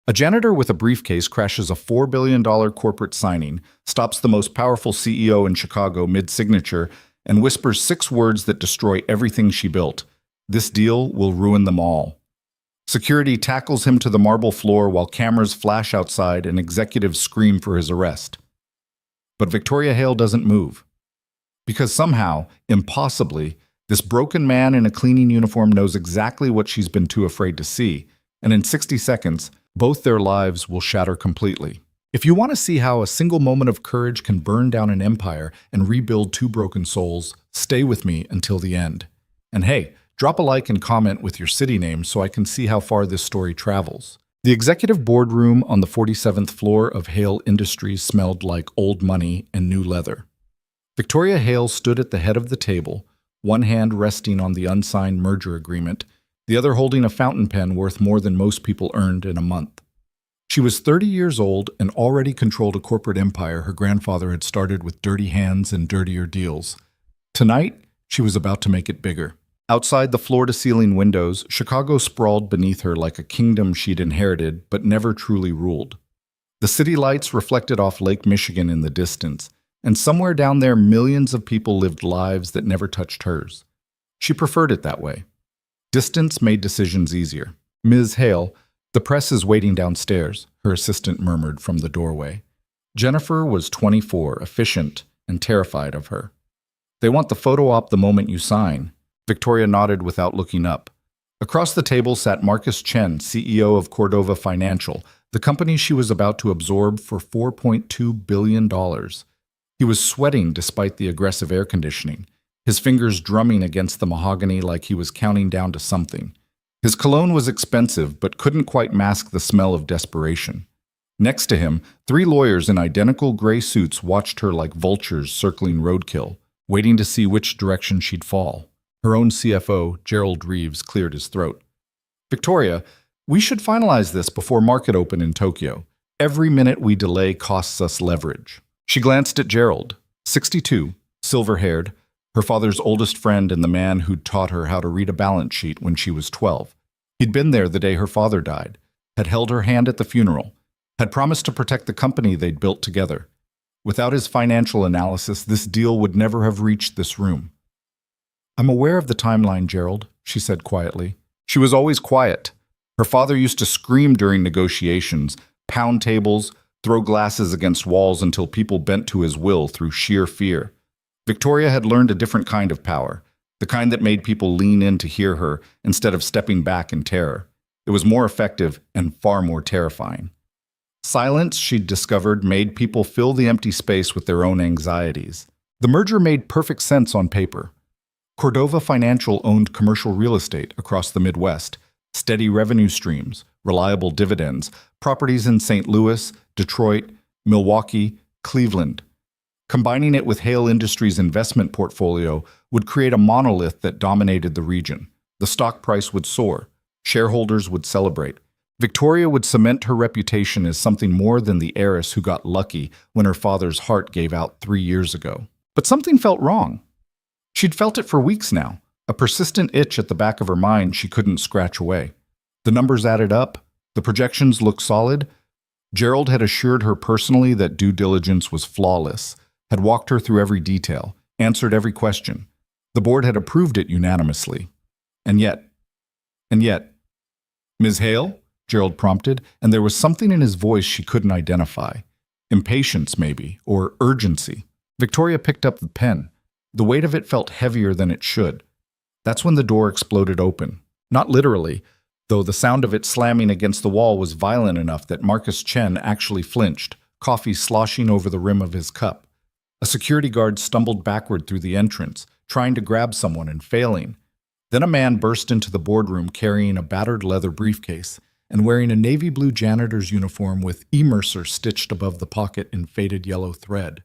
A janitor with a briefcase crashes a $4 billion corporate signing, stops the most powerful CEO in Chicago mid-signature, and whispers 6 words that destroy everything she built. This deal will ruin them all. Security tackles him to the marble floor while cameras flash outside and executives scream for his arrest. But Victoria Hale doesn't move. Because somehow, impossibly, this broken man in a cleaning uniform knows exactly what she's been too afraid to see, and in 60 seconds, both their lives will shatter completely. If you want to see how a single moment of courage can burn down an empire and rebuild 2 broken souls, stay with me until the end. And hey, drop a like and comment with your city name so I can see how far this story travels. The executive boardroom on the 47th floor of Hale Industries smelled like old money and new leather. Victoria Hale stood at the head of the table, one hand resting on the unsigned merger agreement, the other holding a fountain pen worth more than most people earned in a month. She was 30 years old and already controlled a corporate empire her grandfather had started with dirty hands and dirtier deals. Tonight, she was about to make it bigger. Outside the floor-to-ceiling windows, Chicago sprawled beneath her like a kingdom she'd inherited but never truly ruled. The city lights reflected off Lake Michigan in the distance, and somewhere down there millions of people lived lives that never touched hers. She preferred it that way. Distance made decisions easier. "Ms. Hale, the press is waiting downstairs," her assistant murmured from the doorway. Jennifer was 24, efficient, and terrified of her. "They want the photo op the moment you sign." Victoria nodded without looking up. Across the table sat Marcus Chen, CEO of Cordova Financial, the company she was about to absorb for $4.2 billion. He was sweating despite the aggressive air conditioning, his fingers drumming against the mahogany like he was counting down to something. His cologne was expensive, but couldn't quite mask the smell of desperation. Next to him, 3 lawyers in identical gray suits watched her like vultures circling roadkill, waiting to see which direction she'd fall. Her own CFO, Gerald Reeves, cleared his throat. "Victoria, we should finalize this before market open in Tokyo. Every minute we delay costs us leverage." She glanced at Gerald, 62, silver-haired, her father's oldest friend and the man who'd taught her how to read a balance sheet when she was 12. He'd been there the day her father died, had held her hand at the funeral, had promised to protect the company they'd built together. Without his financial analysis, this deal would never have reached this room. "I'm aware of the timeline, Gerald," she said quietly. She was always quiet. Her father used to scream during negotiations, pound tables, throw glasses against walls until people bent to his will through sheer fear. Victoria had learned a different kind of power, the kind that made people lean in to hear her instead of stepping back in terror. It was more effective and far more terrifying. Silence, she'd discovered, made people fill the empty space with their own anxieties. The merger made perfect sense on paper. Cordova Financial owned commercial real estate across the Midwest, steady revenue streams, reliable dividends, properties in St. Louis, Detroit, Milwaukee, Cleveland. Combining it with Hale Industries' investment portfolio would create a monolith that dominated the region. The stock price would soar. Shareholders would celebrate. Victoria would cement her reputation as something more than the heiress who got lucky when her father's heart gave out 3 years ago. But something felt wrong. She'd felt it for weeks now, a persistent itch at the back of her mind she couldn't scratch away. The numbers added up. The projections looked solid. Gerald had assured her personally that due diligence was flawless, had walked her through every detail, answered every question. The board had approved it unanimously. And yet, "Ms. Hale?" Gerald prompted, and there was something in his voice she couldn't identify. Impatience, maybe, or urgency. Victoria picked up the pen. The weight of it felt heavier than it should. That's when the door exploded open. Not literally, though the sound of it slamming against the wall was violent enough that Marcus Chen actually flinched, coffee sloshing over the rim of his cup. A security guard stumbled backward through the entrance, trying to grab someone and failing. Then a man burst into the boardroom carrying a battered leather briefcase and wearing a navy blue janitor's uniform with E-Mercer stitched above the pocket in faded yellow thread.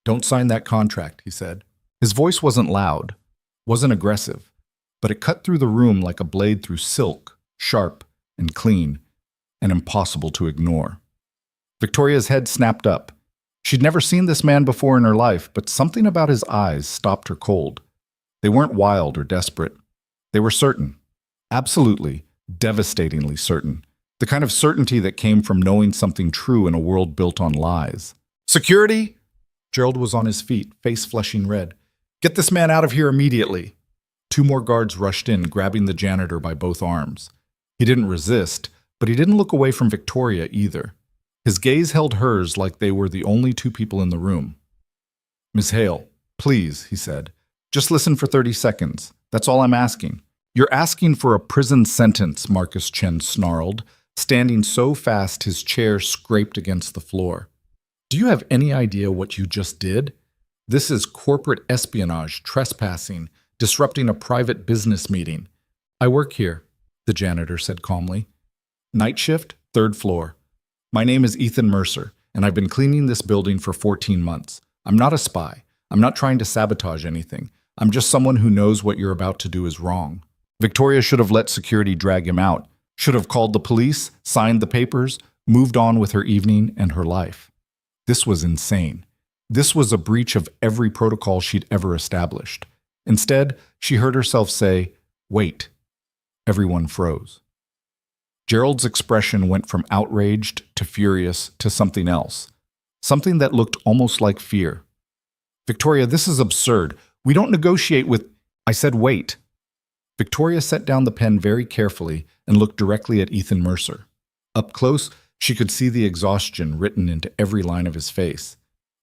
"Don't sign that contract," he said. His voice wasn't loud, wasn't aggressive, but it cut through the room like a blade through silk, sharp and clean, and impossible to ignore. Victoria's head snapped up. She'd never seen this man before in her life, but something about his eyes stopped her cold. They weren't wild or desperate. They were certain, absolutely, devastatingly certain. The kind of certainty that came from knowing something true in a world built on lies. Security? Gerald was on his feet, face flushing red. Get this man out of here immediately. 2 more guards rushed in, grabbing the janitor by both arms. He didn't resist, but he didn't look away from Victoria either. His gaze held hers like they were the only 2 people in the room. Miss Hale, please, he said. Just listen for 30 seconds. That's all I'm asking. You're asking for a prison sentence, Marcus Chen snarled, standing so fast his chair scraped against the floor. Do you have any idea what you just did? This is corporate espionage, trespassing, disrupting a private business meeting. I work here, the janitor said calmly. Night shift, 3rd floor. My name is Ethan Mercer, and I've been cleaning this building for 14 months. I'm not a spy. I'm not trying to sabotage anything. I'm just someone who knows what you're about to do is wrong. Victoria should have let security drag him out, should have called the police, signed the papers, moved on with her evening and her life. This was insane. This was a breach of every protocol she'd ever established. Instead, she heard herself say, "Wait." Everyone froze. Gerald's expression went from outraged to furious to something else, something that looked almost like fear. Victoria, this is absurd. We don't negotiate with... I said wait. Victoria set down the pen very carefully and looked directly at Ethan Mercer. Up close, she could see the exhaustion written into every line of his face.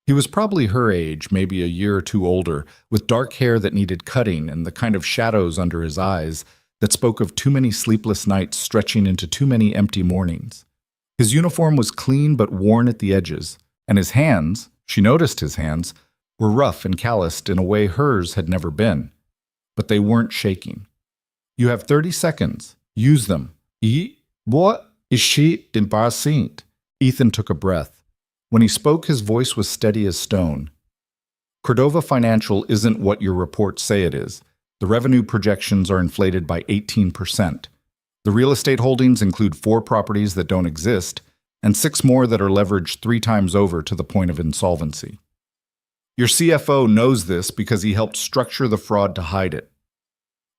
He was probably her age, maybe a year or 2 older, with dark hair that needed cutting and the kind of shadows under his eyes that spoke of too many sleepless nights stretching into too many empty mornings. His uniform was clean but worn at the edges, and his hands, she noticed his hands, were rough and calloused in a way hers had never been. But they weren't shaking. You have 30 seconds. Use them. What is she embarrassing? Ethan took a breath. When he spoke, his voice was steady as stone. Cordova Financial isn't what your reports say it is. The revenue projections are inflated by 18%. The real estate holdings include 4 properties that don't exist, and 6 more that are leveraged 3 times over to the point of insolvency. Your CFO knows this because he helped structure the fraud to hide it.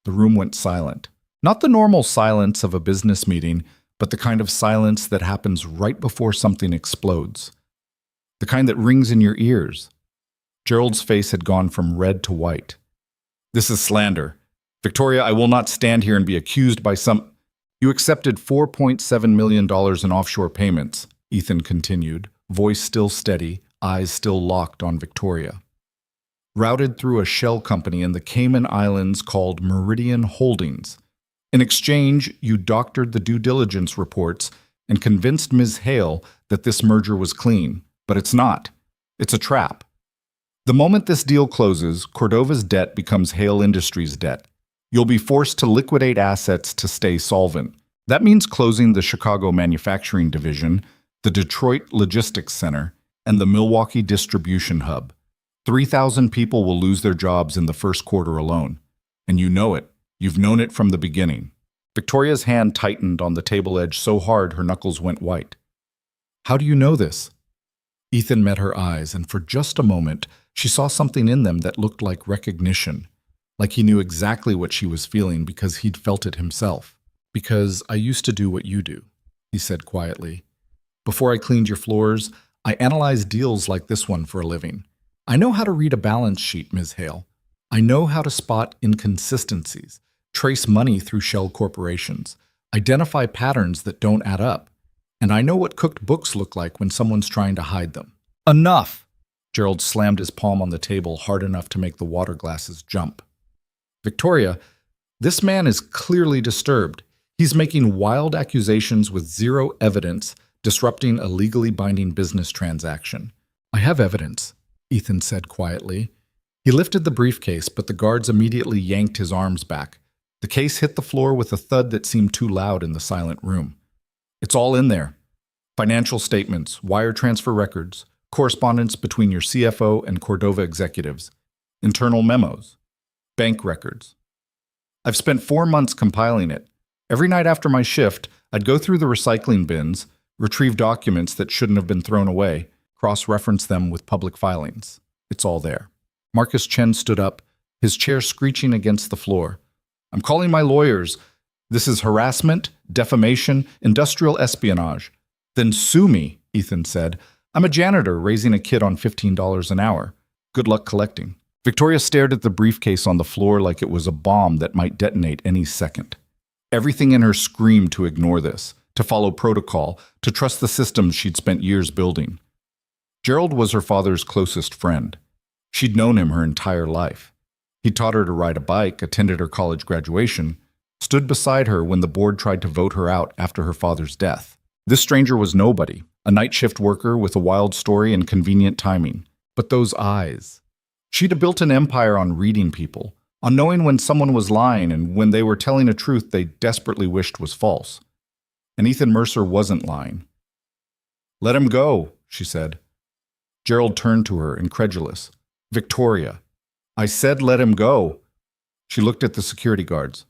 The room went silent. Not the normal silence of a business meeting, but the kind of silence that happens right before something explodes. The kind that rings in your ears. Gerald's face had gone from red to white. This is slander. Victoria, I will not stand here and be accused by some... You accepted $4.7 million in offshore payments, Ethan continued, voice still steady, eyes still locked on Victoria. Routed through a shell company in the Cayman Islands called Meridian Holdings. In exchange, you doctored the due diligence reports and convinced Ms. Hale that this merger was clean. But it's not. It's a trap. The moment this deal closes, Cordova's debt becomes Hale Industries' debt. You'll be forced to liquidate assets to stay solvent. That means closing the Chicago Manufacturing Division, the Detroit Logistics Center, and the Milwaukee Distribution Hub. 3,000 people will lose their jobs in the first quarter alone. And you know it. You've known it from the beginning. Victoria's hand tightened on the table edge so hard her knuckles went white. How do you know this? Ethan met her eyes, and for just a moment, she saw something in them that looked like recognition, like he knew exactly what she was feeling because he'd felt it himself. Because I used to do what you do, he said quietly. Before I cleaned your floors, I analyzed deals like this one for a living. I know how to read a balance sheet, Ms. Hale. I know how to spot inconsistencies, trace money through shell corporations, identify patterns that don't add up. And I know what cooked books look like when someone's trying to hide them. Enough! Gerald slammed his palm on the table hard enough to make the water glasses jump. Victoria, this man is clearly disturbed. He's making wild accusations with zero evidence, disrupting a legally binding business transaction. I have evidence, Ethan said quietly. He lifted the briefcase, but the guards immediately yanked his arms back. The case hit the floor with a thud that seemed too loud in the silent room. It's all in there. Financial statements, wire transfer records, correspondence between your CFO and Cordova executives, internal memos, bank records. I've spent 4 months compiling it. Every night after my shift, I'd go through the recycling bins, retrieve documents that shouldn't have been thrown away, cross-reference them with public filings. It's all there. Marcus Chen stood up, his chair screeching against the floor. I'm calling my lawyers. This is harassment, defamation, industrial espionage. Then sue me, Ethan said. I'm a janitor raising a kid on $15 an hour. Good luck collecting. Victoria stared at the briefcase on the floor like it was a bomb that might detonate any second. Everything in her screamed to ignore this, to follow protocol, to trust the systems she'd spent years building. Gerald was her father's closest friend. She'd known him her entire life. He taught her to ride a bike, attended her college graduation, stood beside her when the board tried to vote her out after her father's death. This stranger was nobody, a night shift worker with a wild story and convenient timing. But those eyes. She'd built an empire on reading people, on knowing when someone was lying and when they were telling a truth they desperately wished was false. And Ethan Mercer wasn't lying. "Let him go," she said. Gerald turned to her, incredulous. "Victoria, I said let him go." She looked at the security guards.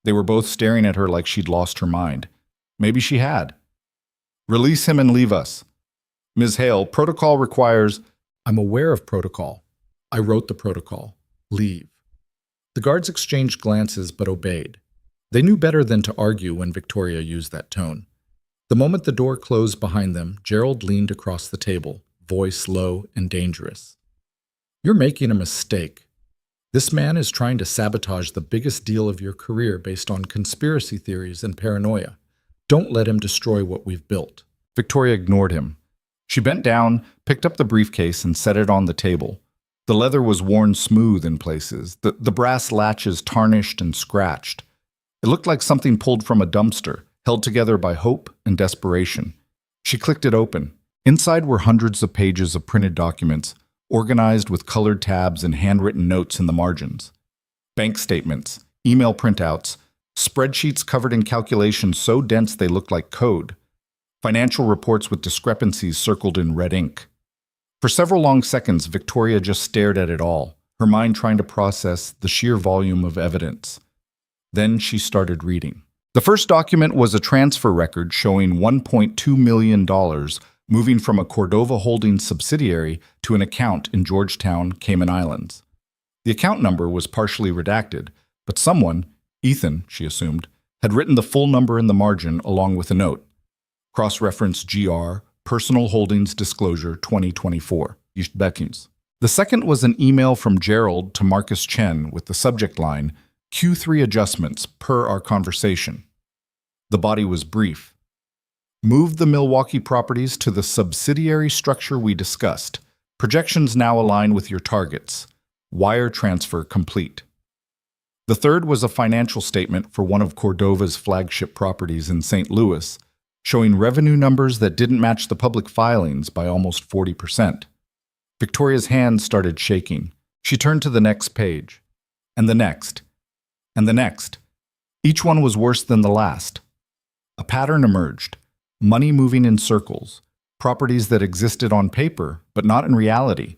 They were both staring at her like she'd lost her mind. Maybe she had. "Release him and leave us." "Ms. Hale, protocol requires—" "I'm aware of protocol. I wrote the protocol. Leave." The guards exchanged glances but obeyed. They knew better than to argue when Victoria used that tone. The moment the door closed behind them, Gerald leaned across the table, voice low and dangerous. "You're making a mistake. This man is trying to sabotage the biggest deal of your career based on conspiracy theories and paranoia. Don't let him destroy what we've built." Victoria ignored him. She bent down, picked up the briefcase, and set it on the table. The leather was worn smooth in places, the brass latches tarnished and scratched. It looked like something pulled from a dumpster, held together by hope and desperation. She clicked it open. Inside were hundreds of pages of printed documents, organized with colored tabs and handwritten notes in the margins. Bank statements, email printouts, spreadsheets covered in calculations so dense they looked like code, financial reports with discrepancies circled in red ink. For several long seconds, Victoria just stared at it all, her mind trying to process the sheer volume of evidence. Then she started reading. The first document was a transfer record showing $1.2 million moving from a Cordova Holdings subsidiary to an account in Georgetown, Cayman Islands. The account number was partially redacted, but someone, Ethan, she assumed, had written the full number in the margin along with a note. Cross-reference GR, Personal Holdings Disclosure 2024. The second was an email from Gerald to Marcus Chen with the subject line, Q3 adjustments per our conversation. The body was brief. Move the Milwaukee properties to the subsidiary structure we discussed. Projections now align with your targets. Wire transfer complete. The third was a financial statement for one of Cordova's flagship properties in St. Louis, showing revenue numbers that didn't match the public filings by almost 40%. Victoria's hand started shaking. She turned to the next page, and the next, and the next. Each one was worse than the last. A pattern emerged. Money moving in circles, properties that existed on paper but not in reality,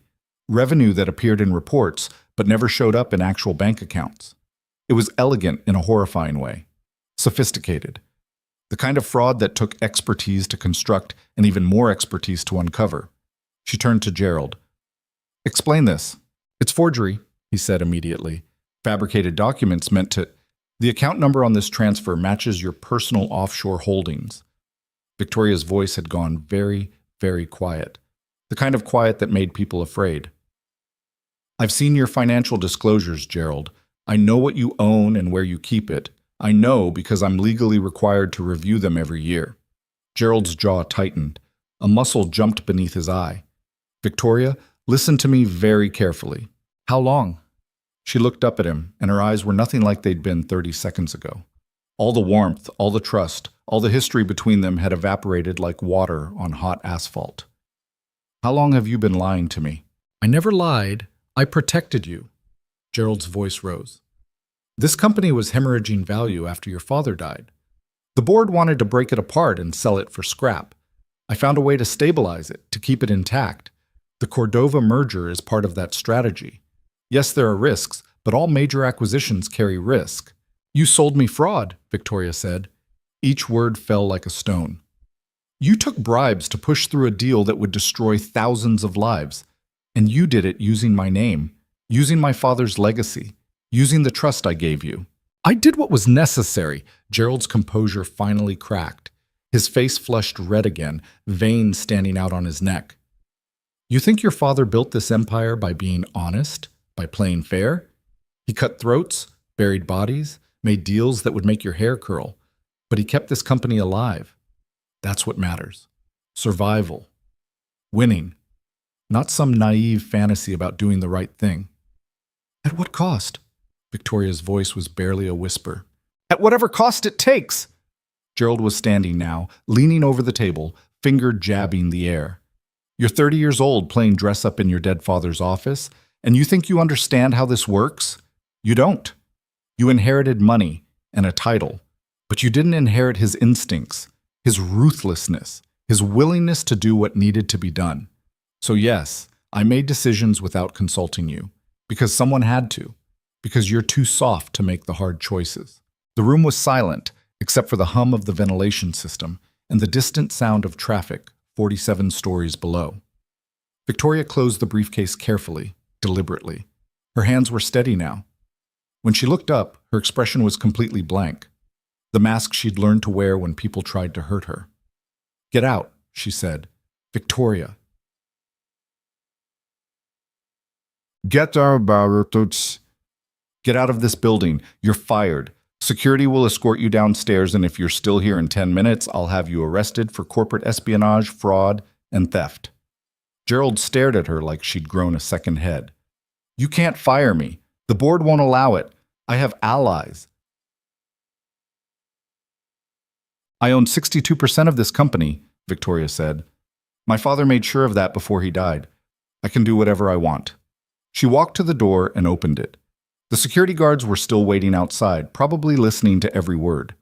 revenue that appeared in reports but never showed up in actual bank accounts. It was elegant in a horrifying way, sophisticated, the kind of fraud that took expertise to construct and even more expertise to uncover. She turned to Gerald. "Explain this." "It's forgery," he said immediately. "Fabricated documents meant to—" "The account number on this transfer matches your personal offshore holdings." Victoria's voice had gone very, very quiet, the kind of quiet that made people afraid. "I've seen your financial disclosures, Gerald. I know what you own and where you keep it. I know because I'm legally required to review them every year." Gerald's jaw tightened. A muscle jumped beneath his eye. "Victoria, listen to me very carefully." "How long?" She looked up at him, and her eyes were nothing like they'd been 30 seconds ago. All the warmth, all the trust, all the history between them had evaporated like water on hot asphalt. "How long have you been lying to me?" "I never lied. I protected you." Gerald's voice rose. "This company was hemorrhaging value after your father died. The board wanted to break it apart and sell it for scrap. I found a way to stabilize it, to keep it intact. The Cordova merger is part of that strategy. Yes, there are risks, but all major acquisitions carry risk." "You sold me fraud," Victoria said. Each word fell like a stone. "You took bribes to push through a deal that would destroy thousands of lives. And you did it using my name, using my father's legacy, using the trust I gave you. I did what was necessary. Gerald's composure finally cracked. His face flushed red again, veins standing out on his neck. You think your father built this empire by being honest, by playing fair? He cut throats, buried bodies, made deals that would make your hair curl, but he kept this company alive. That's what matters. Survival. Winning. Not some naive fantasy about doing the right thing. At what cost? Victoria's voice was barely a whisper. At whatever cost it takes! Gerald was standing now, leaning over the table, finger jabbing the air. You're 30 years old playing dress-up in your dead father's office, and you think you understand how this works? You don't. You inherited money and a title, but you didn't inherit his instincts, his ruthlessness, his willingness to do what needed to be done. So yes, I made decisions without consulting you, because someone had to, because you're too soft to make the hard choices. The room was silent, except for the hum of the ventilation system and the distant sound of traffic 47 stories below. Victoria closed the briefcase carefully, deliberately. Her hands were steady now. When she looked up, her expression was completely blank, the mask she'd learned to wear when people tried to hurt her. Get out, she said. Victoria. Get out, Get out of this building. You're fired. Security will escort you downstairs, and if you're still here in 10 minutes, I'll have you arrested for corporate espionage, fraud, and theft. Gerald stared at her like she'd grown a second head. You can't fire me. The board won't allow it. I have allies. I own 62% of this company, Victoria said. My father made sure of that before he died. I can do whatever I want. She walked to the door and opened it. The security guards were still waiting outside, probably listening to every word.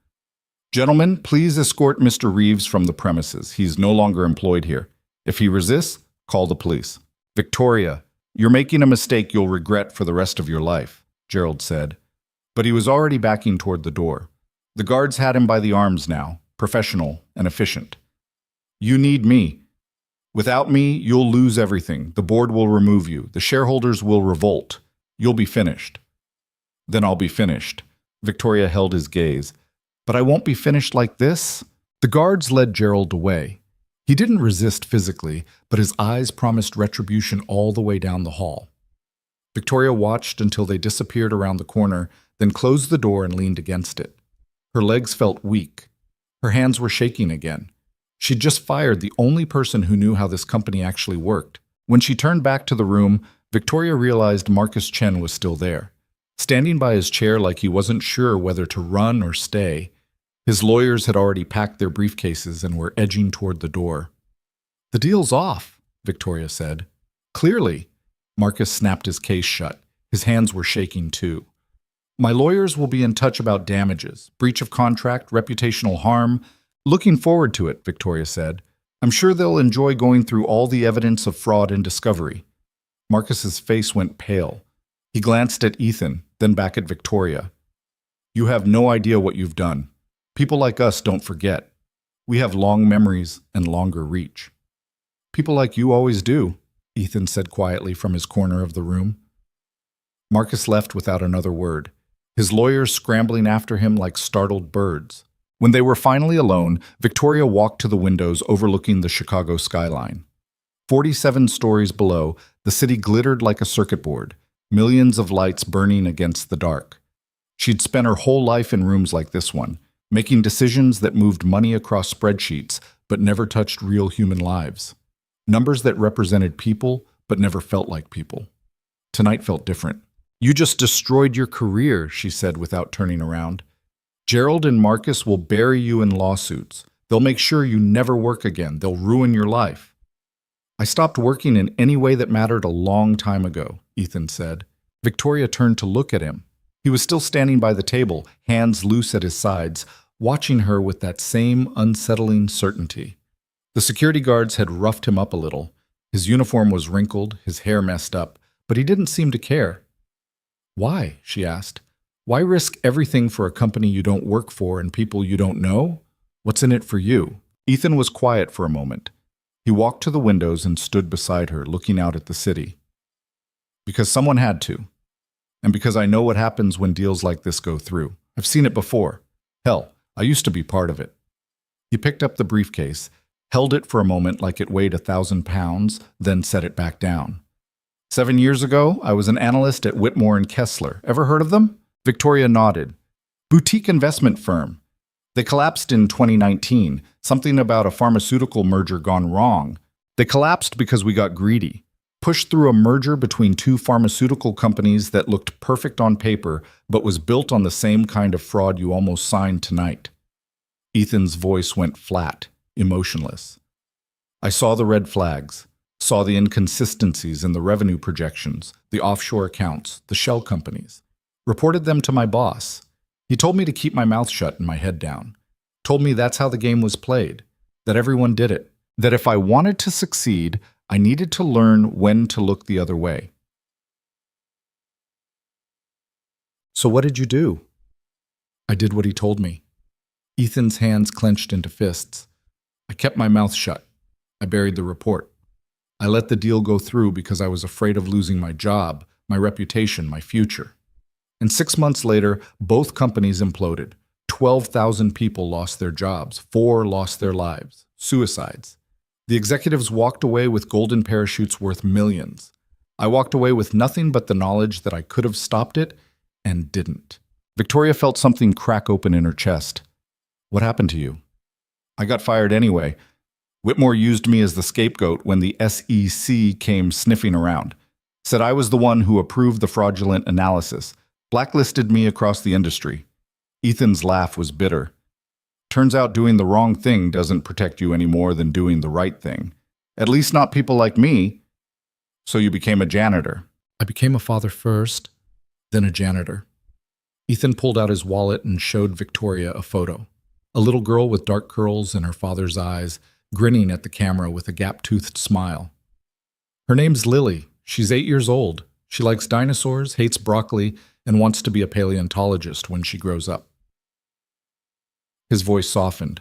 Gentlemen, please escort Mr. Reeves from the premises. He's no longer employed here. If he resists, call the police. Victoria, you're making a mistake you'll regret for the rest of your life, Gerald said. But he was already backing toward the door. The guards had him by the arms now, professional and efficient. You need me. Without me, you'll lose everything. The board will remove you. The shareholders will revolt. You'll be finished. Then I'll be finished. Victoria held his gaze. But I won't be finished like this. The guards led Gerald away. He didn't resist physically, but his eyes promised retribution all the way down the hall. Victoria watched until they disappeared around the corner, then closed the door and leaned against it. Her legs felt weak. Her hands were shaking again. She'd just fired the only person who knew how this company actually worked. When she turned back to the room, Victoria realized Marcus Chen was still there, standing by his chair like he wasn't sure whether to run or stay. His lawyers had already packed their briefcases and were edging toward the door. The deal's off, Victoria said. Clearly. Marcus snapped his case shut. His hands were shaking too. My lawyers will be in touch about damages, breach of contract, reputational harm. Looking forward to it, Victoria said. I'm sure they'll enjoy going through all the evidence of fraud and discovery. Marcus's face went pale. He glanced at Ethan, then back at Victoria. You have no idea what you've done. People like us don't forget. We have long memories and longer reach. People like you always do, Ethan said quietly from his corner of the room. Marcus left without another word, his lawyers scrambling after him like startled birds. When they were finally alone, Victoria walked to the windows overlooking the Chicago skyline. 47 stories below, the city glittered like a circuit board, millions of lights burning against the dark. She'd spent her whole life in rooms like this one, making decisions that moved money across spreadsheets but never touched real human lives. Numbers that represented people but never felt like people. Tonight felt different. You just destroyed your career, she said without turning around. Gerald and Marcus will bury you in lawsuits. They'll make sure you never work again. They'll ruin your life. I stopped working in any way that mattered a long time ago, Ethan said. Victoria turned to look at him. He was still standing by the table, hands loose at his sides, watching her with that same unsettling certainty. The security guards had roughed him up a little. His uniform was wrinkled, his hair messed up, but he didn't seem to care. Why? She asked. Why risk everything for a company you don't work for and people you don't know? What's in it for you? Ethan was quiet for a moment. He walked to the windows and stood beside her, looking out at the city. Because someone had to. And because I know what happens when deals like this go through. I've seen it before. Hell, I used to be part of it." He picked up the briefcase, held it for a moment like it weighed 1,000 pounds, then set it back down. "7 years ago, I was an analyst at Whitmore and Kessler. Ever heard of them?" Victoria nodded. "Boutique investment firm. They collapsed in 2019, something about a pharmaceutical merger gone wrong. They collapsed because we got greedy. Pushed through a merger between two pharmaceutical companies that looked perfect on paper, but was built on the same kind of fraud you almost signed tonight." Ethan's voice went flat, emotionless. "I saw the red flags, saw the inconsistencies in the revenue projections, the offshore accounts, the shell companies. Reported them to my boss. He told me to keep my mouth shut and my head down. Told me that's how the game was played, that everyone did it, that if I wanted to succeed, I needed to learn when to look the other way." "So what did you do?" "I did what he told me." Ethan's hands clenched into fists. "I kept my mouth shut. I buried the report. I let the deal go through because I was afraid of losing my job, my reputation, my future. And 6 months later, both companies imploded. 12,000 people lost their jobs. 4 lost their lives. Suicides. The executives walked away with golden parachutes worth millions. I walked away with nothing but the knowledge that I could have stopped it and didn't." Victoria felt something crack open in her chest. "What happened to you?" "I got fired anyway. Whitmore used me as the scapegoat when the SEC came sniffing around. Said I was the one who approved the fraudulent analysis. Blacklisted me across the industry." Ethan's laugh was bitter. "Turns out doing the wrong thing doesn't protect you any more than doing the right thing. At least not people like me. So you became a janitor." "I became a father first, then a janitor." Ethan pulled out his wallet and showed Victoria a photo. A little girl with dark curls in her father's eyes, grinning at the camera with a gap-toothed smile. "Her name's Lily. She's 8 years old. She likes dinosaurs, hates broccoli, and wants to be a paleontologist when she grows up." His voice softened.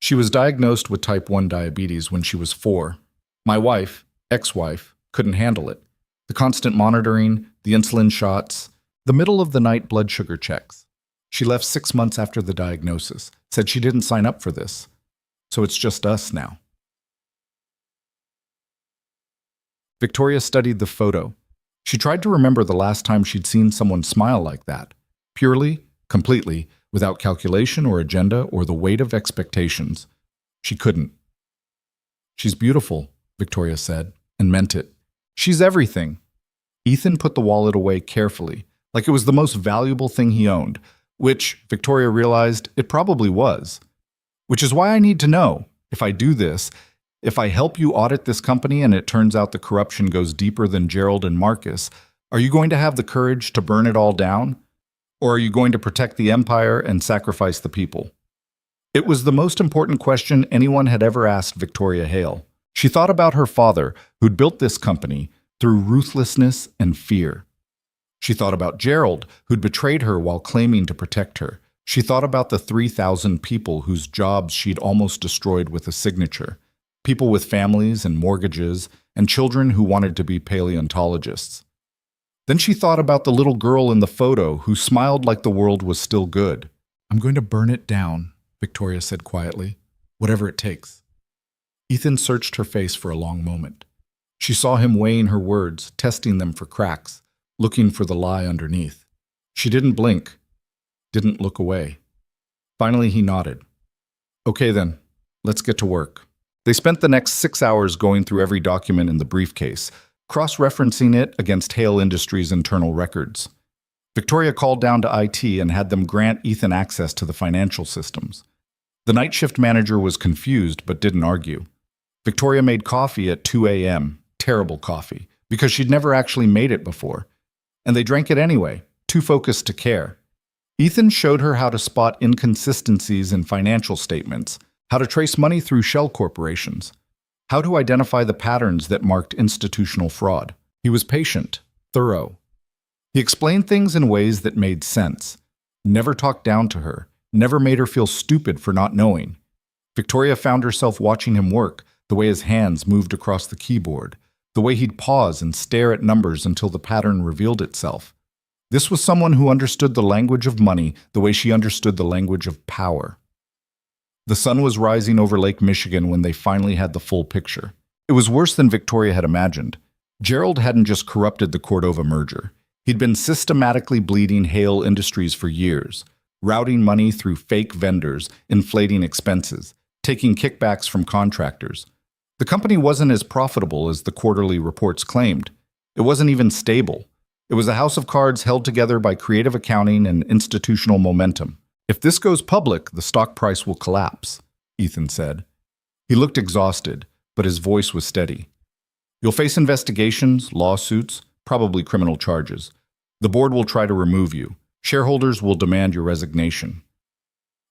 "She was diagnosed with type 1 diabetes when she was 4. My wife, ex-wife, couldn't handle it. The constant monitoring, the insulin shots, the middle-of-the-night blood sugar checks. She left 6 months after the diagnosis, said she didn't sign up for this. So it's just us now." Victoria studied the photo. She tried to remember the last time she'd seen someone smile like that, purely, completely, without calculation or agenda or the weight of expectations. She couldn't. "She's beautiful," Victoria said, and meant it. "She's everything." Ethan put the wallet away carefully, like it was the most valuable thing he owned, which, Victoria realized, it probably was. "Which is why I need to know, if I do this, if I help you audit this company and it turns out the corruption goes deeper than Gerald and Marcus, are you going to have the courage to burn it all down? Or are you going to protect the empire and sacrifice the people?" It was the most important question anyone had ever asked Victoria Hale. She thought about her father, who'd built this company through ruthlessness and fear. She thought about Gerald, who'd betrayed her while claiming to protect her. She thought about the 3,000 people whose jobs she'd almost destroyed with a signature. People with families and mortgages, and children who wanted to be paleontologists. Then she thought about the little girl in the photo who smiled like the world was still good. "I'm going to burn it down," Victoria said quietly, "whatever it takes." Ethan searched her face for a long moment. She saw him weighing her words, testing them for cracks, looking for the lie underneath. She didn't blink, didn't look away. Finally, he nodded. "Okay then, let's get to work." They spent the next 6 hours going through every document in the briefcase, cross-referencing it against Hale Industries' internal records. Victoria called down to IT and had them grant Ethan access to the financial systems. The night shift manager was confused but didn't argue. Victoria made coffee at 2 a.m., terrible coffee, because she'd never actually made it before. And they drank it anyway, too focused to care. Ethan showed her how to spot inconsistencies in financial statements, how to trace money through shell corporations, how to identify the patterns that marked institutional fraud. He was patient, thorough. He explained things in ways that made sense, never talked down to her, never made her feel stupid for not knowing. Victoria found herself watching him work, the way his hands moved across the keyboard, the way he'd pause and stare at numbers until the pattern revealed itself. This was someone who understood the language of money the way she understood the language of power. The sun was rising over Lake Michigan when they finally had the full picture. It was worse than Victoria had imagined. Gerald hadn't just corrupted the Cordova merger. He'd been systematically bleeding Hale Industries for years, routing money through fake vendors, inflating expenses, taking kickbacks from contractors. The company wasn't as profitable as the quarterly reports claimed. It wasn't even stable. It was a house of cards held together by creative accounting and institutional momentum. If this goes public, the stock price will collapse, Ethan said. He looked exhausted, but his voice was steady. You'll face investigations, lawsuits, probably criminal charges. The board will try to remove you. Shareholders will demand your resignation.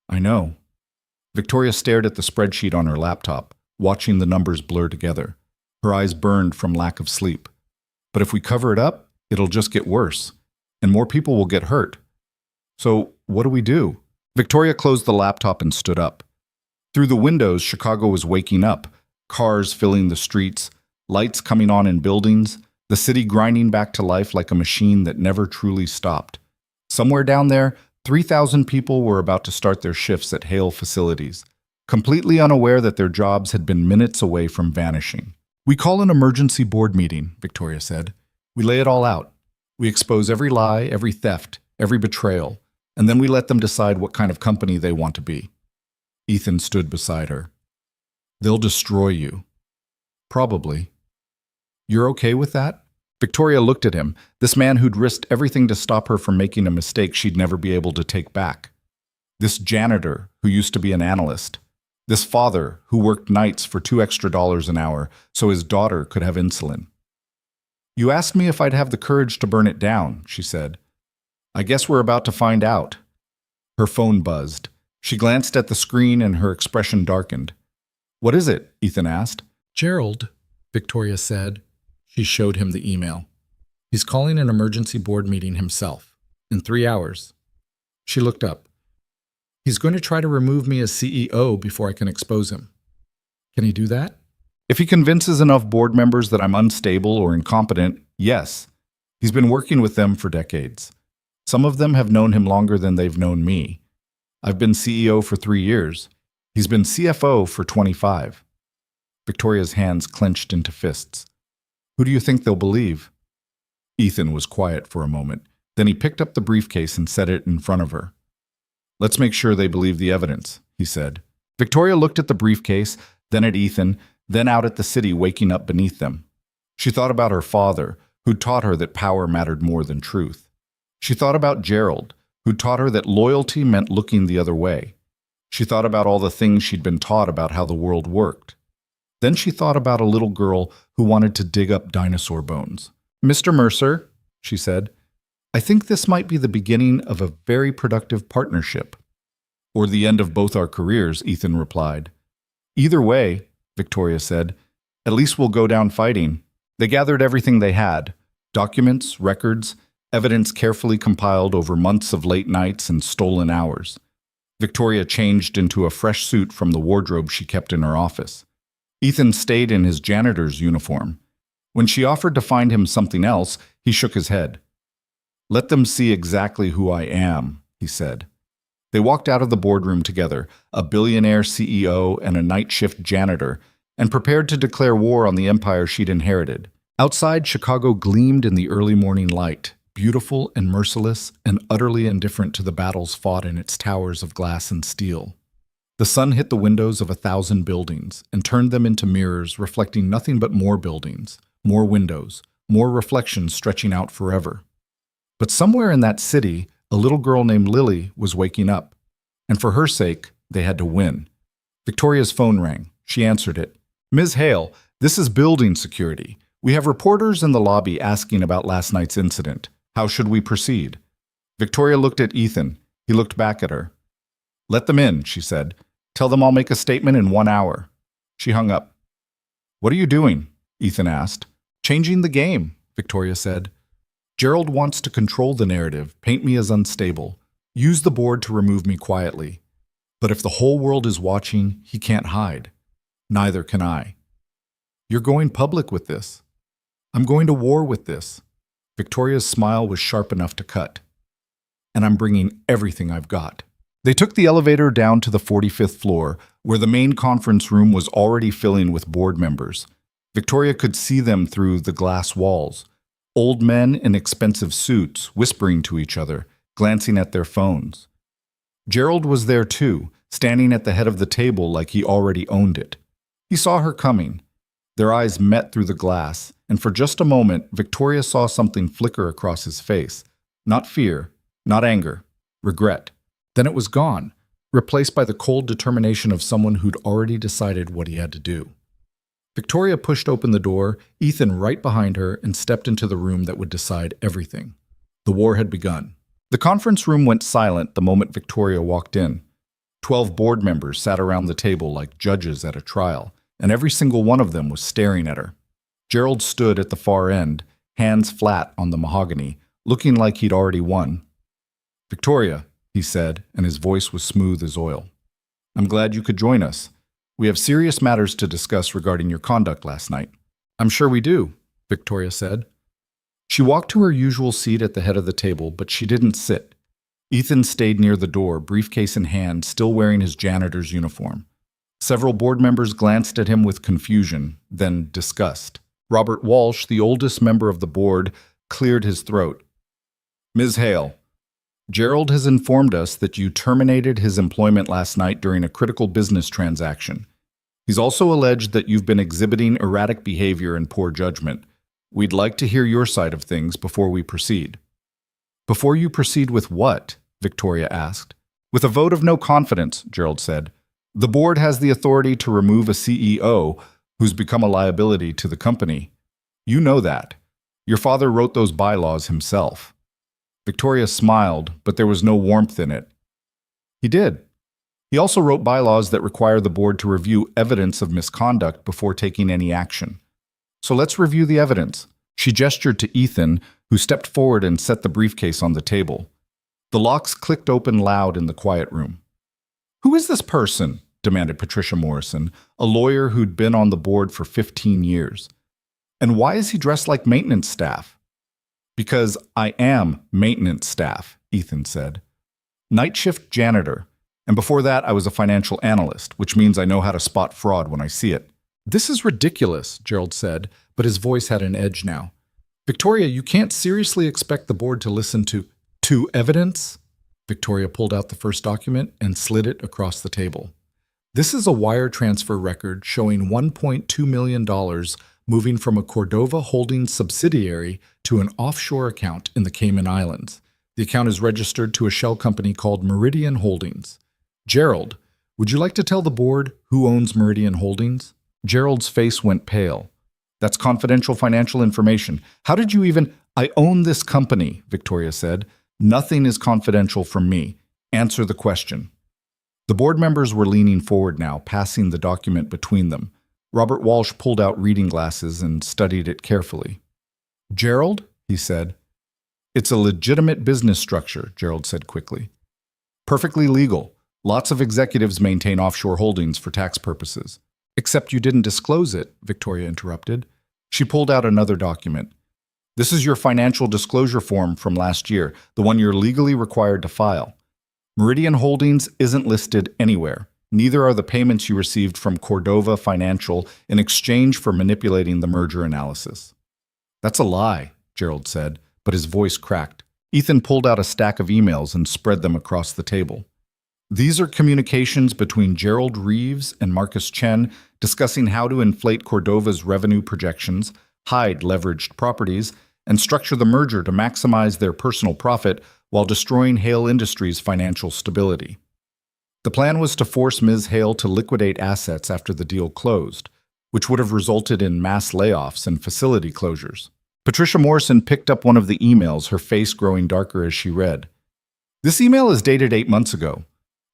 I know. Victoria stared at the spreadsheet on her laptop, watching the numbers blur together. Her eyes burned from lack of sleep. But if we cover it up, it'll just get worse, and more people will get hurt. So what do we do? Victoria closed the laptop and stood up. Through the windows, Chicago was waking up, cars filling the streets, lights coming on in buildings, the city grinding back to life like a machine that never truly stopped. Somewhere down there, 3,000 people were about to start their shifts at Hale facilities, completely unaware that their jobs had been minutes away from vanishing. We call an emergency board meeting, Victoria said. We lay it all out. We expose every lie, every theft, every betrayal, and then we let them decide what kind of company they want to be. Ethan stood beside her. They'll destroy you. Probably. You're okay with that? Victoria looked at him, this man who'd risked everything to stop her from making a mistake she'd never be able to take back. This janitor who used to be an analyst. This father who worked nights for $2 extra an hour so his daughter could have insulin. You asked me if I'd have the courage to burn it down, she said. I guess we're about to find out. Her phone buzzed. She glanced at the screen and her expression darkened. What is it? Ethan asked. Gerald, Victoria said. She showed him the email. He's calling an emergency board meeting himself. In 3 hours. She looked up. He's going to try to remove me as CEO before I can expose him. Can he do that? If he convinces enough board members that I'm unstable or incompetent, yes. He's been working with them for decades. Some of them have known him longer than they've known me. I've been CEO for 3 years. He's been CFO for 25. Victoria's hands clenched into fists. Who do you think they'll believe? Ethan was quiet for a moment. Then he picked up the briefcase and set it in front of her. Let's make sure they believe the evidence, he said. Victoria looked at the briefcase, then at Ethan, then out at the city waking up beneath them. She thought about her father, who'd taught her that power mattered more than truth. She thought about Gerald, who'd taught her that loyalty meant looking the other way. She thought about all the things she'd been taught about how the world worked. Then she thought about a little girl who wanted to dig up dinosaur bones. Mr. Mercer, she said, I think this might be the beginning of a very productive partnership. Or the end of both our careers, Ethan replied. Either way, Victoria said, at least we'll go down fighting. They gathered everything they had, documents, records, evidence carefully compiled over months of late nights and stolen hours. Victoria changed into a fresh suit from the wardrobe she kept in her office. Ethan stayed in his janitor's uniform. When she offered to find him something else, he shook his head. Let them see exactly who I am, he said. They walked out of the boardroom together, a billionaire CEO and a night shift janitor, and prepared to declare war on the empire she'd inherited. Outside, Chicago gleamed in the early morning light, beautiful and merciless and utterly indifferent to the battles fought in its towers of glass and steel. The sun hit the windows of 1,000 buildings and turned them into mirrors reflecting nothing but more buildings, more windows, more reflections stretching out forever. But somewhere in that city, a little girl named Lily was waking up, and for her sake, they had to win. Victoria's phone rang. She answered it. Ms. Hale, this is building security. We have reporters in the lobby asking about last night's incident. How should we proceed? Victoria looked at Ethan. He looked back at her. Let them in, she said. Tell them I'll make a statement in 1 hour. She hung up. What are you doing? Ethan asked. Changing the game, Victoria said. Gerald wants to control the narrative, paint me as unstable, use the board to remove me quietly. But if the whole world is watching, he can't hide. Neither can I. You're going public with this. I'm going to war with this. Victoria's smile was sharp enough to cut. And I'm bringing everything I've got. They took the elevator down to the 45th floor, where the main conference room was already filling with board members. Victoria could see them through the glass walls. Old men in expensive suits, whispering to each other, glancing at their phones. Gerald was there too, standing at the head of the table like he already owned it. He saw her coming. Their eyes met through the glass, and for just a moment, Victoria saw something flicker across his face. Not fear, not anger, regret. Then it was gone, replaced by the cold determination of someone who'd already decided what he had to do. Victoria pushed open the door, Ethan right behind her, and stepped into the room that would decide everything. The war had begun. The conference room went silent the moment Victoria walked in. 12 board members sat around the table like judges at a trial, and every single one of them was staring at her. Gerald stood at the far end, hands flat on the mahogany, looking like he'd already won. "Victoria," he said, and his voice was smooth as oil. "I'm glad you could join us. We have serious matters to discuss regarding your conduct last night." "I'm sure we do," Victoria said. She walked to her usual seat at the head of the table, but she didn't sit. Ethan stayed near the door, briefcase in hand, still wearing his janitor's uniform. Several board members glanced at him with confusion, then disgust. Robert Walsh, the oldest member of the board, cleared his throat. "Ms. Hale, Gerald has informed us that you terminated his employment last night during a critical business transaction. He's also alleged that you've been exhibiting erratic behavior and poor judgment. We'd like to hear your side of things before we proceed." "Before you proceed with what?" Victoria asked. "With a vote of no confidence," Gerald said. "The board has the authority to remove a CEO who's become a liability to the company. You know that. Your father wrote those bylaws himself." Victoria smiled, but there was no warmth in it. "He did. He also wrote bylaws that require the board to review evidence of misconduct before taking any action. So let's review the evidence." She gestured to Ethan, who stepped forward and set the briefcase on the table. The locks clicked open loud in the quiet room. "Who is this person?" demanded Patricia Morrison, a lawyer who'd been on the board for 15 years. "And why is he dressed like maintenance staff?" "Because I am maintenance staff," Ethan said. "Night shift janitor. And before that, I was a financial analyst, which means I know how to spot fraud when I see it." "This is ridiculous," Gerald said, but his voice had an edge now. "Victoria, you can't seriously expect the board to listen to evidence?" Victoria pulled out the first document and slid it across the table. "This is a wire transfer record showing $1.2 million moving from a Cordova Holdings subsidiary to an offshore account in the Cayman Islands. The account is registered to a shell company called Meridian Holdings. Gerald, would you like to tell the board who owns Meridian Holdings?" Gerald's face went pale. "That's confidential financial information. How did you even—" "I own this company," Victoria said. "Nothing is confidential from me. Answer the question." The board members were leaning forward now, passing the document between them. Robert Walsh pulled out reading glasses and studied it carefully. "Gerald," he said. "It's a legitimate business structure," Gerald said quickly. "Perfectly legal. Lots of executives maintain offshore holdings for tax purposes." "Except you didn't disclose it," Victoria interrupted. She pulled out another document. "This is your financial disclosure form from last year, the one you're legally required to file. Meridian Holdings isn't listed anywhere. Neither are the payments you received from Cordova Financial in exchange for manipulating the merger analysis." "That's a lie," Gerald said, but his voice cracked. Ethan pulled out a stack of emails and spread them across the table. "These are communications between Gerald Reeves and Marcus Chen discussing how to inflate Cordova's revenue projections, hide leveraged properties, and structure the merger to maximize their personal profit while destroying Hale Industries' financial stability. The plan was to force Ms. Hale to liquidate assets after the deal closed, which would have resulted in mass layoffs and facility closures." Patricia Morrison picked up one of the emails, her face growing darker as she read. "This email is dated 8 months ago.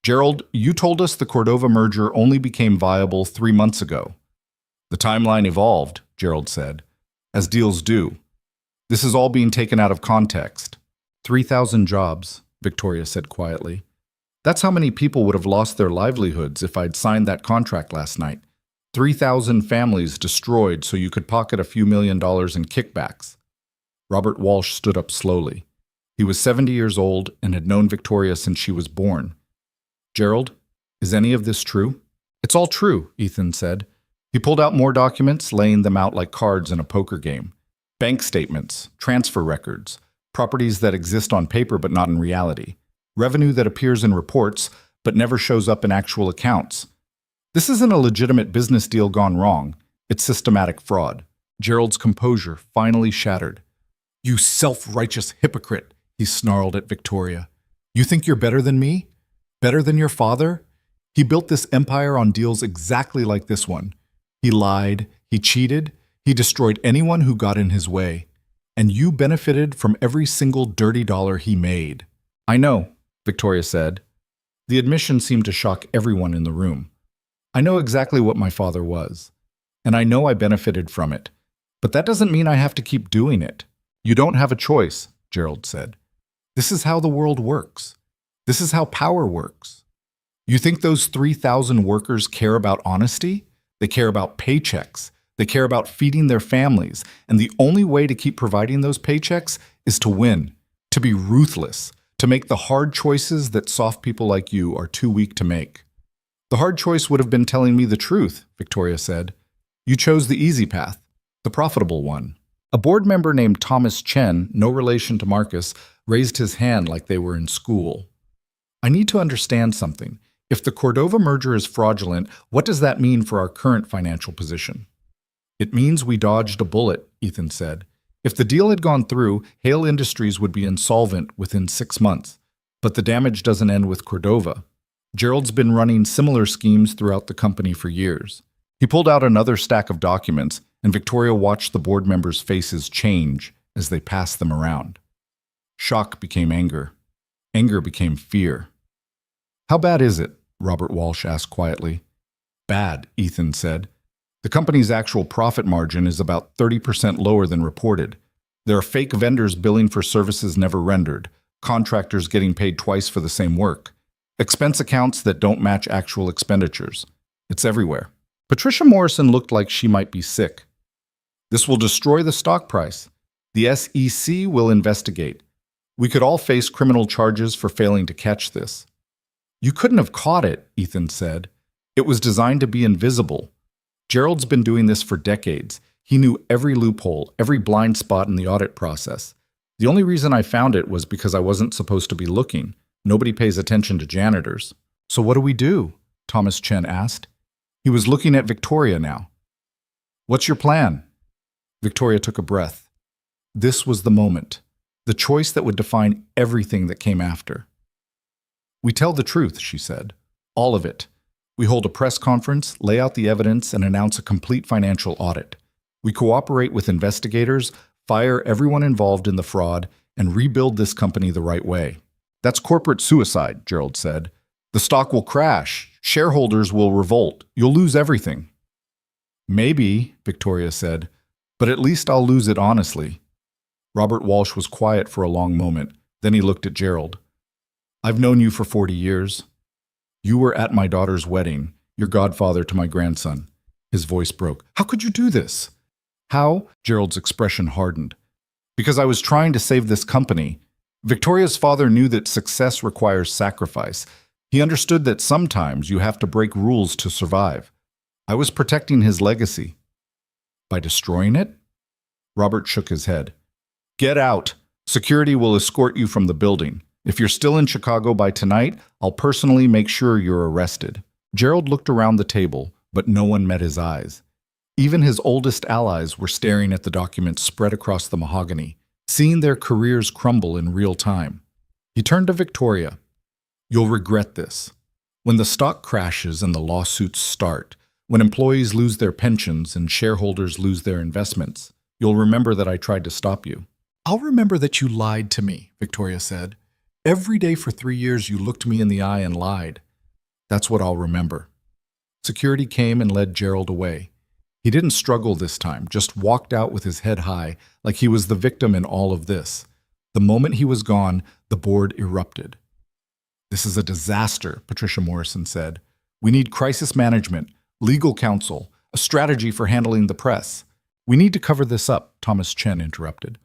Gerald, you told us the Cordova merger only became viable 3 months ago." "The timeline evolved," Gerald said, "as deals do. This is all being taken out of context." 3,000 jobs, Victoria said quietly. "That's how many people would have lost their livelihoods if I'd signed that contract last night. 3,000 families destroyed so you could pocket a few $1 million in kickbacks." Robert Walsh stood up slowly. He was 70 years old and had known Victoria since she was born. Gerald, is any of this true? It's all true, Ethan said. He pulled out more documents, laying them out like cards in a poker game. Bank statements, transfer records, properties that exist on paper but not in reality, revenue that appears in reports but never shows up in actual accounts. This isn't a legitimate business deal gone wrong. It's systematic fraud. Gerald's composure finally shattered. You self-righteous hypocrite, he snarled at Victoria. You think you're better than me? Better than your father? He built this empire on deals exactly like this one. He lied, he cheated, he destroyed anyone who got in his way. And you benefited from every single dirty dollar he made. I know, Victoria said. The admission seemed to shock everyone in the room. I know exactly what my father was, and I know I benefited from it. But that doesn't mean I have to keep doing it. You don't have a choice, Gerald said. This is how the world works. This is how power works. You think those 3,000 workers care about honesty? They care about paychecks. They care about feeding their families. And the only way to keep providing those paychecks is to win, to be ruthless, to make the hard choices that soft people like you are too weak to make. The hard choice would have been telling me the truth, Victoria said. You chose the easy path, the profitable one. A board member named Thomas Chen, no relation to Marcus, raised his hand like they were in school. I need to understand something. If the Cordova merger is fraudulent, what does that mean for our current financial position? It means we dodged a bullet, Ethan said. If the deal had gone through, Hale Industries would be insolvent within 6 months. But the damage doesn't end with Cordova. Gerald's been running similar schemes throughout the company for years. He pulled out another stack of documents, and Victoria watched the board members' faces change as they passed them around. Shock became anger. Anger became fear. How bad is it? Robert Walsh asked quietly. Bad, Ethan said. The company's actual profit margin is about 30% lower than reported. There are fake vendors billing for services never rendered, contractors getting paid twice for the same work, expense accounts that don't match actual expenditures. It's everywhere. Patricia Morrison looked like she might be sick. This will destroy the stock price. The SEC will investigate. We could all face criminal charges for failing to catch this. You couldn't have caught it, Ethan said. It was designed to be invisible. Gerald's been doing this for decades. He knew every loophole, every blind spot in the audit process. The only reason I found it was because I wasn't supposed to be looking. Nobody pays attention to janitors. So what do we do? Thomas Chen asked. He was looking at Victoria now. What's your plan? Victoria took a breath. This was the moment, the choice that would define everything that came after. We tell the truth, she said. All of it. We hold a press conference, lay out the evidence, and announce a complete financial audit. We cooperate with investigators, fire everyone involved in the fraud, and rebuild this company the right way. That's corporate suicide, Gerald said. The stock will crash. Shareholders will revolt. You'll lose everything. Maybe, Victoria said, but at least I'll lose it honestly. Robert Walsh was quiet for a long moment. Then he looked at Gerald. I've known you for 40 years. You were at my daughter's wedding, your godfather to my grandson. His voice broke. How could you do this? How? Gerald's expression hardened. Because I was trying to save this company. Victoria's father knew that success requires sacrifice. He understood that sometimes you have to break rules to survive. I was protecting his legacy. By destroying it? Robert shook his head. Get out. Security will escort you from the building. If you're still in Chicago by tonight, I'll personally make sure you're arrested. Gerald looked around the table, but no one met his eyes. Even his oldest allies were staring at the documents spread across the mahogany, seeing their careers crumble in real time. He turned to Victoria. You'll regret this. When the stock crashes and the lawsuits start, when employees lose their pensions and shareholders lose their investments, you'll remember that I tried to stop you. I'll remember that you lied to me, Victoria said. Every day for 3 years you looked me in the eye and lied. That's what I'll remember. Security came and led Gerald away. He didn't struggle this time, just walked out with his head high, like he was the victim in all of this. The moment he was gone, the board erupted. This is a disaster, Patricia Morrison said. We need crisis management, legal counsel, a strategy for handling the press. We need to cover this up, Thomas Chen interrupted.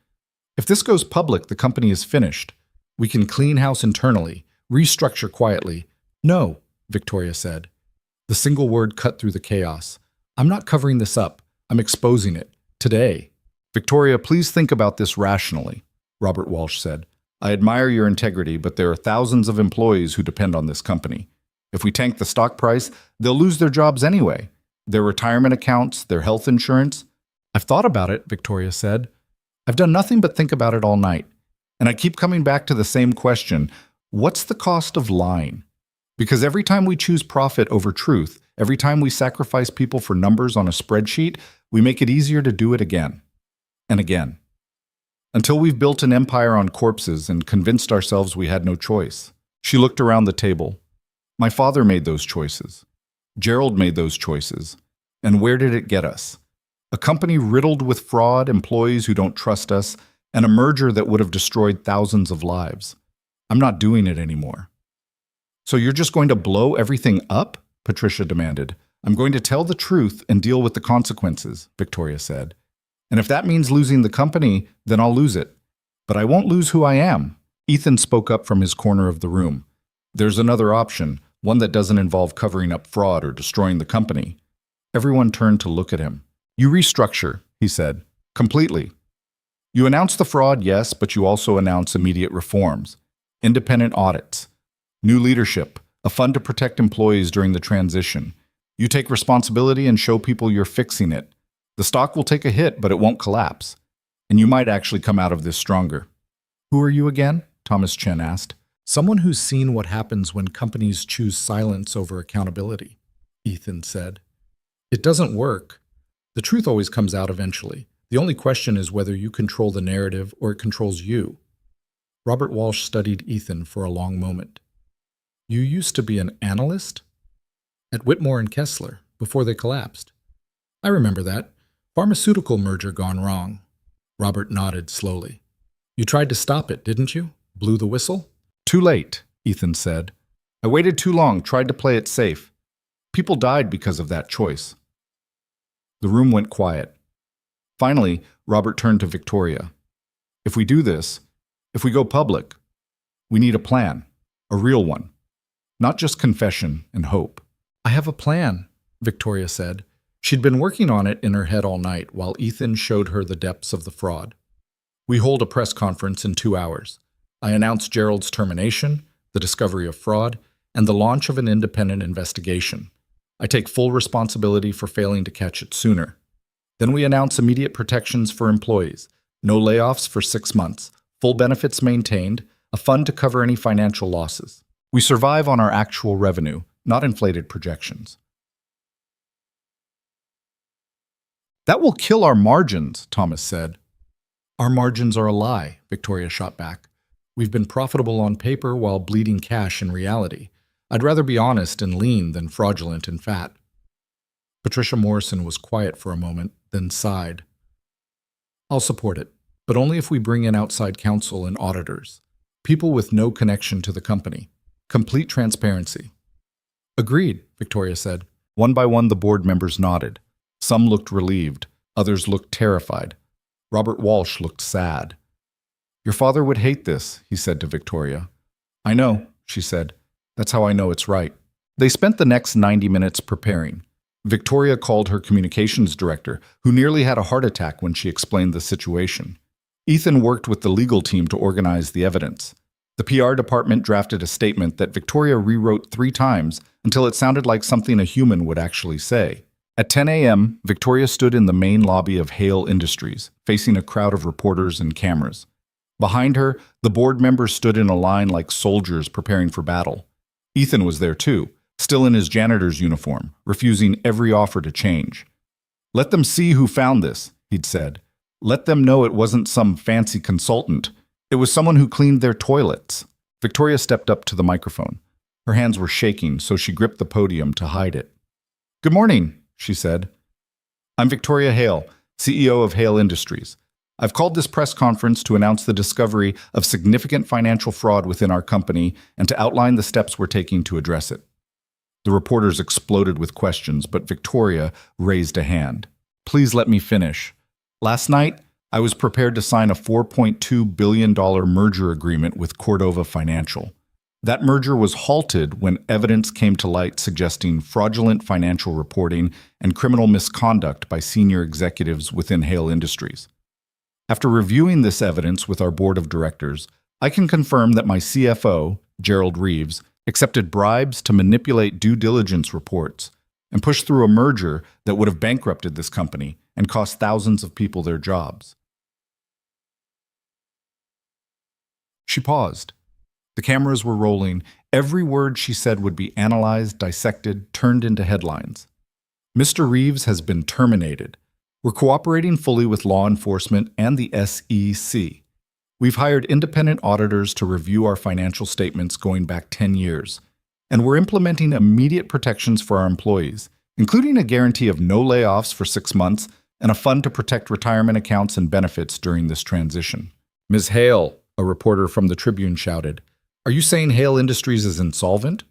If this goes public, the company is finished. We can clean house internally, restructure quietly. No, Victoria said. The single word cut through the chaos. I'm not covering this up. I'm exposing it. Today. Victoria, please think about this rationally, Robert Walsh said. I admire your integrity, but there are thousands of employees who depend on this company. If we tank the stock price, they'll lose their jobs anyway. Their retirement accounts, their health insurance. I've thought about it, Victoria said. I've done nothing but think about it all night. And I keep coming back to the same question. What's the cost of lying? Because every time we choose profit over truth, every time we sacrifice people for numbers on a spreadsheet, we make it easier to do it again and again. Until we've built an empire on corpses and convinced ourselves we had no choice. She looked around the table. My father made those choices. Gerald made those choices. And where did it get us? A company riddled with fraud, employees who don't trust us, and a merger that would have destroyed thousands of lives. I'm not doing it anymore. So you're just going to blow everything up? Patricia demanded. I'm going to tell the truth and deal with the consequences, Victoria said. And if that means losing the company, then I'll lose it. But I won't lose who I am. Ethan spoke up from his corner of the room. There's another option, one that doesn't involve covering up fraud or destroying the company. Everyone turned to look at him. You restructure, he said, completely. You announce the fraud, yes, but you also announce immediate reforms, independent audits, new leadership, a fund to protect employees during the transition. You take responsibility and show people you're fixing it. The stock will take a hit, but it won't collapse. And you might actually come out of this stronger. Who are you again? Thomas Chen asked. Someone who's seen what happens when companies choose silence over accountability, Ethan said. It doesn't work. The truth always comes out eventually. The only question is whether you control the narrative or it controls you. Robert Walsh studied Ethan for a long moment. You used to be an analyst? At Whitmore and Kessler, before they collapsed. I remember that. Pharmaceutical merger gone wrong. Robert nodded slowly. You tried to stop it, didn't you? Blew the whistle? Too late, Ethan said. I waited too long, tried to play it safe. People died because of that choice. The room went quiet. Finally, Robert turned to Victoria. If we do this, if we go public, we need a plan, a real one, not just confession and hope. I have a plan, Victoria said. She'd been working on it in her head all night while Ethan showed her the depths of the fraud. We hold a press conference in 2 hours. I announce Gerald's termination, the discovery of fraud, and the launch of an independent investigation. I take full responsibility for failing to catch it sooner. Then we announce immediate protections for employees, no layoffs for 6 months, full benefits maintained, a fund to cover any financial losses. We survive on our actual revenue, not inflated projections. That will kill our margins, Thomas said. Our margins are a lie, Victoria shot back. We've been profitable on paper while bleeding cash in reality. I'd rather be honest and lean than fraudulent and fat. Patricia Morrison was quiet for a moment, then sighed. I'll support it, but only if we bring in outside counsel and auditors. People with no connection to the company. Complete transparency. Agreed, Victoria said. One by one, the board members nodded. Some looked relieved, others looked terrified. Robert Walsh looked sad. Your father would hate this, he said to Victoria. I know, she said. That's how I know it's right. They spent the next 90 minutes preparing. Victoria called her communications director, who nearly had a heart attack when she explained the situation. Ethan worked with the legal team to organize the evidence. The PR department drafted a statement that Victoria rewrote 3 times until it sounded like something a human would actually say. At 10 a.m., Victoria stood in the main lobby of Hale Industries, facing a crowd of reporters and cameras. Behind her, the board members stood in a line like soldiers preparing for battle. Ethan was there too, still in his janitor's uniform, refusing every offer to change. Let them see who found this, he'd said. Let them know it wasn't some fancy consultant. It was someone who cleaned their toilets. Victoria stepped up to the microphone. Her hands were shaking, so she gripped the podium to hide it. Good morning, she said. I'm Victoria Hale, CEO of Hale Industries. I've called this press conference to announce the discovery of significant financial fraud within our company and to outline the steps we're taking to address it. The reporters exploded with questions, but Victoria raised a hand. Please let me finish. Last night, I was prepared to sign a $4.2 billion merger agreement with Cordova Financial. That merger was halted when evidence came to light suggesting fraudulent financial reporting and criminal misconduct by senior executives within Hale Industries. After reviewing this evidence with our board of directors, I can confirm that my CFO, Gerald Reeves, accepted bribes to manipulate due diligence reports and push through a merger that would have bankrupted this company and cost thousands of people their jobs. She paused. The cameras were rolling. Every word she said would be analyzed, dissected, turned into headlines. Mr. Reeves has been terminated. We're cooperating fully with law enforcement and the SEC. We've hired independent auditors to review our financial statements going back 10 years. And we're implementing immediate protections for our employees, including a guarantee of no layoffs for 6 months and a fund to protect retirement accounts and benefits during this transition. Ms. Hale, a reporter from the Tribune shouted, "Are you saying Hale Industries is insolvent?"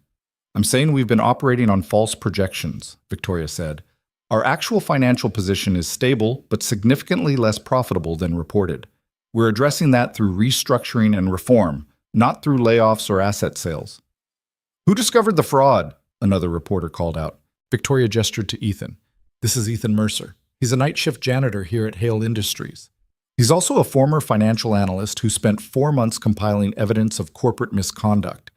"I'm saying we've been operating on false projections," Victoria said. "Our actual financial position is stable, but significantly less profitable than reported. We're addressing that through restructuring and reform, not through layoffs or asset sales." "Who discovered the fraud?" another reporter called out. Victoria gestured to Ethan. "This is Ethan Mercer. He's a night shift janitor here at Hale Industries. He's also a former financial analyst who spent 4 months compiling evidence of corporate misconduct.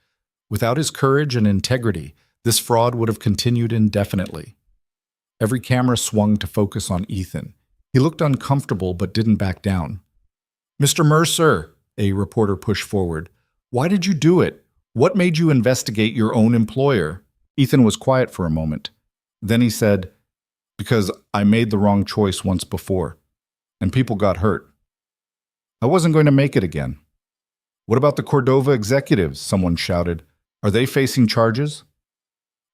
Without his courage and integrity, this fraud would have continued indefinitely." Every camera swung to focus on Ethan. He looked uncomfortable but didn't back down. "Mr. Mercer," a reporter pushed forward, "why did you do it? What made you investigate your own employer?" Ethan was quiet for a moment. Then he said, "Because I made the wrong choice once before, and people got hurt. I wasn't going to make it again." "What about the Cordova executives?" someone shouted. "Are they facing charges?"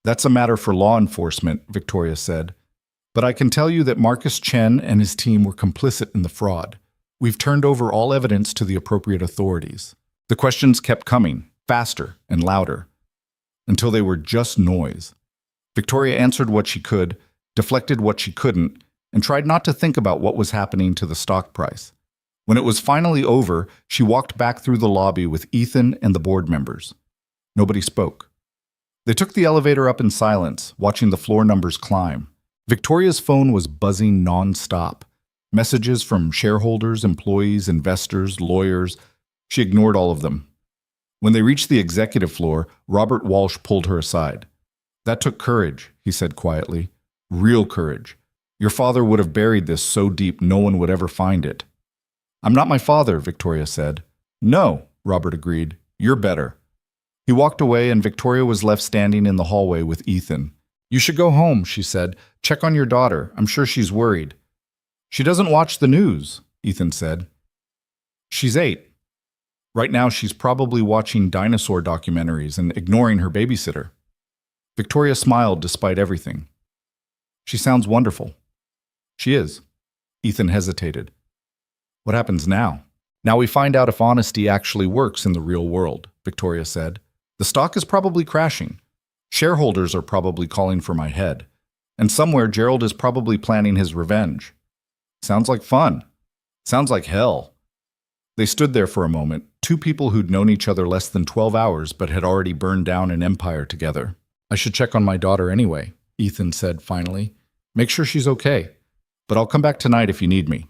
"That's a matter for law enforcement," Victoria said. "But I can tell you that Marcus Chen and his team were complicit in the fraud. We've turned over all evidence to the appropriate authorities." The questions kept coming, faster and louder, until they were just noise. Victoria answered what she could, deflected what she couldn't, and tried not to think about what was happening to the stock price. When it was finally over, she walked back through the lobby with Ethan and the board members. Nobody spoke. They took the elevator up in silence, watching the floor numbers climb. Victoria's phone was buzzing non-stop. Messages from shareholders, employees, investors, lawyers. She ignored all of them. When they reached the executive floor, Robert Walsh pulled her aside. "That took courage," he said quietly. "Real courage. Your father would have buried this so deep no one would ever find it." "I'm not my father," Victoria said. "No," Robert agreed. "You're better." He walked away and Victoria was left standing in the hallway with Ethan. "You should go home," she said. "Check on your daughter. I'm sure she's worried." "She doesn't watch the news," Ethan said. "She's 8. Right now she's probably watching dinosaur documentaries and ignoring her babysitter." Victoria smiled despite everything. "She sounds wonderful." "She is." Ethan hesitated. "What happens now?" "Now we find out if honesty actually works in the real world," Victoria said. "The stock is probably crashing. Shareholders are probably calling for my head. And somewhere Gerald is probably planning his revenge. Sounds like fun. Sounds like hell." They stood there for a moment, two people who'd known each other less than 12 hours but had already burned down an empire together. "I should check on my daughter anyway," Ethan said finally. "Make sure she's okay. But I'll come back tonight if you need me."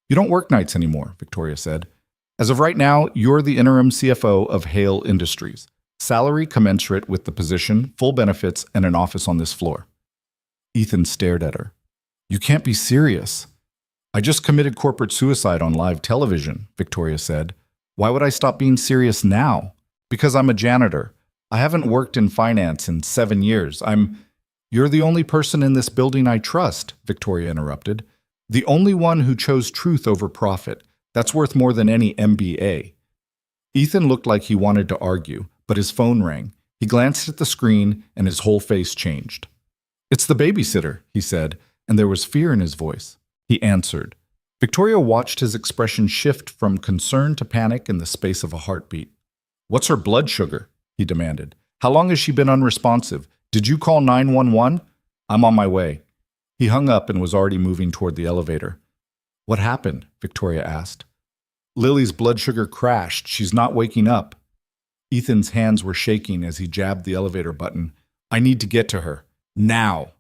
"You don't work nights anymore," Victoria said. "As of right now, you're the interim CFO of Hale Industries. Salary commensurate with the position, full benefits, and an office on this floor." Ethan stared at her. "You can't be serious." "I just committed corporate suicide on live television," Victoria said. "Why would I stop being serious now?" "Because I'm a janitor. I haven't worked in finance in 7 years. You're the only person in this building I trust," Victoria interrupted. "The only one who chose truth over profit. That's worth more than any MBA." Ethan looked like he wanted to argue, but his phone rang. He glanced at the screen and his whole face changed. "It's the babysitter," he said, and there was fear in his voice. He answered. Victoria watched his expression shift from concern to panic in the space of a heartbeat. "What's her blood sugar?" he demanded. "How long has she been unresponsive? Did you call 911? I'm on my way." He hung up and was already moving toward the elevator. What happened? Victoria asked. Lily's blood sugar crashed. She's not waking up. Ethan's hands were shaking as he jabbed the elevator button. I need to get to her. Now.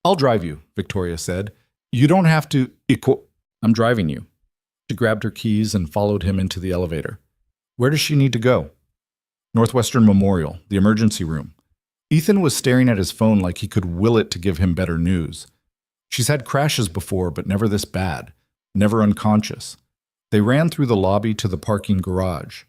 I'll drive you, Victoria said. You don't have to. I'm driving you. She grabbed her keys and followed him into the elevator. Where does she need to go? Northwestern Memorial, the emergency room. Ethan was staring at his phone like he could will it to give him better news. She's had crashes before, but never this bad. Never unconscious. They ran through the lobby to the parking garage.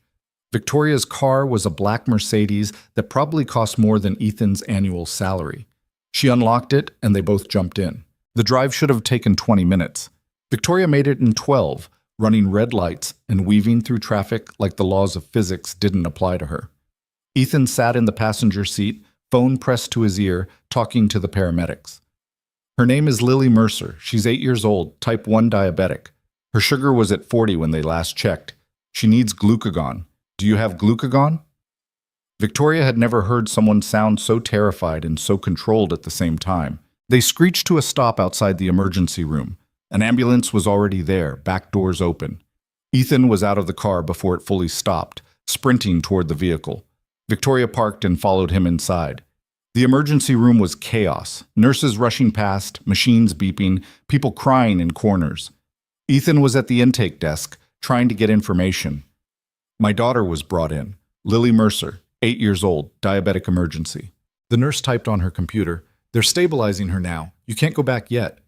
Victoria's car was a black Mercedes that probably cost more than Ethan's annual salary. She unlocked it, and they both jumped in. The drive should have taken 20 minutes. Victoria made it in 12, running red lights and weaving through traffic like the laws of physics didn't apply to her. Ethan sat in the passenger seat, phone pressed to his ear, talking to the paramedics. Her name is Lily Mercer. She's 8 years old, type 1 diabetic. Her sugar was at 40 when they last checked. She needs glucagon. Do you have glucagon? Victoria had never heard someone sound so terrified and so controlled at the same time. They screeched to a stop outside the emergency room. An ambulance was already there, back doors open. Ethan was out of the car before it fully stopped, sprinting toward the vehicle. Victoria parked and followed him inside. The emergency room was chaos. Nurses rushing past, machines beeping, people crying in corners. Ethan was at the intake desk, trying to get information. My daughter was brought in. Lily Mercer, 8 years old, diabetic emergency. The nurse typed on her computer. They're stabilizing her now. You can't go back yet.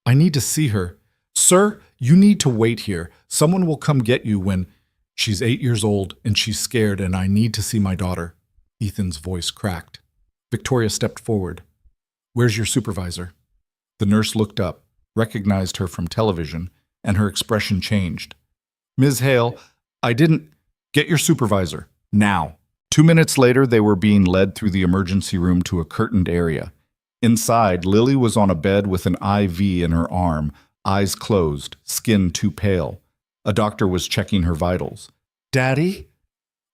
I need to see her. Sir, you need to wait here. Someone will come get you when... She's 8 years old and she's scared and I need to see my daughter. Ethan's voice cracked. Victoria stepped forward. Where's your supervisor? The nurse looked up, recognized her from television, and her expression changed. Ms. Hale, I didn't... Get your supervisor. Now. 2 minutes later, they were being led through the emergency room to a curtained area. Inside, Lily was on a bed with an IV in her arm, eyes closed, skin too pale. A doctor was checking her vitals. Daddy?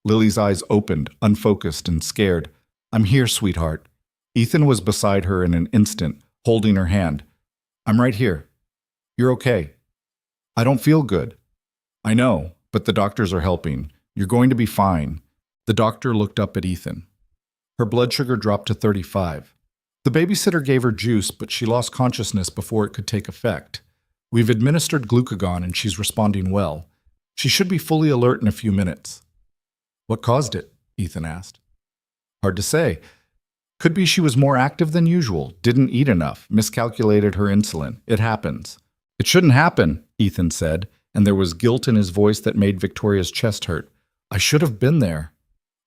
Lily's eyes opened, unfocused and scared. I'm here, sweetheart. Ethan was beside her in an instant, holding her hand. I'm right here. You're okay. I don't feel good. I know, but the doctors are helping. You're going to be fine. The doctor looked up at Ethan. Her blood sugar dropped to 35. The babysitter gave her juice, but she lost consciousness before it could take effect. We've administered glucagon and she's responding well. She should be fully alert in a few minutes. What caused it? Ethan asked. Hard to say. Could be she was more active than usual, didn't eat enough, miscalculated her insulin. It happens. It shouldn't happen, Ethan said, and there was guilt in his voice that made Victoria's chest hurt. I should have been there.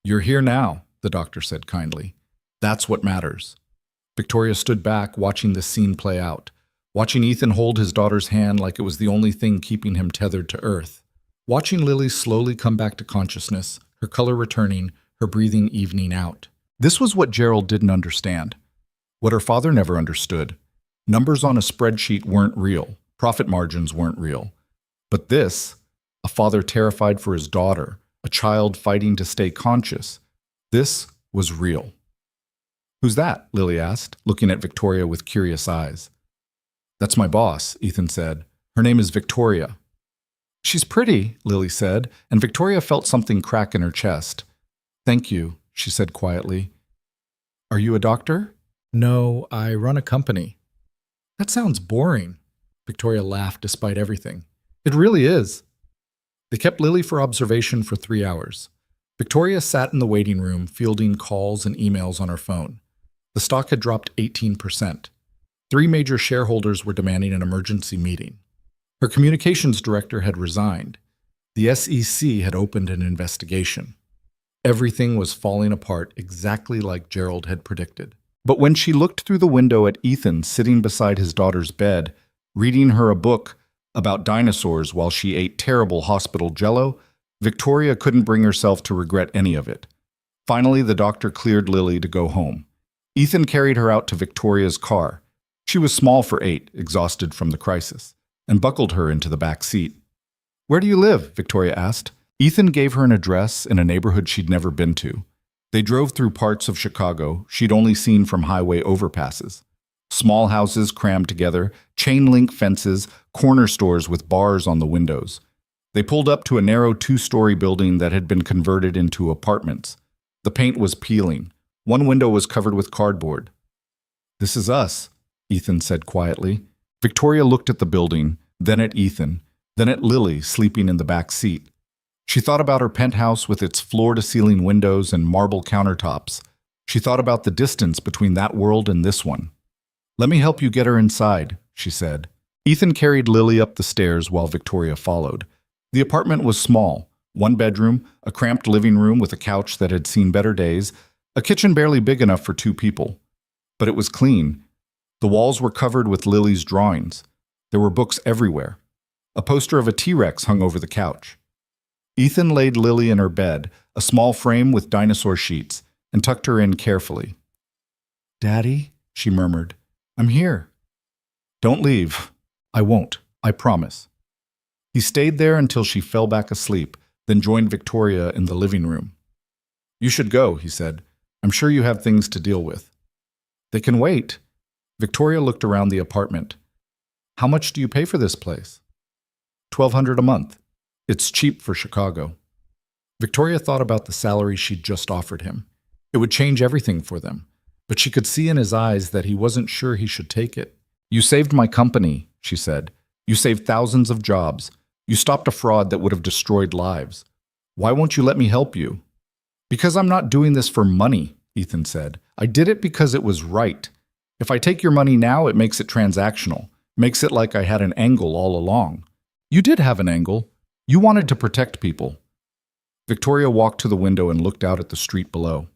You're here now, the doctor said kindly. That's what matters. Victoria stood back, watching the scene play out, watching Ethan hold his daughter's hand like it was the only thing keeping him tethered to earth, watching Lily slowly come back to consciousness, her color returning, her breathing evening out. This was what Gerald didn't understand, what her father never understood. Numbers on a spreadsheet weren't real, profit margins weren't real. But this, a father terrified for his daughter, a child fighting to stay conscious, this was real. Who's that? Lily asked, looking at Victoria with curious eyes. That's my boss, Ethan said. Her name is Victoria. She's pretty, Lily said, and Victoria felt something crack in her chest. Thank you, she said quietly. Are you a doctor? No, I run a company. That sounds boring. Victoria laughed despite everything. It really is. They kept Lily for observation for 3 hours. Victoria sat in the waiting room, fielding calls and emails on her phone. The stock had dropped 18%. 3 major shareholders were demanding an emergency meeting. Her communications director had resigned. The SEC had opened an investigation. Everything was falling apart exactly like Gerald had predicted. But when she looked through the window at Ethan sitting beside his daughter's bed, reading her a book about dinosaurs while she ate terrible hospital jello, Victoria couldn't bring herself to regret any of it. Finally, the doctor cleared Lily to go home. Ethan carried her out to Victoria's car. She was small for 8, exhausted from the crisis, and buckled her into the back seat. Where do you live? Victoria asked. Ethan gave her an address in a neighborhood she'd never been to. They drove through parts of Chicago she'd only seen from highway overpasses. Small houses crammed together, chain-link fences, corner stores with bars on the windows. They pulled up to a narrow two-story building that had been converted into apartments. The paint was peeling. One window was covered with cardboard. "This is us," Ethan said quietly. Victoria looked at the building, then at Ethan, then at Lily sleeping in the back seat. She thought about her penthouse with its floor-to-ceiling windows and marble countertops. She thought about the distance between that world and this one. "Let me help you get her inside," she said. Ethan carried Lily up the stairs while Victoria followed. The apartment was small. One bedroom, a cramped living room with a couch that had seen better days, a kitchen barely big enough for two people. But it was clean. The walls were covered with Lily's drawings. There were books everywhere. A poster of a T-Rex hung over the couch. Ethan laid Lily in her bed, a small frame with dinosaur sheets, and tucked her in carefully. "Daddy," she murmured, "I'm here." "Don't leave. I won't. I promise." He stayed there until she fell back asleep, then joined Victoria in the living room. "You should go," he said. "I'm sure you have things to deal with." "They can wait." Victoria looked around the apartment. "How much do you pay for this place?" $1,200 a month. It's cheap for Chicago. Victoria thought about the salary she'd just offered him. It would change everything for them, but she could see in his eyes that he wasn't sure he should take it. "You saved my company," she said. "You saved thousands of jobs. You stopped a fraud that would have destroyed lives. Why won't you let me help you?" "Because I'm not doing this for money," Ethan said. "I did it because it was right. If I take your money now, it makes it transactional, makes it like I had an angle all along. You did have an angle. You wanted to protect people." Victoria walked to the window and looked out at the street below.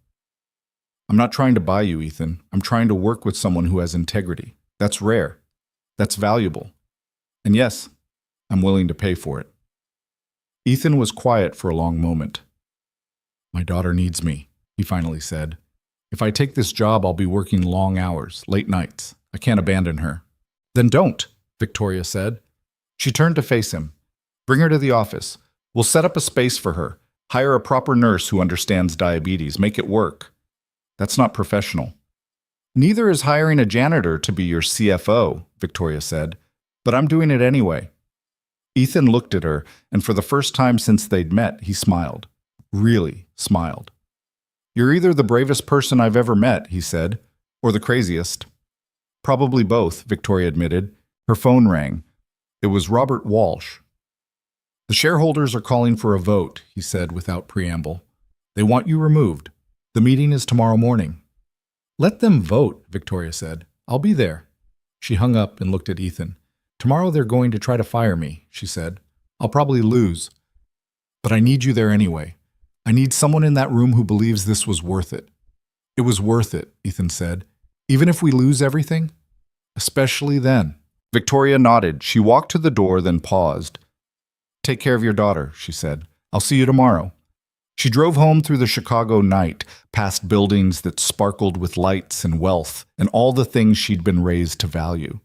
"I'm not trying to buy you, Ethan. I'm trying to work with someone who has integrity. That's rare. That's valuable. And yes, I'm willing to pay for it." Ethan was quiet for a long moment. "My daughter needs me," he finally said. "If I take this job, I'll be working long hours, late nights. I can't abandon her." "Then don't," Victoria said. She turned to face him. "Bring her to the office. We'll set up a space for her. Hire a proper nurse who understands diabetes. Make it work." "That's not professional." "Neither is hiring a janitor to be your CFO," Victoria said. "But I'm doing it anyway." Ethan looked at her, and for the first time since they'd met, he smiled. Really smiled. "You're either the bravest person I've ever met," he said, "or the craziest." "Probably both," Victoria admitted. Her phone rang. It was Robert Walsh. "The shareholders are calling for a vote," he said without preamble. "They want you removed. The meeting is tomorrow morning." "Let them vote," Victoria said. "I'll be there." She hung up and looked at Ethan. "Tomorrow they're going to try to fire me," she said. "I'll probably lose. But I need you there anyway. I need someone in that room who believes this was worth it." "It was worth it," Ethan said. "Even if we lose everything?" "Especially then." Victoria nodded. She walked to the door, then paused. "Take care of your daughter," she said. "I'll see you tomorrow." She drove home through the Chicago night, past buildings that sparkled with lights and wealth and all the things she'd been raised to value.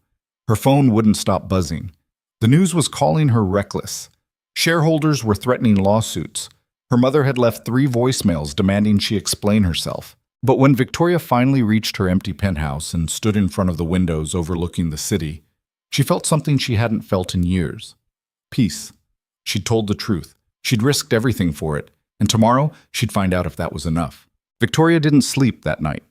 Her phone wouldn't stop buzzing. The news was calling her reckless. Shareholders were threatening lawsuits. Her mother had left 3 voicemails demanding she explain herself. But when Victoria finally reached her empty penthouse and stood in front of the windows overlooking the city, she felt something she hadn't felt in years. Peace. She'd told the truth. She'd risked everything for it. And tomorrow, she'd find out if that was enough. Victoria didn't sleep that night.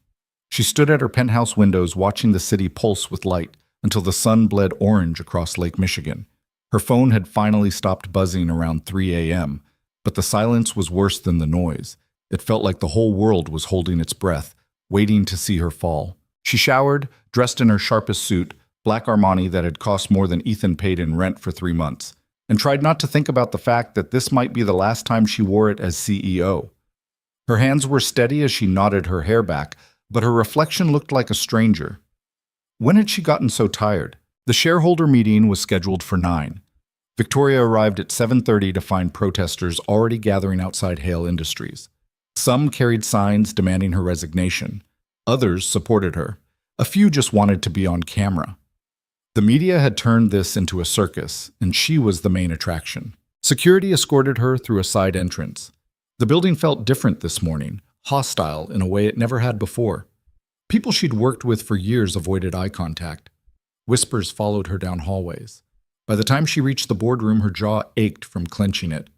She stood at her penthouse windows watching the city pulse with light until the sun bled orange across Lake Michigan. Her phone had finally stopped buzzing around 3 a.m., but the silence was worse than the noise. It felt like the whole world was holding its breath, waiting to see her fall. She showered, dressed in her sharpest suit, black Armani that had cost more than Ethan paid in rent for 3 months, and tried not to think about the fact that this might be the last time she wore it as CEO. Her hands were steady as she knotted her hair back, but her reflection looked like a stranger. When had she gotten so tired? The shareholder meeting was scheduled for 9. Victoria arrived at 7:30 to find protesters already gathering outside Hale Industries. Some carried signs demanding her resignation. Others supported her. A few just wanted to be on camera. The media had turned this into a circus, and she was the main attraction. Security escorted her through a side entrance. The building felt different this morning, hostile in a way it never had before. People she'd worked with for years avoided eye contact. Whispers followed her down hallways. By the time she reached the boardroom, her jaw ached from clenching it.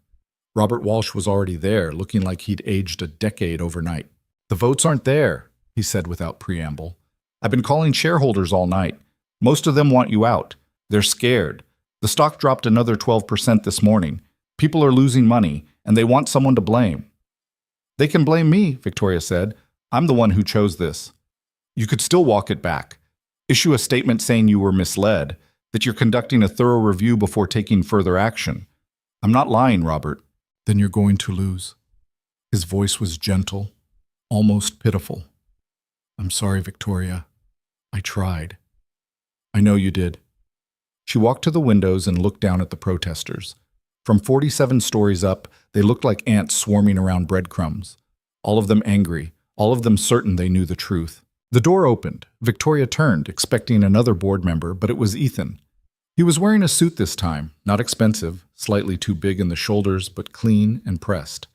Robert Walsh was already there, looking like he'd aged a decade overnight. "The votes aren't there," he said without preamble. "I've been calling shareholders all night. Most of them want you out. They're scared. The stock dropped another 12% this morning. People are losing money, and they want someone to blame." "They can blame me," Victoria said. "I'm the one who chose this." "You could still walk it back. Issue a statement saying you were misled, that you're conducting a thorough review before taking further action." "I'm not lying, Robert." "Then you're going to lose." His voice was gentle, almost pitiful. "I'm sorry, Victoria. I tried." "I know you did." She walked to the windows and looked down at the protesters. From 47 stories up, they looked like ants swarming around breadcrumbs. All of them angry, all of them certain they knew the truth. The door opened. Victoria turned, expecting another board member, but it was Ethan. He was wearing a suit this time, not expensive, slightly too big in the shoulders, but clean and pressed.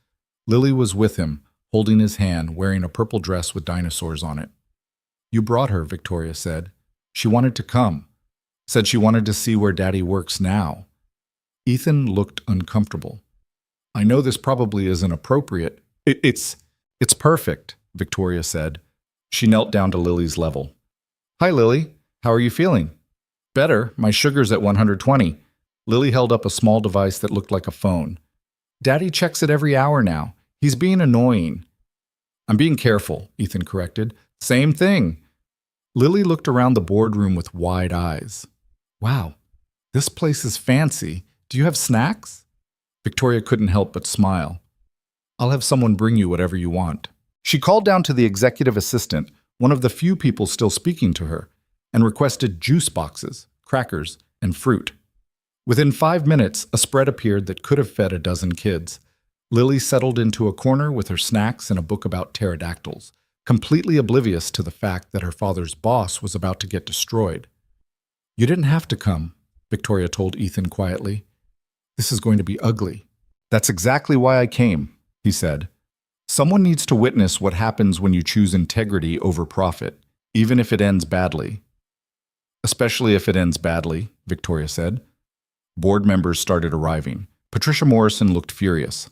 Lily was with him, holding his hand, wearing a purple dress with dinosaurs on it. "You brought her," Victoria said. "She wanted to come. Said she wanted to see where Daddy works now." Ethan looked uncomfortable. "I know this probably isn't appropriate." It's perfect," Victoria said. She knelt down to Lily's level. "Hi, Lily. How are you feeling?" "Better. My sugar's at 120. Lily held up a small device that looked like a phone. "Daddy checks it every hour now. He's being annoying." "I'm being careful," Ethan corrected. "Same thing." Lily looked around the boardroom with wide eyes. "Wow, this place is fancy. Do you have snacks?" Victoria couldn't help but smile. "I'll have someone bring you whatever you want." She called down to the executive assistant, one of the few people still speaking to her, and requested juice boxes, crackers, and fruit. Within 5 minutes, a spread appeared that could have fed a dozen kids. Lily settled into a corner with her snacks and a book about pterodactyls, completely oblivious to the fact that her father's boss was about to get destroyed. "You didn't have to come," Victoria told Ethan quietly. "This is going to be ugly." "That's exactly why I came," he said. "Someone needs to witness what happens when you choose integrity over profit, even if it ends badly." "Especially if it ends badly," Victoria said. Board members started arriving. Patricia Morrison looked furious.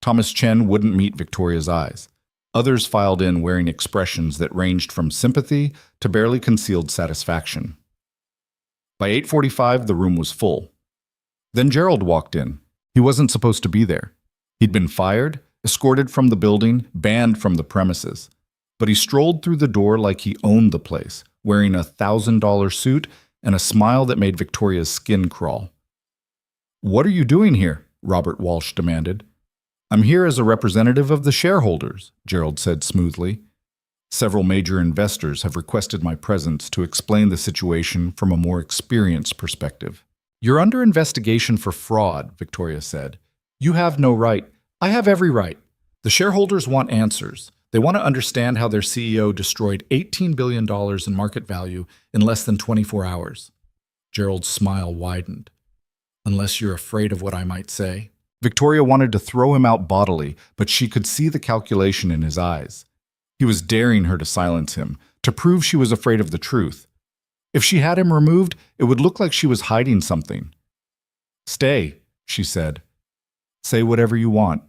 Thomas Chen wouldn't meet Victoria's eyes. Others filed in wearing expressions that ranged from sympathy to barely concealed satisfaction. By 8:45, the room was full. Then Gerald walked in. He wasn't supposed to be there. He'd been fired, escorted from the building, banned from the premises. But he strolled through the door like he owned the place, wearing a $1,000 suit and a smile that made Victoria's skin crawl. "What are you doing here?" Robert Walsh demanded. "I'm here as a representative of the shareholders," Gerald said smoothly. "Several major investors have requested my presence to explain the situation from a more experienced perspective." "You're under investigation for fraud," Victoria said. "You have no right. I have every right. The shareholders want answers. They want to understand how their CEO destroyed $18 billion in market value in less than 24 hours. Gerald's smile widened. "Unless you're afraid of what I might say." Victoria wanted to throw him out bodily, but she could see the calculation in his eyes. He was daring her to silence him, to prove she was afraid of the truth. If she had him removed, it would look like she was hiding something. "Stay," she said. "Say whatever you want.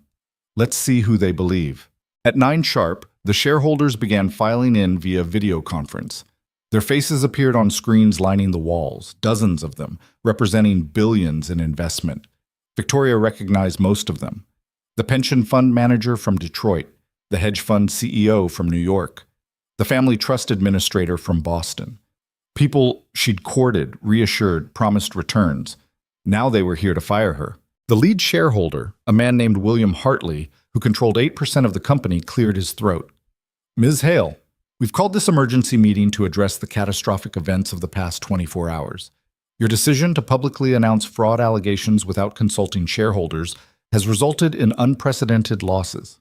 Let's see who they believe." At 9 sharp, the shareholders began filing in via video conference. Their faces appeared on screens lining the walls, dozens of them, representing billions in investment. Victoria recognized most of them. The pension fund manager from Detroit, the hedge fund CEO from New York, the family trust administrator from Boston. People she'd courted, reassured, promised returns. Now they were here to fire her. The lead shareholder, a man named William Hartley, who controlled 8% of the company, cleared his throat. "Ms. Hale, we've called this emergency meeting to address the catastrophic events of the past 24 hours. Your decision to publicly announce fraud allegations without consulting shareholders has resulted in unprecedented losses.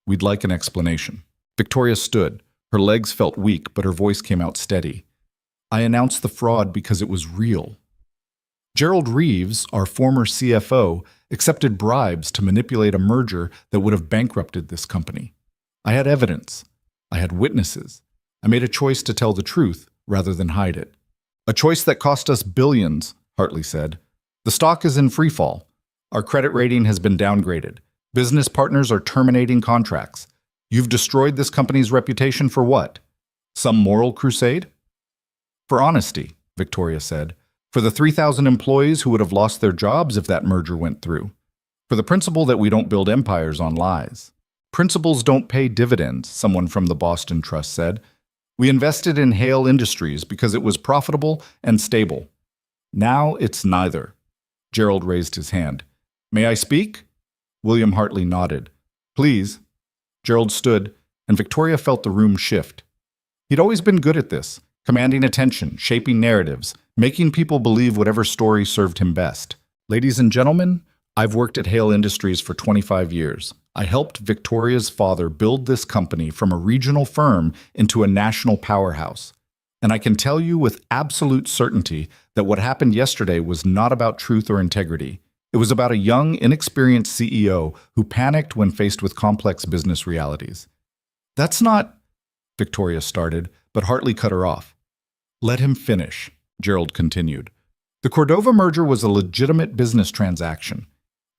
We'd like an explanation." Victoria stood. Her legs felt weak, but her voice came out steady. "I announced the fraud because it was real. Gerald Reeves, our former CFO, accepted bribes to manipulate a merger that would have bankrupted this company. I had evidence. I had witnesses. I made a choice to tell the truth rather than hide it. A choice that cost us billions, Hartley said. The stock is in free fall. Our credit rating has been downgraded. Business partners are terminating contracts. You've destroyed this company's reputation for what? Some moral crusade? For honesty, Victoria said. For the 3,000 employees who would have lost their jobs if that merger went through. For the principle that we don't build empires on lies. Principles don't pay dividends, someone from the Boston Trust said. We invested in Hale Industries because it was profitable and stable. Now it's neither. Gerald raised his hand. May I speak? William Hartley nodded. Please. Gerald stood, and Victoria felt the room shift. He'd always been good at this, commanding attention, shaping narratives, making people believe whatever story served him best. Ladies and gentlemen, I've worked at Hale Industries for 25 years. I helped Victoria's father build this company from a regional firm into a national powerhouse. And I can tell you with absolute certainty that what happened yesterday was not about truth or integrity. It was about a young, inexperienced CEO who panicked when faced with complex business realities. That's not, Victoria started, but Hartley cut her off. Let him finish, Gerald continued. The Cordova merger was a legitimate business transaction.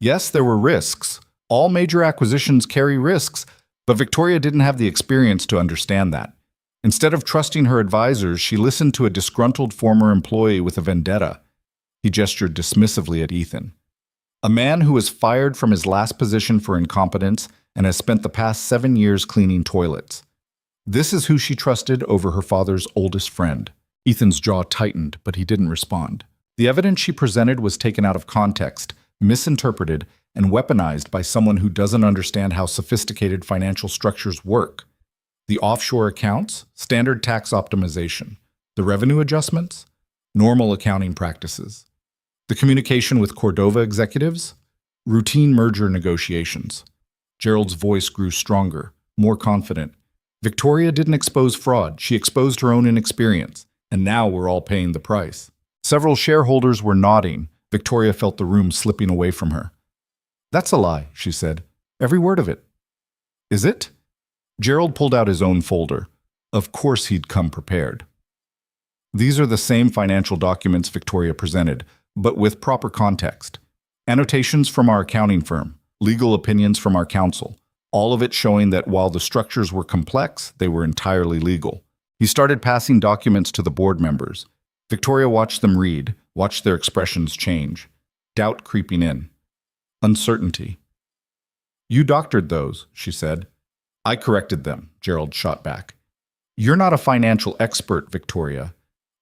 Yes, there were risks. All major acquisitions carry risks, but Victoria didn't have the experience to understand that. Instead of trusting her advisors, she listened to a disgruntled former employee with a vendetta. He gestured dismissively at Ethan. A man who was fired from his last position for incompetence and has spent the past 7 years cleaning toilets. This is who she trusted over her father's oldest friend. Ethan's jaw tightened, but he didn't respond. The evidence she presented was taken out of context, misinterpreted, and weaponized by someone who doesn't understand how sophisticated financial structures work. The offshore accounts, standard tax optimization, the revenue adjustments, normal accounting practices. The communication with Cordova executives, routine merger negotiations. Gerald's voice grew stronger, more confident. Victoria didn't expose fraud, she exposed her own inexperience, and now we're all paying the price. Several shareholders were nodding. Victoria felt the room slipping away from her. That's a lie, she said. Every word of it. Is it? Gerald pulled out his own folder. Of course he'd come prepared. These are the same financial documents Victoria presented, but with proper context. Annotations from our accounting firm, legal opinions from our counsel, all of it showing that while the structures were complex, they were entirely legal. He started passing documents to the board members. Victoria watched them read, watched their expressions change. Doubt creeping in. Uncertainty. You doctored those, she said. I corrected them, Gerald shot back. You're not a financial expert, Victoria.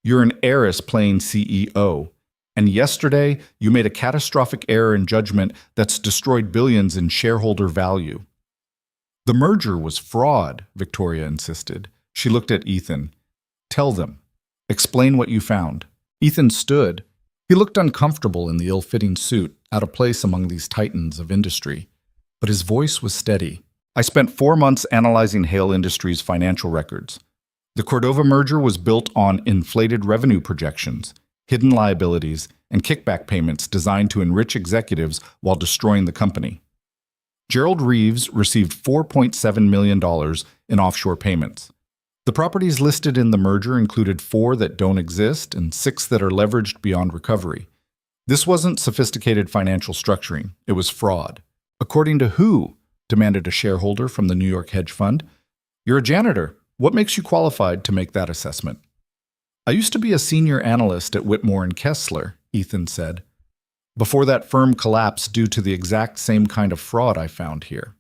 You're an heiress playing CEO. And yesterday, you made a catastrophic error in judgment that's destroyed billions in shareholder value. The merger was fraud, Victoria insisted. She looked at Ethan. Tell them. Explain what you found. Ethan stood. He looked uncomfortable in the ill-fitting suit, out of place among these titans of industry. But his voice was steady. I spent 4 months analyzing Hale Industries' financial records. The Cordova merger was built on inflated revenue projections, hidden liabilities, and kickback payments designed to enrich executives while destroying the company. Gerald Reeves received $4.7 million in offshore payments. The properties listed in the merger included 4 that don't exist and 6 that are leveraged beyond recovery. This wasn't sophisticated financial structuring, it was fraud. According to who? Demanded a shareholder from the New York hedge fund. You're a janitor. What makes you qualified to make that assessment? I used to be a senior analyst at Whitmore and Kessler, Ethan said, before that firm collapsed due to the exact same kind of fraud I found here.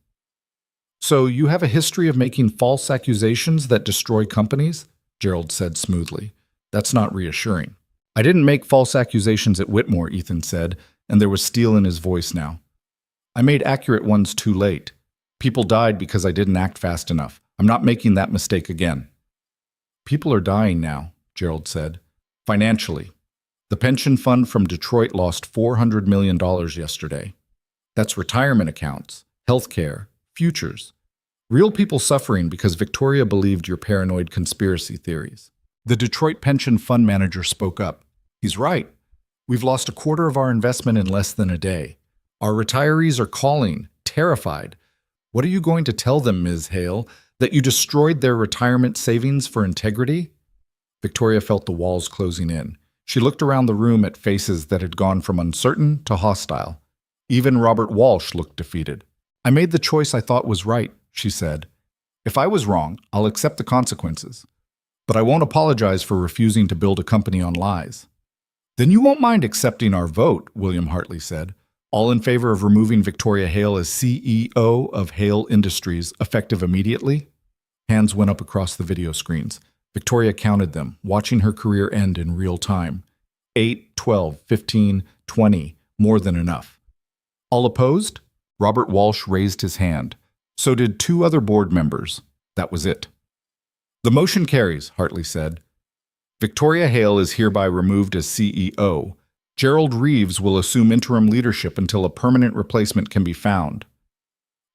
So you have a history of making false accusations that destroy companies? Gerald said smoothly. That's not reassuring. I didn't make false accusations at Whitmore, Ethan said, and there was steel in his voice now. I made accurate ones too late. People died because I didn't act fast enough. I'm not making that mistake again. People are dying now, Gerald said. Financially. The pension fund from Detroit lost $400 million yesterday. That's retirement accounts, health care, futures. Real people suffering because Victoria believed your paranoid conspiracy theories. The Detroit pension fund manager spoke up. He's right. We've lost a quarter of our investment in less than a day. Our retirees are calling, terrified. What are you going to tell them, Ms. Hale? That you destroyed their retirement savings for integrity? Victoria felt the walls closing in. She looked around the room at faces that had gone from uncertain to hostile. Even Robert Walsh looked defeated. I made the choice I thought was right, she said. If I was wrong, I'll accept the consequences. But I won't apologize for refusing to build a company on lies. Then you won't mind accepting our vote, William Hartley said. All in favor of removing Victoria Hale as CEO of Hale Industries, effective immediately? Hands went up across the video screens. Victoria counted them, watching her career end in real time. 8, 12, 15, 20, more than enough. All opposed? Robert Walsh raised his hand. So did 2 other board members. That was it. The motion carries, Hartley said. Victoria Hale is hereby removed as CEO. Gerald Reeves will assume interim leadership until a permanent replacement can be found.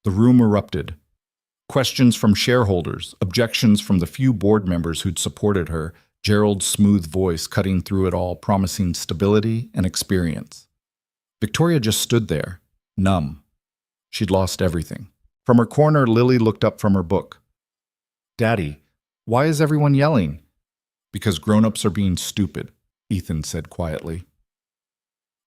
The room erupted. Questions from shareholders, objections from the few board members who'd supported her, Gerald's smooth voice cutting through it all, promising stability and experience. Victoria just stood there, numb. She'd lost everything. From her corner, Lily looked up from her book. Daddy, why is everyone yelling? Because grown-ups are being stupid, Ethan said quietly.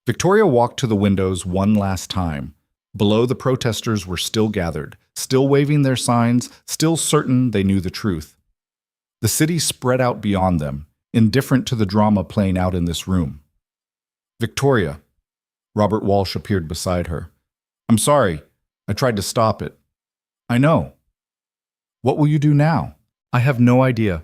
Victoria walked to the windows one last time. Below, the protesters were still gathered, still waving their signs, still certain they knew the truth. The city spread out beyond them, indifferent to the drama playing out in this room. Victoria. Robert Walsh appeared beside her. I'm sorry. I tried to stop it. I know. What will you do now? I have no idea.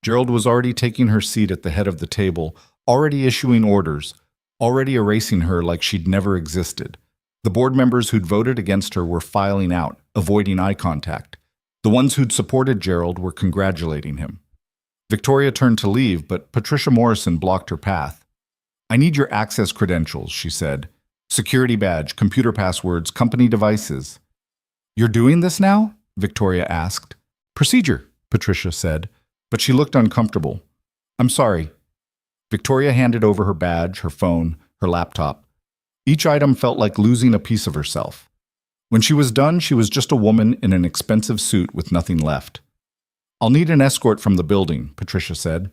Gerald was already taking her seat at the head of the table, already issuing orders, already erasing her like she'd never existed. The board members who'd voted against her were filing out, avoiding eye contact. The ones who'd supported Gerald were congratulating him. Victoria turned to leave, but Patricia Morrison blocked her path. I need your access credentials, she said. Security badge, computer passwords, company devices. You're doing this now? Victoria asked. Procedure, Patricia said, but she looked uncomfortable. I'm sorry. Victoria handed over her badge, her phone, her laptop. Each item felt like losing a piece of herself. When she was done, she was just a woman in an expensive suit with nothing left. I'll need an escort from the building, Patricia said.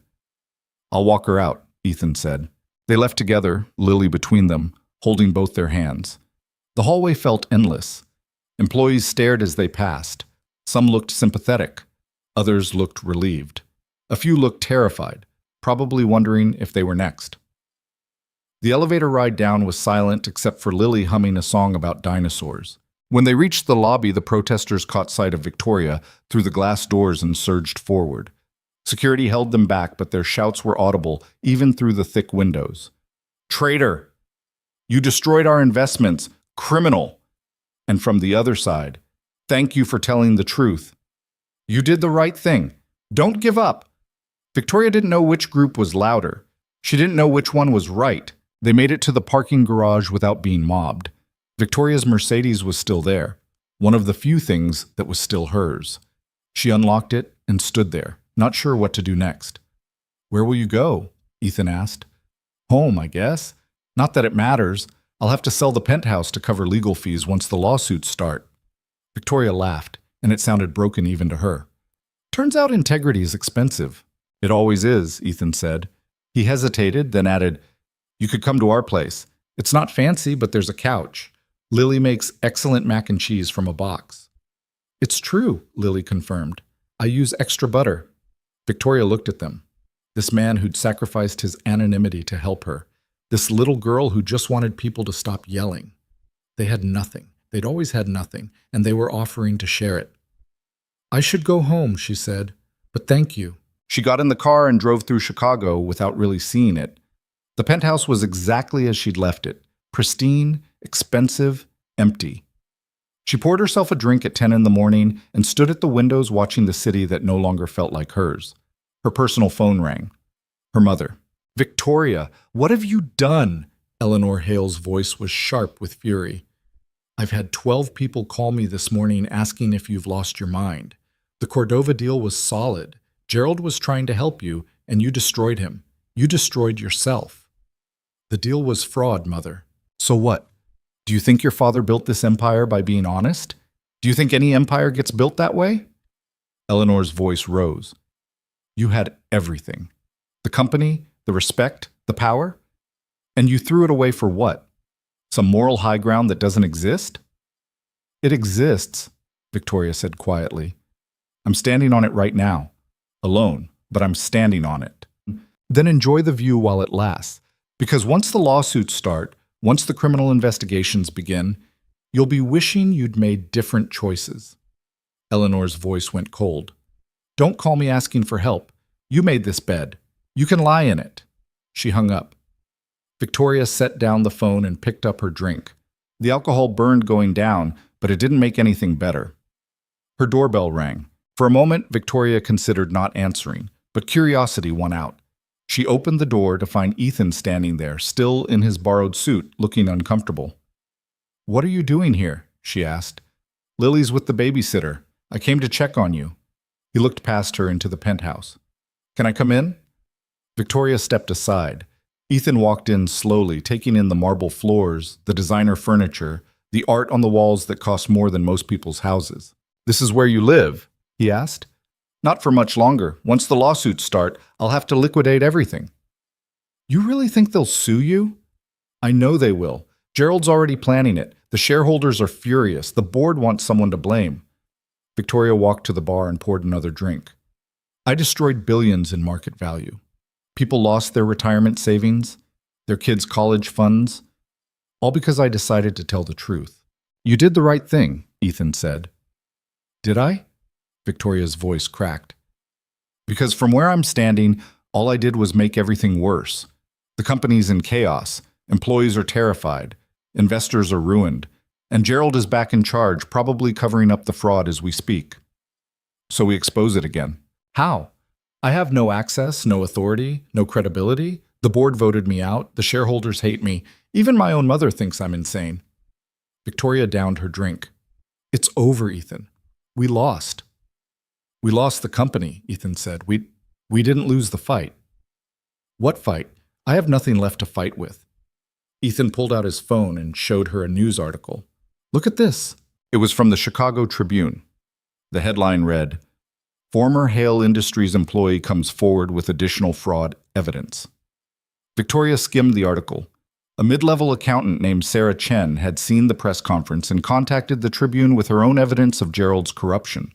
I'll walk her out, Ethan said. They left together, Lily between them, holding both their hands. The hallway felt endless. Employees stared as they passed. Some looked sympathetic. Others looked relieved. A few looked terrified, probably wondering if they were next. The elevator ride down was silent except for Lily humming a song about dinosaurs. When they reached the lobby, the protesters caught sight of Victoria through the glass doors and surged forward. Security held them back, but their shouts were audible even through the thick windows. Traitor! You destroyed our investments! Criminal! And from the other side, thank you for telling the truth. You did the right thing. Don't give up. Victoria didn't know which group was louder. She didn't know which one was right. They made it to the parking garage without being mobbed. Victoria's Mercedes was still there, one of the few things that was still hers. She unlocked it and stood there, not sure what to do next. Where will you go? Ethan asked. Home, I guess. Not that it matters. I'll have to sell the penthouse to cover legal fees once the lawsuits start. Victoria laughed, and it sounded broken even to her. Turns out integrity is expensive. It always is, Ethan said. He hesitated, then added, You could come to our place. It's not fancy, but there's a couch. Lily makes excellent mac and cheese from a box. It's true, Lily confirmed. I use extra butter. Victoria looked at them. This man who'd sacrificed his anonymity to help her. This little girl who just wanted people to stop yelling. They had nothing. They'd always had nothing, and they were offering to share it. I should go home, she said, but thank you. She got in the car and drove through Chicago without really seeing it. The penthouse was exactly as she'd left it. Pristine, expensive, empty. She poured herself a drink at 10 in the morning and stood at the windows watching the city that no longer felt like hers. Her personal phone rang. Her mother. Victoria, what have you done? Eleanor Hale's voice was sharp with fury. I've had 12 people call me this morning asking if you've lost your mind. The Cordova deal was solid. Gerald was trying to help you, and you destroyed him. You destroyed yourself. The deal was fraud, Mother. So what? Do you think your father built this empire by being honest? Do you think any empire gets built that way? Eleanor's voice rose. You had everything. The company, the respect, the power. And you threw it away for what? Some moral high ground that doesn't exist? It exists, Victoria said quietly. I'm standing on it right now. Alone, but I'm standing on it. Then enjoy the view while it lasts. Because once the lawsuits start, once the criminal investigations begin, you'll be wishing you'd made different choices. Eleanor's voice went cold. Don't call me asking for help. You made this bed. You can lie in it. She hung up. Victoria set down the phone and picked up her drink. The alcohol burned going down, but it didn't make anything better. Her doorbell rang. For a moment, Victoria considered not answering, but curiosity won out. She opened the door to find Ethan standing there, still in his borrowed suit, looking uncomfortable. What are you doing here? She asked. Lily's with the babysitter. I came to check on you. He looked past her into the penthouse. Can I come in? Victoria stepped aside. Ethan walked in slowly, taking in the marble floors, the designer furniture, the art on the walls that cost more than most people's houses. This is where you live? He asked. Not for much longer. Once the lawsuits start, I'll have to liquidate everything. You really think they'll sue you? I know they will. Gerald's already planning it. The shareholders are furious. The board wants someone to blame. Victoria walked to the bar and poured another drink. I destroyed billions in market value. People lost their retirement savings, their kids' college funds, all because I decided to tell the truth. You did the right thing, Ethan said. Did I? Victoria's voice cracked. Because from where I'm standing, all I did was make everything worse. The company's in chaos, employees are terrified, investors are ruined, and Gerald is back in charge, probably covering up the fraud as we speak. So we expose it again. How? I have no access, no authority, no credibility. The board voted me out, the shareholders hate me, even my own mother thinks I'm insane. Victoria downed her drink. It's over, Ethan. We lost. We lost the company, Ethan said. We didn't lose the fight. What fight? I have nothing left to fight with. Ethan pulled out his phone and showed her a news article. Look at this. It was from the Chicago Tribune. The headline read, Former Hale Industries employee comes forward with additional fraud evidence. Victoria skimmed the article. A mid-level accountant named Sarah Chen had seen the press conference and contacted the Tribune with her own evidence of Gerald's corruption.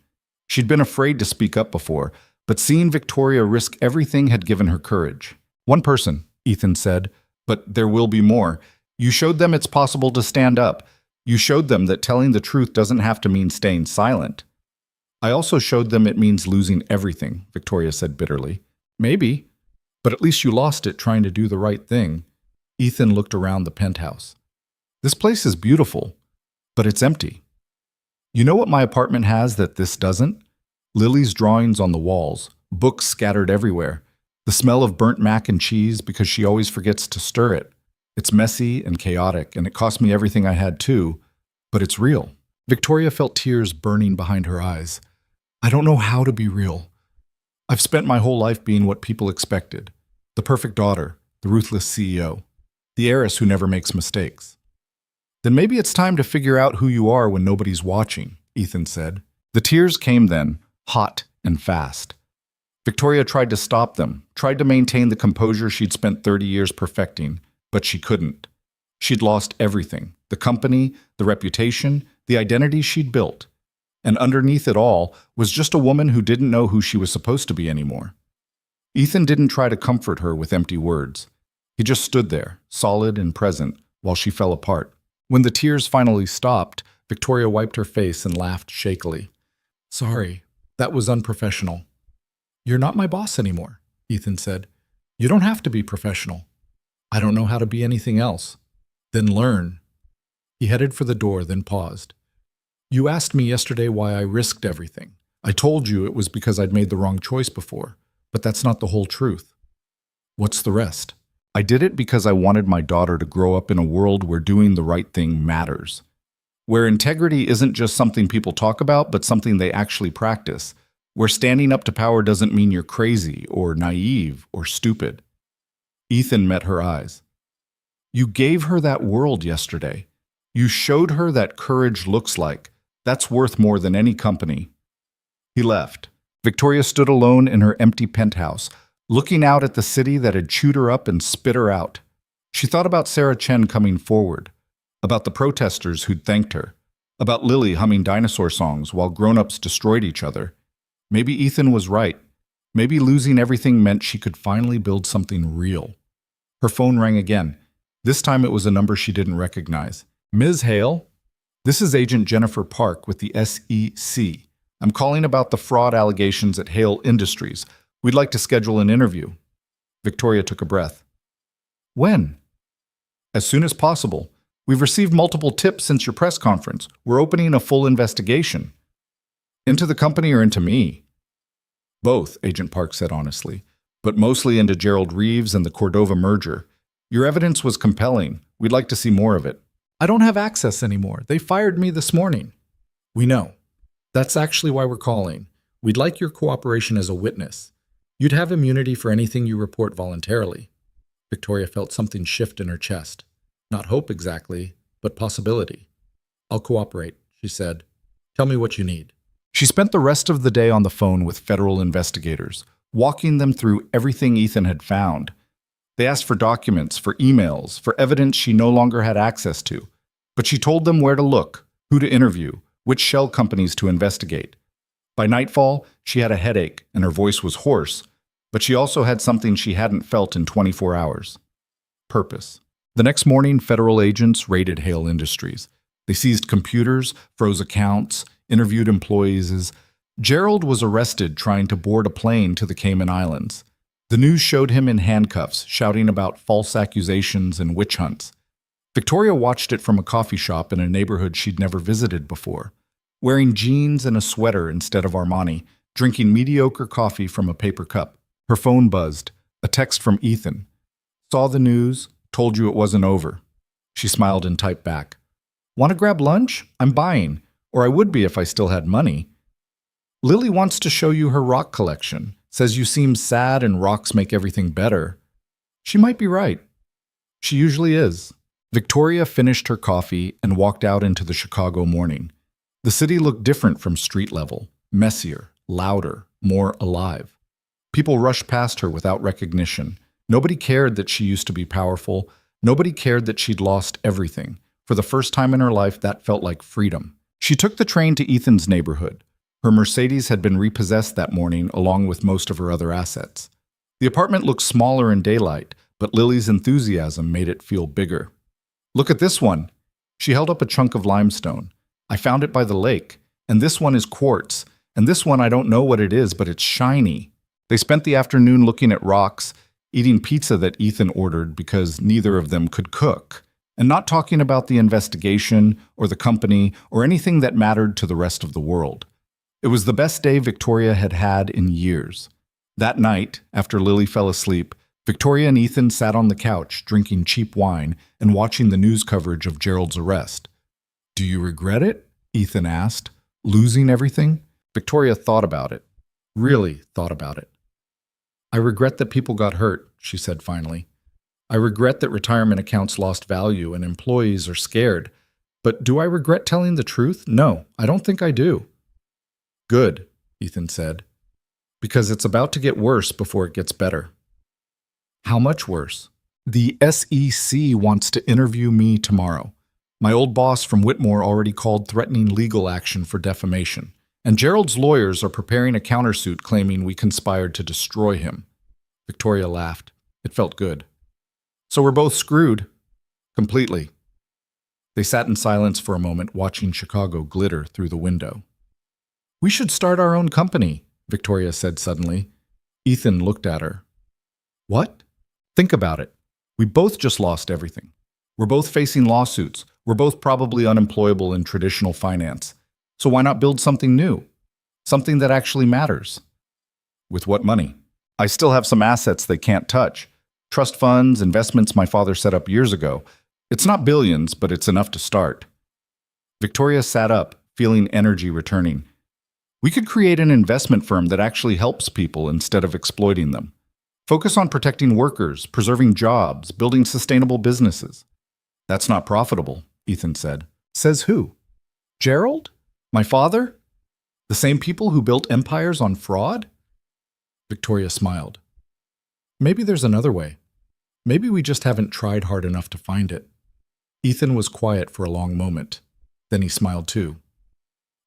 She'd been afraid to speak up before, but seeing Victoria risk everything had given her courage. One person, Ethan said, but there will be more. You showed them it's possible to stand up. You showed them that telling the truth doesn't have to mean staying silent. I also showed them it means losing everything, Victoria said bitterly. Maybe, but at least you lost it trying to do the right thing. Ethan looked around the penthouse. This place is beautiful, but it's empty. You know what my apartment has that this doesn't? Lily's drawings on the walls, books scattered everywhere, the smell of burnt mac and cheese because she always forgets to stir it. It's messy and chaotic, and it cost me everything I had too, but it's real. Victoria felt tears burning behind her eyes. I don't know how to be real. I've spent my whole life being what people expected. The perfect daughter, the ruthless CEO, the heiress who never makes mistakes. Then maybe it's time to figure out who you are when nobody's watching, Ethan said. The tears came then, hot and fast. Victoria tried to stop them, tried to maintain the composure she'd spent 30 years perfecting, but she couldn't. She'd lost everything, the company, the reputation, the identity she'd built. And underneath it all was just a woman who didn't know who she was supposed to be anymore. Ethan didn't try to comfort her with empty words. He just stood there, solid and present, while she fell apart. When the tears finally stopped, Victoria wiped her face and laughed shakily. Sorry, that was unprofessional. You're not my boss anymore, Ethan said. You don't have to be professional. I don't know how to be anything else. Then learn. He headed for the door, then paused. You asked me yesterday why I risked everything. I told you it was because I'd made the wrong choice before, but that's not the whole truth. What's the rest? I did it because I wanted my daughter to grow up in a world where doing the right thing matters. Where integrity isn't just something people talk about, but something they actually practice. Where standing up to power doesn't mean you're crazy or naive or stupid. Ethan met her eyes. You gave her that world yesterday. You showed her that courage looks like. That's worth more than any company. He left, Victoria stood alone in her empty penthouse, looking out at the city that had chewed her up and spit her out. She thought about Sarah Chen coming forward, about the protesters who'd thanked her, about Lily humming dinosaur songs while grown-ups destroyed each other. Maybe Ethan was right. Maybe losing everything meant she could finally build something real. Her phone rang again. This time it was a number she didn't recognize. Ms. Hale? This is Agent Jennifer Park with the SEC. I'm calling about the fraud allegations at Hale Industries. We'd like to schedule an interview. Victoria took a breath. When? As soon as possible. We've received multiple tips since your press conference. We're opening a full investigation. Into the company or into me? Both, Agent Park said honestly, but mostly into Gerald Reeves and the Cordova merger. Your evidence was compelling. We'd like to see more of it. I don't have access anymore. They fired me this morning. We know. That's actually why we're calling. We'd like your cooperation as a witness. You'd have immunity for anything you report voluntarily. Victoria felt something shift in her chest. Not hope exactly, but possibility. I'll cooperate, she said. Tell me what you need. She spent the rest of the day on the phone with federal investigators, walking them through everything Ethan had found. They asked for documents, for emails, for evidence she no longer had access to. But she told them where to look, who to interview, which shell companies to investigate. By nightfall, she had a headache and her voice was hoarse, but she also had something she hadn't felt in 24 hours. Purpose. The next morning, federal agents raided Hale Industries. They seized computers, froze accounts, interviewed employees. Gerald was arrested trying to board a plane to the Cayman Islands. The news showed him in handcuffs, shouting about false accusations and witch hunts. Victoria watched it from a coffee shop in a neighborhood she'd never visited before, wearing jeans and a sweater instead of Armani, drinking mediocre coffee from a paper cup. Her phone buzzed, a text from Ethan. Saw the news, told you it wasn't over. She smiled and typed back. Want to grab lunch? I'm buying, or I would be if I still had money. Lily wants to show you her rock collection, says you seem sad and rocks make everything better. She might be right. She usually is. Victoria finished her coffee and walked out into the Chicago morning. The city looked different from street level, messier, louder, more alive. People rushed past her without recognition. Nobody cared that she used to be powerful. Nobody cared that she'd lost everything. For the first time in her life, that felt like freedom. She took the train to Ethan's neighborhood. Her Mercedes had been repossessed that morning along with most of her other assets. The apartment looked smaller in daylight, but Lily's enthusiasm made it feel bigger. Look at this one. She held up a chunk of limestone. I found it by the lake. And this one is quartz. And this one I don't know what it is, but it's shiny. They spent the afternoon looking at rocks, eating pizza that Ethan ordered because neither of them could cook, and not talking about the investigation or the company or anything that mattered to the rest of the world. It was the best day Victoria had had in years. That night, after Lily fell asleep, Victoria and Ethan sat on the couch, drinking cheap wine and watching the news coverage of Gerald's arrest. Do you regret it? Ethan asked. Losing everything? Victoria thought about it. Really thought about it. I regret that people got hurt, she said finally. I regret that retirement accounts lost value and employees are scared. But do I regret telling the truth? No, I don't think I do. Good, Ethan said. Because it's about to get worse before it gets better. How much worse? The SEC wants to interview me tomorrow. My old boss from Whitmore already called threatening legal action for defamation. And Gerald's lawyers are preparing a countersuit claiming we conspired to destroy him. Victoria laughed. It felt good. So we're both screwed. Completely. They sat in silence for a moment, watching Chicago glitter through the window. We should start our own company, Victoria said suddenly. Ethan looked at her. What? Think about it. We both just lost everything. We're both facing lawsuits. We're both probably unemployable in traditional finance. So why not build something new? Something that actually matters. With what money? I still have some assets they can't touch. Trust funds, investments my father set up years ago. It's not billions, but it's enough to start. Victoria sat up, feeling energy returning. We could create an investment firm that actually helps people instead of exploiting them. Focus on protecting workers, preserving jobs, building sustainable businesses. That's not profitable, Ethan said. Says who? Gerald? My father? The same people who built empires on fraud? Victoria smiled. Maybe there's another way. Maybe we just haven't tried hard enough to find it. Ethan was quiet for a long moment. Then he smiled too.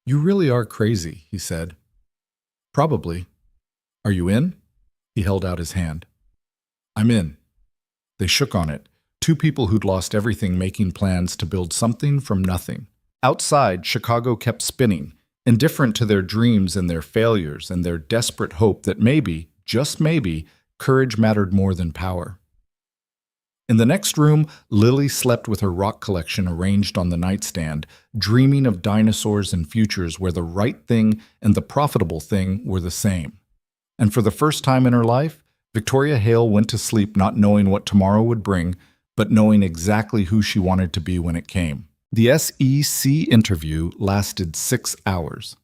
You really are crazy, he said. Probably. Are you in? He held out his hand. I'm in. They shook on it, two people who'd lost everything making plans to build something from nothing. Outside, Chicago kept spinning, indifferent to their dreams and their failures and their desperate hope that maybe, just maybe, courage mattered more than power. In the next room, Lily slept with her rock collection arranged on the nightstand, dreaming of dinosaurs and futures where the right thing and the profitable thing were the same. And for the first time in her life, Victoria Hale went to sleep not knowing what tomorrow would bring, but knowing exactly who she wanted to be when it came. The SEC interview lasted 6 hours.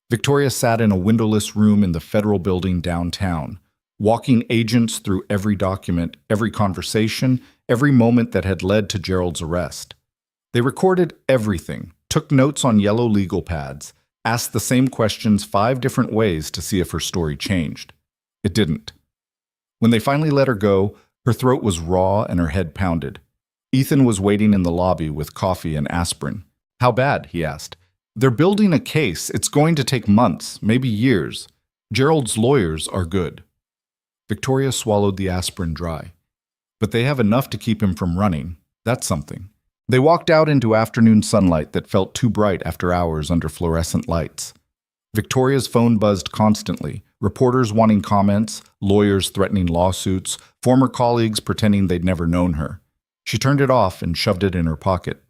Victoria sat in a windowless room in the federal building downtown, walking agents through every document, every conversation, every moment that had led to Gerald's arrest. They recorded everything, took notes on yellow legal pads, asked the same questions 5 different ways to see if her story changed. It didn't. When they finally let her go, her throat was raw and her head pounded. Ethan was waiting in the lobby with coffee and aspirin. How bad? He asked. They're building a case. It's going to take months, maybe years. Gerald's lawyers are good. Victoria swallowed the aspirin dry. But they have enough to keep him from running. That's something. They walked out into afternoon sunlight that felt too bright after hours under fluorescent lights. Victoria's phone buzzed constantly, reporters wanting comments, lawyers threatening lawsuits, former colleagues pretending they'd never known her. She turned it off and shoved it in her pocket.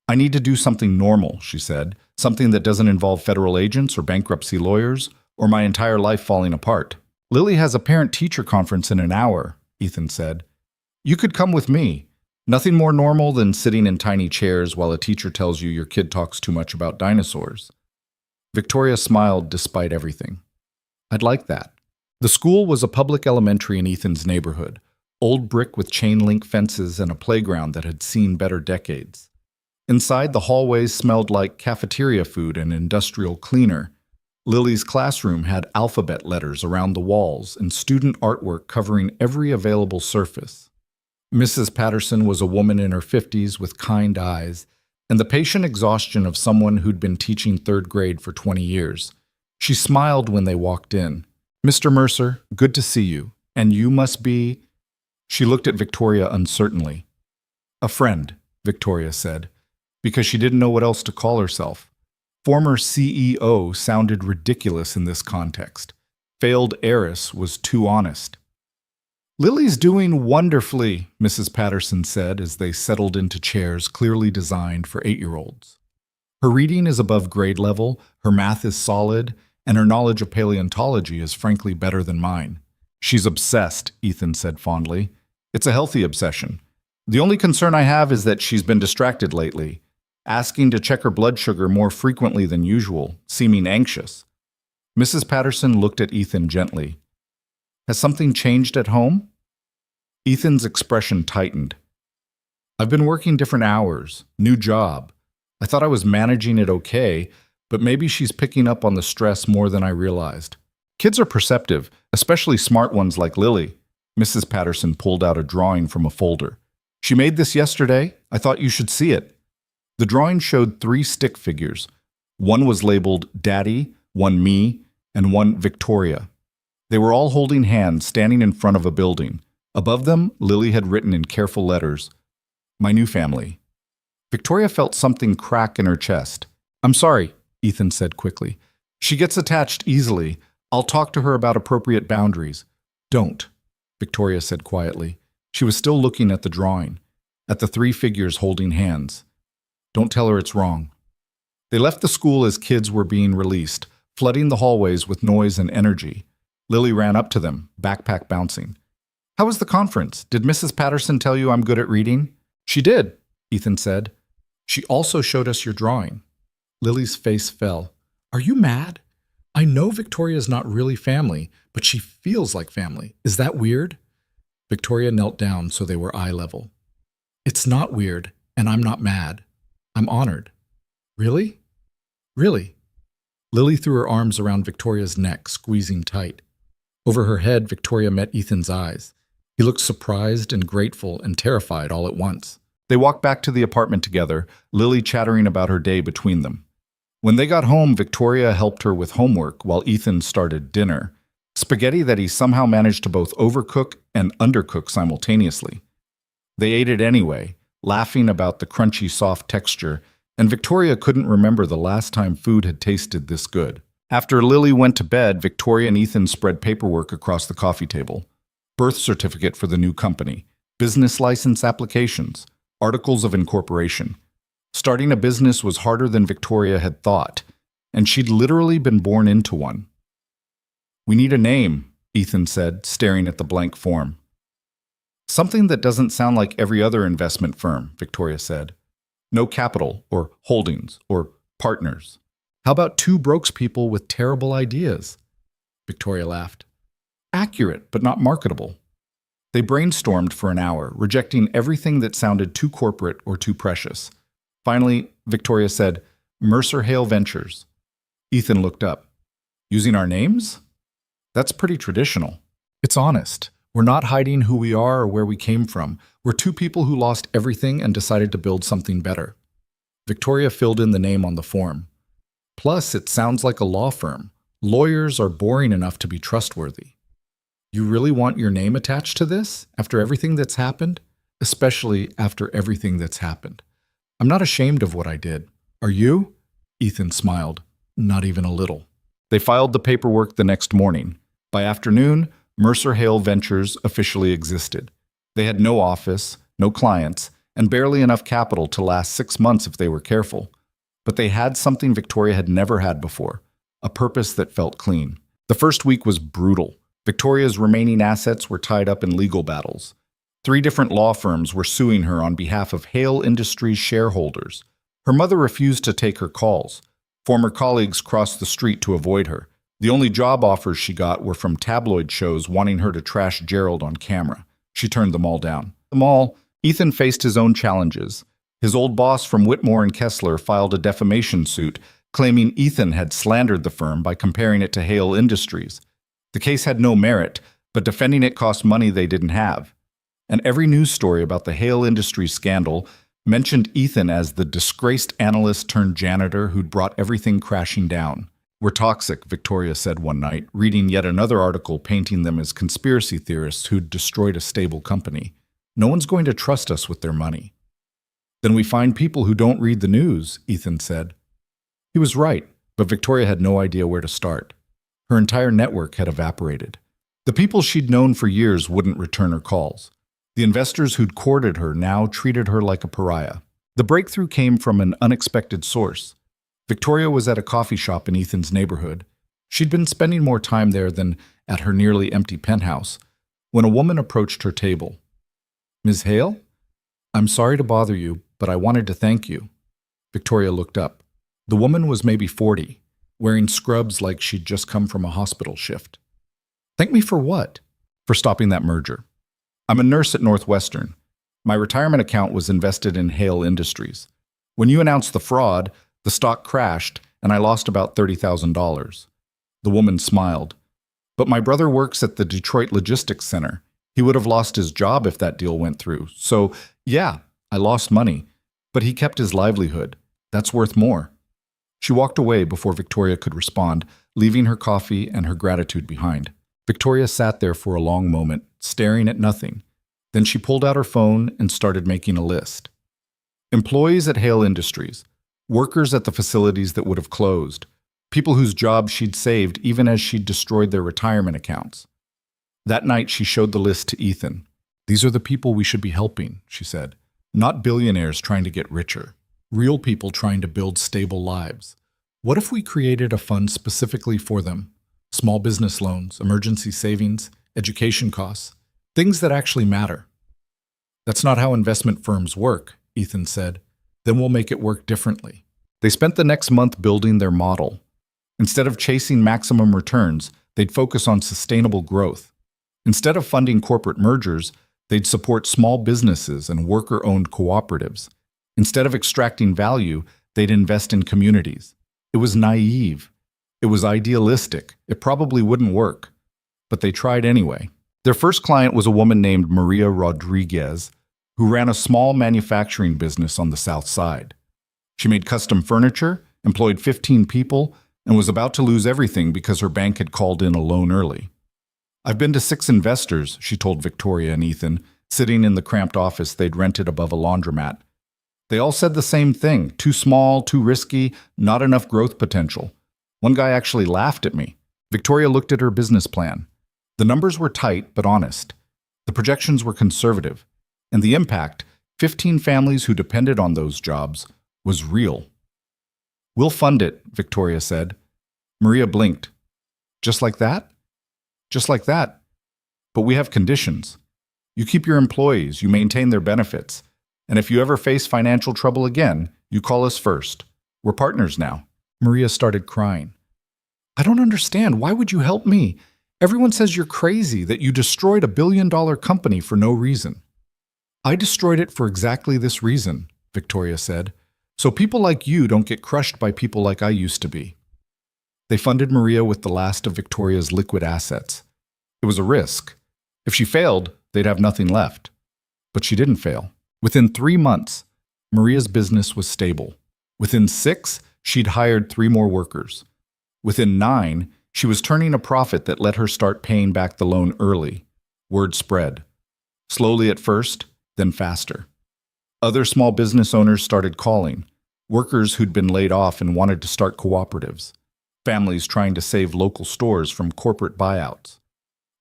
I need to do something normal, she said, something that doesn't involve federal agents or bankruptcy lawyers, or my entire life falling apart. Lily has a parent-teacher conference in an hour, Ethan said. You could come with me. Nothing more normal than sitting in tiny chairs while a teacher tells you your kid talks too much about dinosaurs. Victoria smiled despite everything. I'd like that. The school was a public elementary in Ethan's neighborhood, old brick with chain-link fences and a playground that had seen better decades. Inside, the hallways smelled like cafeteria food and industrial cleaner. Lily's classroom had alphabet letters around the walls and student artwork covering every available surface. Mrs. Patterson was a woman in her 50s with kind eyes and the patient exhaustion of someone who'd been teaching 3rd grade for 20 years. She smiled when they walked in. Mr. Mercer, good to see you. And you must be… She looked at Victoria uncertainly. A friend, Victoria said, because she didn't know what else to call herself. Former CEO sounded ridiculous in this context. Failed heiress was too honest. Lily's doing wonderfully, Mrs. Patterson said as they settled into chairs clearly designed for 8-year-olds. Her reading is above grade level, her math is solid, and her knowledge of paleontology is frankly better than mine. She's obsessed, Ethan said fondly. It's a healthy obsession. The only concern I have is that she's been distracted lately, asking to check her blood sugar more frequently than usual, seeming anxious. Mrs. Patterson looked at Ethan gently. Has something changed at home? Ethan's expression tightened. I've been working different hours, new job. I thought I was managing it okay, but maybe she's picking up on the stress more than I realized. Kids are perceptive, especially smart ones like Lily. Mrs. Patterson pulled out a drawing from a folder. She made this yesterday. I thought you should see it. The drawing showed 3 stick figures. One was labeled Daddy, one me, and one Victoria. They were all holding hands, standing in front of a building. Above them, Lily had written in careful letters, "My new family." Victoria felt something crack in her chest. I'm sorry, Ethan said quickly. She gets attached easily. I'll talk to her about appropriate boundaries. Don't, Victoria said quietly. She was still looking at the drawing, at the 3 figures holding hands. Don't tell her it's wrong. They left the school as kids were being released, flooding the hallways with noise and energy. Lily ran up to them, backpack bouncing. How was the conference? Did Mrs. Patterson tell you I'm good at reading? She did, Ethan said. She also showed us your drawing. Lily's face fell. Are you mad? I know Victoria's not really family, but she feels like family. Is that weird? Victoria knelt down so they were eye level. It's not weird, and I'm not mad. I'm honored. Really? Really? Lily threw her arms around Victoria's neck, squeezing tight. Over her head, Victoria met Ethan's eyes. He looked surprised and grateful and terrified all at once. They walked back to the apartment together, Lily chattering about her day between them. When they got home, Victoria helped her with homework while Ethan started dinner, spaghetti that he somehow managed to both overcook and undercook simultaneously. They ate it anyway, laughing about the crunchy, soft texture, and Victoria couldn't remember the last time food had tasted this good. After Lily went to bed, Victoria and Ethan spread paperwork across the coffee table. Birth certificate for the new company, business license applications, articles of incorporation. Starting a business was harder than Victoria had thought, and she'd literally been born into one. "We need a name," Ethan said, staring at the blank form. "Something that doesn't sound like every other investment firm," Victoria said. "No capital, or holdings, or partners. How about two broke people with terrible ideas?" Victoria laughed. "Accurate, but not marketable." They brainstormed for an hour, rejecting everything that sounded too corporate or too precious. Finally, Victoria said, "Mercer Hale Ventures." Ethan looked up. "Using our names? That's pretty traditional." "It's honest. We're not hiding who we are or where we came from. We're two people who lost everything and decided to build something better." Victoria filled in the name on the form. "Plus, it sounds like a law firm. Lawyers are boring enough to be trustworthy." "You really want your name attached to this, after everything that's happened?" "Especially after everything that's happened. I'm not ashamed of what I did. Are you?" Ethan smiled. "Not even a little." They filed the paperwork the next morning. By afternoon, Mercer Hale Ventures officially existed. They had no office, no clients, and barely enough capital to last 6 months if they were careful. But they had something Victoria had never had before, a purpose that felt clean. The first week was brutal. Victoria's remaining assets were tied up in legal battles. 3 different law firms were suing her on behalf of Hale Industries shareholders. Her mother refused to take her calls. Former colleagues crossed the street to avoid her. The only job offers she got were from tabloid shows wanting her to trash Gerald on camera. She turned them all down. Ethan faced his own challenges. His old boss from Whitmore and Kessler filed a defamation suit, claiming Ethan had slandered the firm by comparing it to Hale Industries. The case had no merit, but defending it cost money they didn't have. And every news story about the Hale Industries scandal mentioned Ethan as the disgraced analyst turned janitor who'd brought everything crashing down. "We're toxic," Victoria said one night, reading yet another article painting them as conspiracy theorists who'd destroyed a stable company. "No one's going to trust us with their money." "Then we find people who don't read the news," Ethan said. He was right, but Victoria had no idea where to start. Her entire network had evaporated. The people she'd known for years wouldn't return her calls. The investors who'd courted her now treated her like a pariah. The breakthrough came from an unexpected source. Victoria was at a coffee shop in Ethan's neighborhood. She'd been spending more time there than at her nearly empty penthouse, when a woman approached her table. "Ms. Hale? I'm sorry to bother you, but I wanted to thank you." Victoria looked up. The woman was maybe 40, wearing scrubs like she'd just come from a hospital shift. "Thank me for what?" "For stopping that merger. I'm a nurse at Northwestern. My retirement account was invested in Hale Industries. When you announced the fraud, the stock crashed, and I lost about $30,000. The woman smiled. "But my brother works at the Detroit Logistics Center. He would have lost his job if that deal went through. So, yeah, I lost money. But he kept his livelihood. That's worth more." She walked away before Victoria could respond, leaving her coffee and her gratitude behind. Victoria sat there for a long moment, staring at nothing. Then she pulled out her phone and started making a list. Employees at Hale Industries, workers at the facilities that would have closed, people whose jobs she'd saved even as she'd destroyed their retirement accounts. That night she showed the list to Ethan. "These are the people we should be helping," she said. "Not billionaires trying to get richer. Real people trying to build stable lives. What if we created a fund specifically for them? Small business loans, emergency savings, education costs, things that actually matter." "That's not how investment firms work," Ethan said. "Then we'll make it work differently." They spent the next month building their model. Instead of chasing maximum returns, they'd focus on sustainable growth. Instead of funding corporate mergers, they'd support small businesses and worker-owned cooperatives. Instead of extracting value, they'd invest in communities. It was naive. It was idealistic. It probably wouldn't work. But they tried anyway. Their first client was a woman named Maria Rodriguez, who ran a small manufacturing business on the South Side. She made custom furniture, employed 15 people, and was about to lose everything because her bank had called in a loan early. "I've been to 6 investors," she told Victoria and Ethan, sitting in the cramped office they'd rented above a laundromat. They all said the same thing: too small, too risky, not enough growth potential. One guy actually laughed at me. Victoria looked at her business plan. The numbers were tight but honest. The projections were conservative. And the impact, 15 families who depended on those jobs, was real. "We'll fund it," Victoria said. Maria blinked. "Just like that?" "Just like that. But we have conditions. You keep your employees, you maintain their benefits. And if you ever face financial trouble again, you call us first. We're partners now." Maria started crying. "I don't understand. Why would you help me? Everyone says you're crazy, that you destroyed $1 billion company for no reason." "I destroyed it for exactly this reason," Victoria said. "So people like you don't get crushed by people like I used to be." They funded Maria with the last of Victoria's liquid assets. It was a risk. If she failed, they'd have nothing left. But she didn't fail. Within 3 months, Maria's business was stable. Within 6, she'd hired 3 more workers. Within 9, she was turning a profit that let her start paying back the loan early. Word spread. Slowly at first, then faster. Other small business owners started calling. Workers who'd been laid off and wanted to start cooperatives. Families trying to save local stores from corporate buyouts.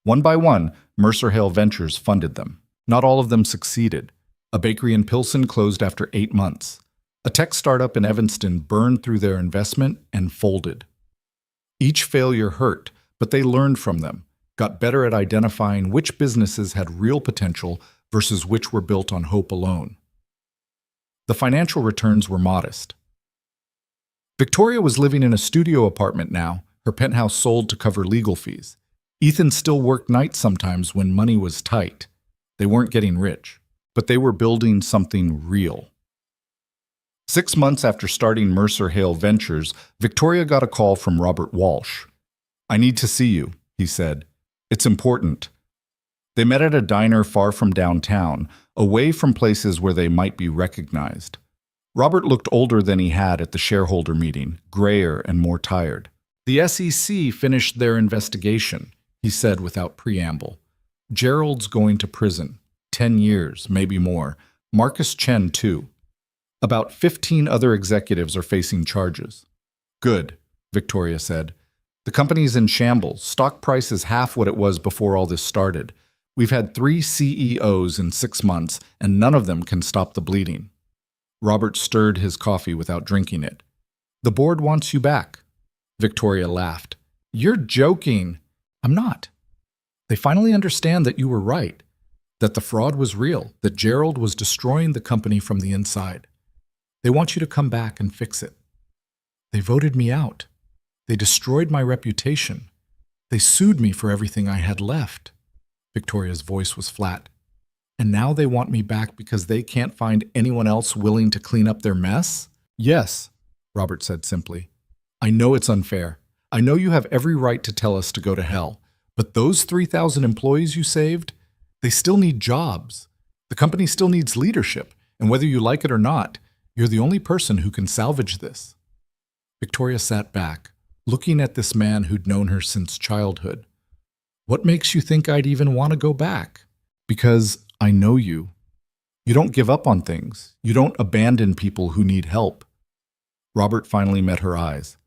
One by one, Mercer Hale Ventures funded them. Not all of them succeeded. A bakery in Pilsen closed after 8 months. A tech startup in Evanston burned through their investment and folded. Each failure hurt, but they learned from them, got better at identifying which businesses had real potential versus which were built on hope alone. The financial returns were modest. Victoria was living in a studio apartment now, her penthouse sold to cover legal fees. Ethan still worked nights sometimes when money was tight. They weren't getting rich, but they were building something real. 6 months after starting Mercer Hale Ventures, Victoria got a call from Robert Walsh. "I need to see you," he said. "It's important." They met at a diner far from downtown, away from places where they might be recognized. Robert looked older than he had at the shareholder meeting, grayer and more tired. "The SEC finished their investigation," he said without preamble. "Gerald's going to prison. 10 years, maybe more. Marcus Chen, too. About 15 other executives are facing charges." "Good," Victoria said. "The company's in shambles. Stock price is half what it was before all this started. We've had 3 CEOs in 6 months, and none of them can stop the bleeding." Robert stirred his coffee without drinking it. "The board wants you back." Victoria laughed. "You're joking." "I'm not. They finally understand that you were right, that the fraud was real, that Gerald was destroying the company from the inside. They want you to come back and fix it. They voted me out. They destroyed my reputation. They sued me for everything I had left." Victoria's voice was flat. "And now they want me back because they can't find anyone else willing to clean up their mess?" "Yes," Robert said simply. "I know it's unfair. I know you have every right to tell us to go to hell. But those 3,000 employees you saved, they still need jobs. The company still needs leadership. And whether you like it or not, you're the only person who can salvage this." Victoria sat back, looking at this man who'd known her since childhood. "What makes you think I'd even want to go back?" "Because I know you. You don't give up on things. You don't abandon people who need help." Robert finally met her eyes.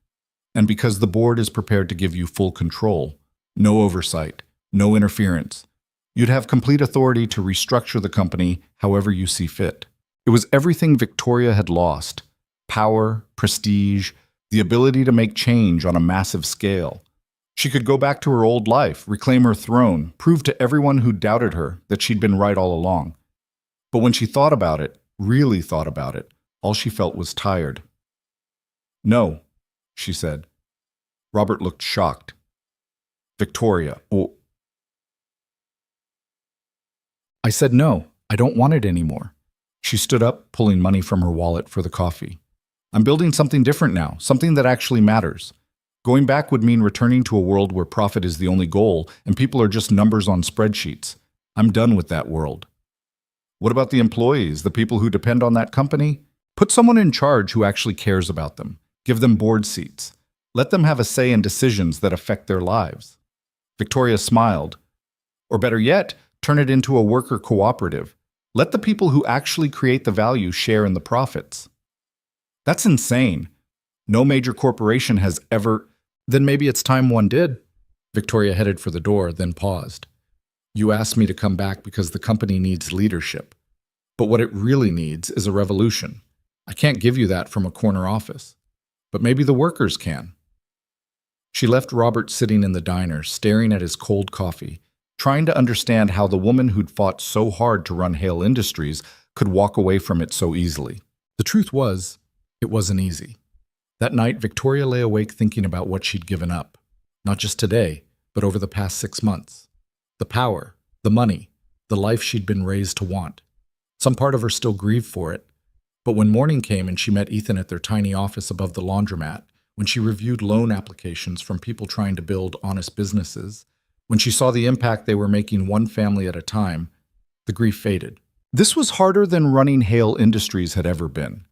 "And because the board is prepared to give you full control, no oversight, no interference. You'd have complete authority to restructure the company however you see fit." It was everything Victoria had lost: power, prestige, the ability to make change on a massive scale. She could go back to her old life, reclaim her throne, prove to everyone who doubted her that she'd been right all along. But when she thought about it, really thought about it, all she felt was tired. "No," she said. Robert looked shocked. "Victoria, oh." "I said no, I don't want it anymore." She stood up, pulling money from her wallet for the coffee. "I'm building something different now, something that actually matters. Going back would mean returning to a world where profit is the only goal and people are just numbers on spreadsheets. I'm done with that world. What about the employees, the people who depend on that company? Put someone in charge who actually cares about them. Give them board seats. Let them have a say in decisions that affect their lives. Victoria smiled. Or better yet, turn it into a worker cooperative. Let the people who actually create the value share in the profits. That's insane. No major corporation has ever... Then maybe it's time one did. Victoria headed for the door, then paused. You asked me to come back because the company needs leadership. But what it really needs is a revolution. I can't give you that from a corner office. But maybe the workers can. She left Robert sitting in the diner, staring at his cold coffee, trying to understand how the woman who'd fought so hard to run Hale Industries could walk away from it so easily. The truth was, it wasn't easy. That night, Victoria lay awake thinking about what she'd given up. Not just today, but over the past 6 months. The power, the money, the life she'd been raised to want. Some part of her still grieved for it. But when morning came and she met Ethan at their tiny office above the laundromat, when she reviewed loan applications from people trying to build honest businesses, when she saw the impact they were making one family at a time, the grief faded. This was harder than running Hale Industries had ever been.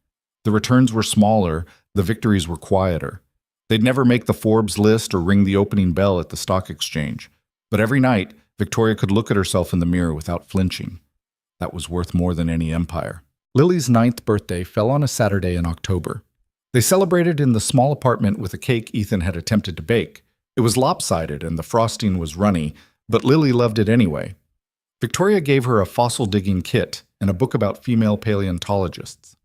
The returns were smaller, the victories were quieter. They'd never make the Forbes list or ring the opening bell at the stock exchange. But every night, Victoria could look at herself in the mirror without flinching. That was worth more than any empire. Lily's 9th birthday fell on a Saturday in October. They celebrated in the small apartment with a cake Ethan had attempted to bake. It was lopsided and the frosting was runny, but Lily loved it anyway. Victoria gave her a fossil-digging kit and a book about female paleontologists.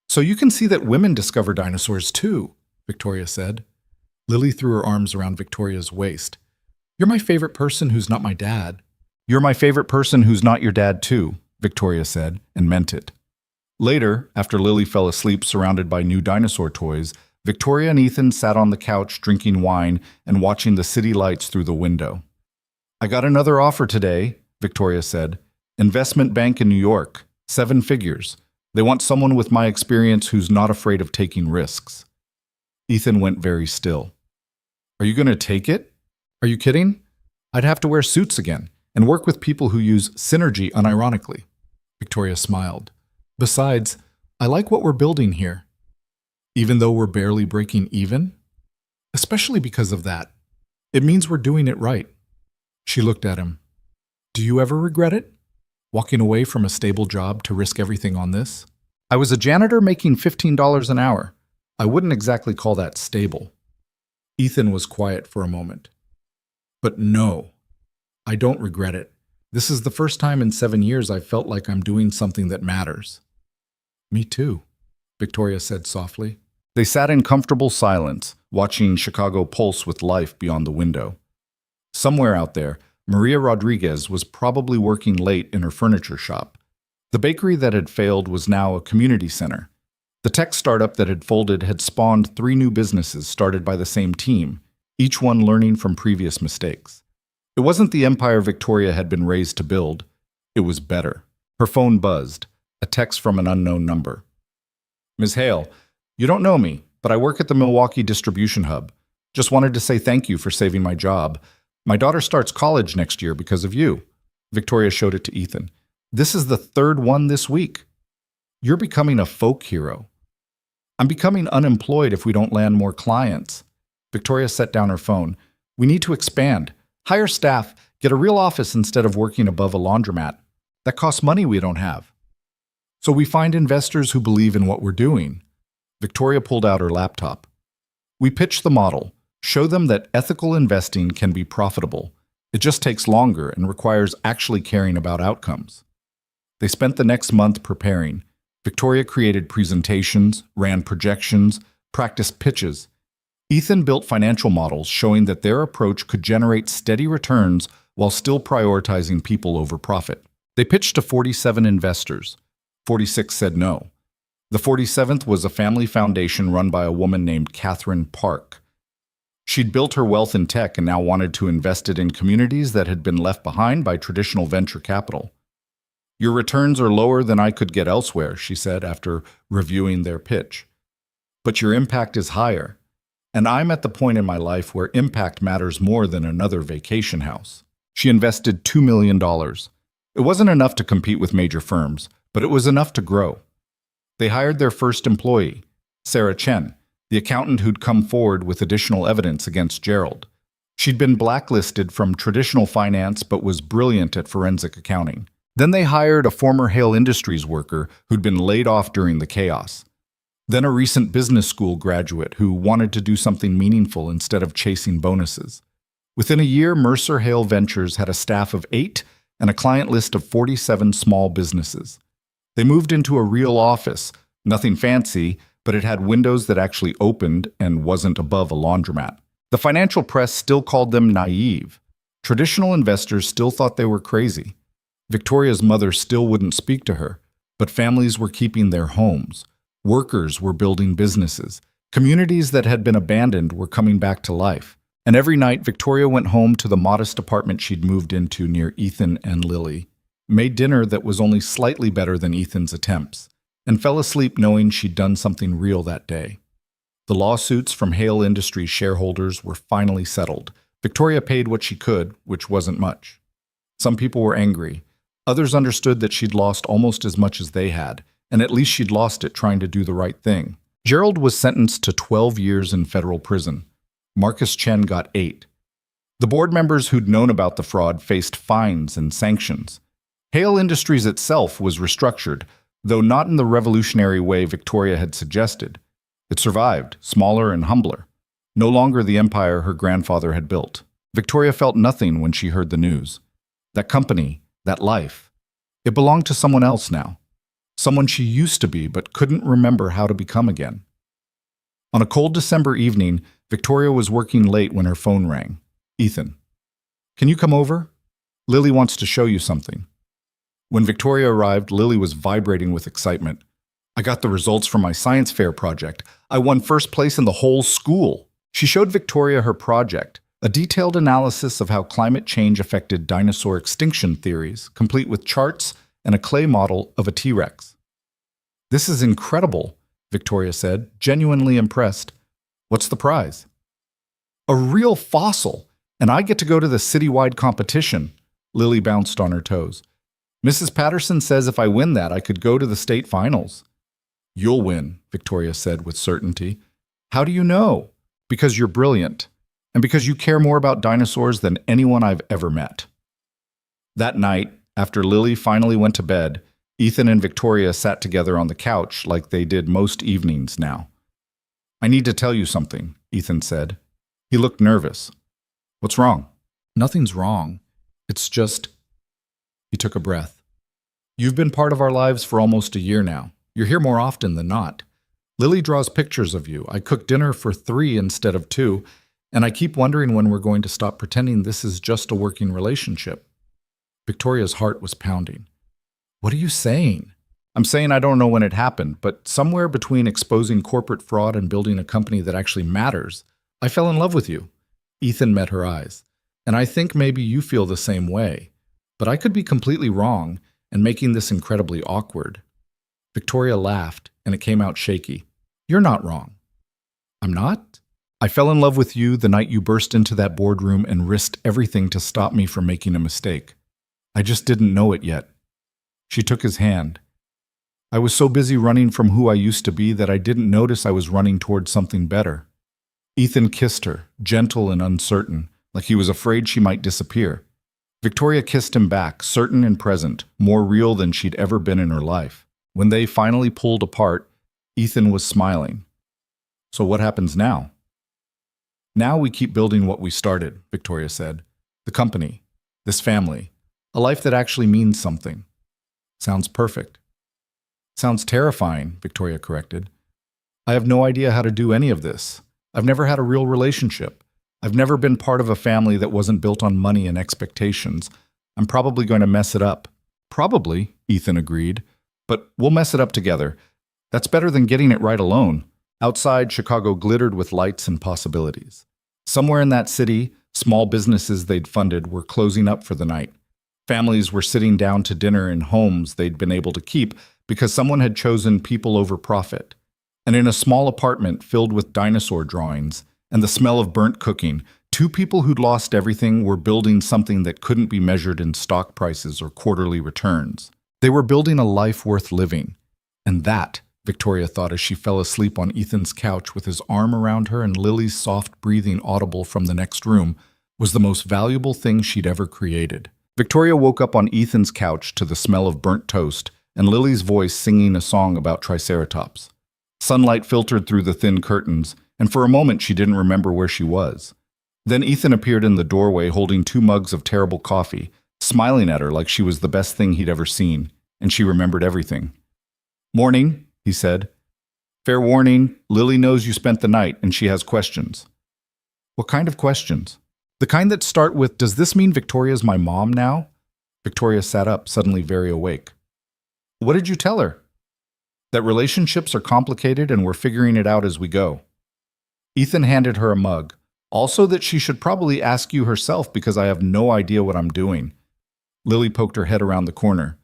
So you can see that women discover dinosaurs too, Victoria said. Lily threw her arms around Victoria's waist. You're my favorite person who's not my dad. You're my favorite person who's not your dad too, Victoria said, and meant it. Later, after Lily fell asleep surrounded by new dinosaur toys, Victoria and Ethan sat on the couch drinking wine and watching the city lights through the window. I got another offer today, Victoria said. Investment bank in New York, 7 figures. They want someone with my experience who's not afraid of taking risks. Ethan went very still. Are you going to take it? Are you kidding? I'd have to wear suits again and work with people who use synergy unironically. Victoria smiled. Besides, I like what we're building here. Even though we're barely breaking even? Especially because of that. It means we're doing it right. She looked at him. Do you ever regret it? Walking away from a stable job to risk everything on this? I was a janitor making $15 an hour. I wouldn't exactly call that stable. Ethan was quiet for a moment. But no, I don't regret it. This is the first time in 7 years I've felt like I'm doing something that matters. Me too, Victoria said softly. They sat in comfortable silence, watching Chicago pulse with life beyond the window. Somewhere out there, Maria Rodriguez was probably working late in her furniture shop. The bakery that had failed was now a community center. The tech startup that had folded had spawned 3 new businesses started by the same team, each one learning from previous mistakes. It wasn't the empire Victoria had been raised to build. It was better. Her phone buzzed, a text from an unknown number. Ms. Hale, you don't know me, but I work at the Milwaukee Distribution Hub. Just wanted to say thank you for saving my job. My daughter starts college next year because of you. Victoria showed it to Ethan. This is the 3rd one this week. You're becoming a folk hero. I'm becoming unemployed if we don't land more clients. Victoria set down her phone. We need to expand. Hire staff. Get a real office instead of working above a laundromat. That costs money we don't have. So we find investors who believe in what we're doing. Victoria pulled out her laptop. We pitch the model. Show them that ethical investing can be profitable. It just takes longer and requires actually caring about outcomes. They spent the next month preparing. Victoria created presentations, ran projections, practiced pitches. Ethan built financial models showing that their approach could generate steady returns while still prioritizing people over profit. They pitched to 47 investors. 46 said no. The 47th was a family foundation run by a woman named Catherine Park. She'd built her wealth in tech and now wanted to invest it in communities that had been left behind by traditional venture capital. Your returns are lower than I could get elsewhere, she said after reviewing their pitch. But your impact is higher. And I'm at the point in my life where impact matters more than another vacation house. She invested $2 million. It wasn't enough to compete with major firms, but it was enough to grow. They hired their first employee, Sarah Chen, the accountant who'd come forward with additional evidence against Gerald. She'd been blacklisted from traditional finance but was brilliant at forensic accounting. Then they hired a former Hale Industries worker who'd been laid off during the chaos. Then a recent business school graduate who wanted to do something meaningful instead of chasing bonuses. Within a year, Mercer Hale Ventures had a staff of 8 and a client list of 47 small businesses. They moved into a real office, nothing fancy, but it had windows that actually opened and wasn't above a laundromat. The financial press still called them naive. Traditional investors still thought they were crazy. Victoria's mother still wouldn't speak to her, but families were keeping their homes. Workers were building businesses. Communities that had been abandoned were coming back to life. And every night, Victoria went home to the modest apartment she'd moved into near Ethan and Lily, made dinner that was only slightly better than Ethan's attempts, and fell asleep knowing she'd done something real that day. The lawsuits from Hale Industries shareholders were finally settled. Victoria paid what she could, which wasn't much. Some people were angry. Others understood that she'd lost almost as much as they had, and at least she'd lost it trying to do the right thing. Gerald was sentenced to 12 years in federal prison. Marcus Chen got 8. The board members who'd known about the fraud faced fines and sanctions. Hale Industries itself was restructured, though not in the revolutionary way Victoria had suggested. It survived, smaller and humbler, no longer the empire her grandfather had built. Victoria felt nothing when she heard the news. That company, that life, it belonged to someone else now. Someone she used to be but couldn't remember how to become again. On a cold December evening, Victoria was working late when her phone rang. Ethan. Can you come over? Lily wants to show you something. When Victoria arrived, Lily was vibrating with excitement. I got the results from my science fair project. I won first place in the whole school. She showed Victoria her project, a detailed analysis of how climate change affected dinosaur extinction theories, complete with charts and a clay model of a T-Rex. This is incredible, Victoria said, genuinely impressed. What's the prize? A real fossil, and I get to go to the citywide competition. Lily bounced on her toes. Mrs. Patterson says if I win that, I could go to the state finals. You'll win, Victoria said with certainty. How do you know? Because you're brilliant, and because you care more about dinosaurs than anyone I've ever met. That night, after Lily finally went to bed, Ethan and Victoria sat together on the couch like they did most evenings now. I need to tell you something, Ethan said. He looked nervous. What's wrong? Nothing's wrong. It's just... He took a breath. You've been part of our lives for almost a year now. You're here more often than not. Lily draws pictures of you. I cook dinner for 3 instead of 2, and I keep wondering when we're going to stop pretending this is just a working relationship. Victoria's heart was pounding. What are you saying? I'm saying I don't know when it happened, but somewhere between exposing corporate fraud and building a company that actually matters, I fell in love with you. Ethan met her eyes. And I think maybe you feel the same way. But I could be completely wrong and making this incredibly awkward. Victoria laughed, and it came out shaky. You're not wrong. I'm not? I fell in love with you the night you burst into that boardroom and risked everything to stop me from making a mistake. I just didn't know it yet. She took his hand. I was so busy running from who I used to be that I didn't notice I was running towards something better. Ethan kissed her, gentle and uncertain, like he was afraid she might disappear. Victoria kissed him back, certain and present, more real than she'd ever been in her life. When they finally pulled apart, Ethan was smiling. So what happens now? Now we keep building what we started, Victoria said. The company, this family, a life that actually means something. Sounds perfect. Sounds terrifying, Victoria corrected. I have no idea how to do any of this. I've never had a real relationship. I've never been part of a family that wasn't built on money and expectations. I'm probably going to mess it up. Probably, Ethan agreed. But we'll mess it up together. That's better than getting it right alone. Outside, Chicago glittered with lights and possibilities. Somewhere in that city, small businesses they'd funded were closing up for the night. Families were sitting down to dinner in homes they'd been able to keep because someone had chosen people over profit. And in a small apartment filled with dinosaur drawings, and the smell of burnt cooking. Two people who'd lost everything were building something that couldn't be measured in stock prices or quarterly returns. They were building a life worth living. And that, Victoria thought as she fell asleep on Ethan's couch with his arm around her and Lily's soft breathing audible from the next room, was the most valuable thing she'd ever created. Victoria woke up on Ethan's couch to the smell of burnt toast and Lily's voice singing a song about Triceratops. Sunlight filtered through the thin curtains, and for a moment she didn't remember where she was. Then Ethan appeared in the doorway holding 2 mugs of terrible coffee, smiling at her like she was the best thing he'd ever seen, and she remembered everything. "Morning," he said. "Fair warning, Lily knows you spent the night and she has questions." "What kind of questions?" "The kind that start with, 'Does this mean Victoria's my mom now?'" Victoria sat up, suddenly very awake. "What did you tell her?" "That relationships are complicated and we're figuring it out as we go." Ethan handed her a mug. "Also that she should probably ask you herself because I have no idea what I'm doing." Lily poked her head around the corner.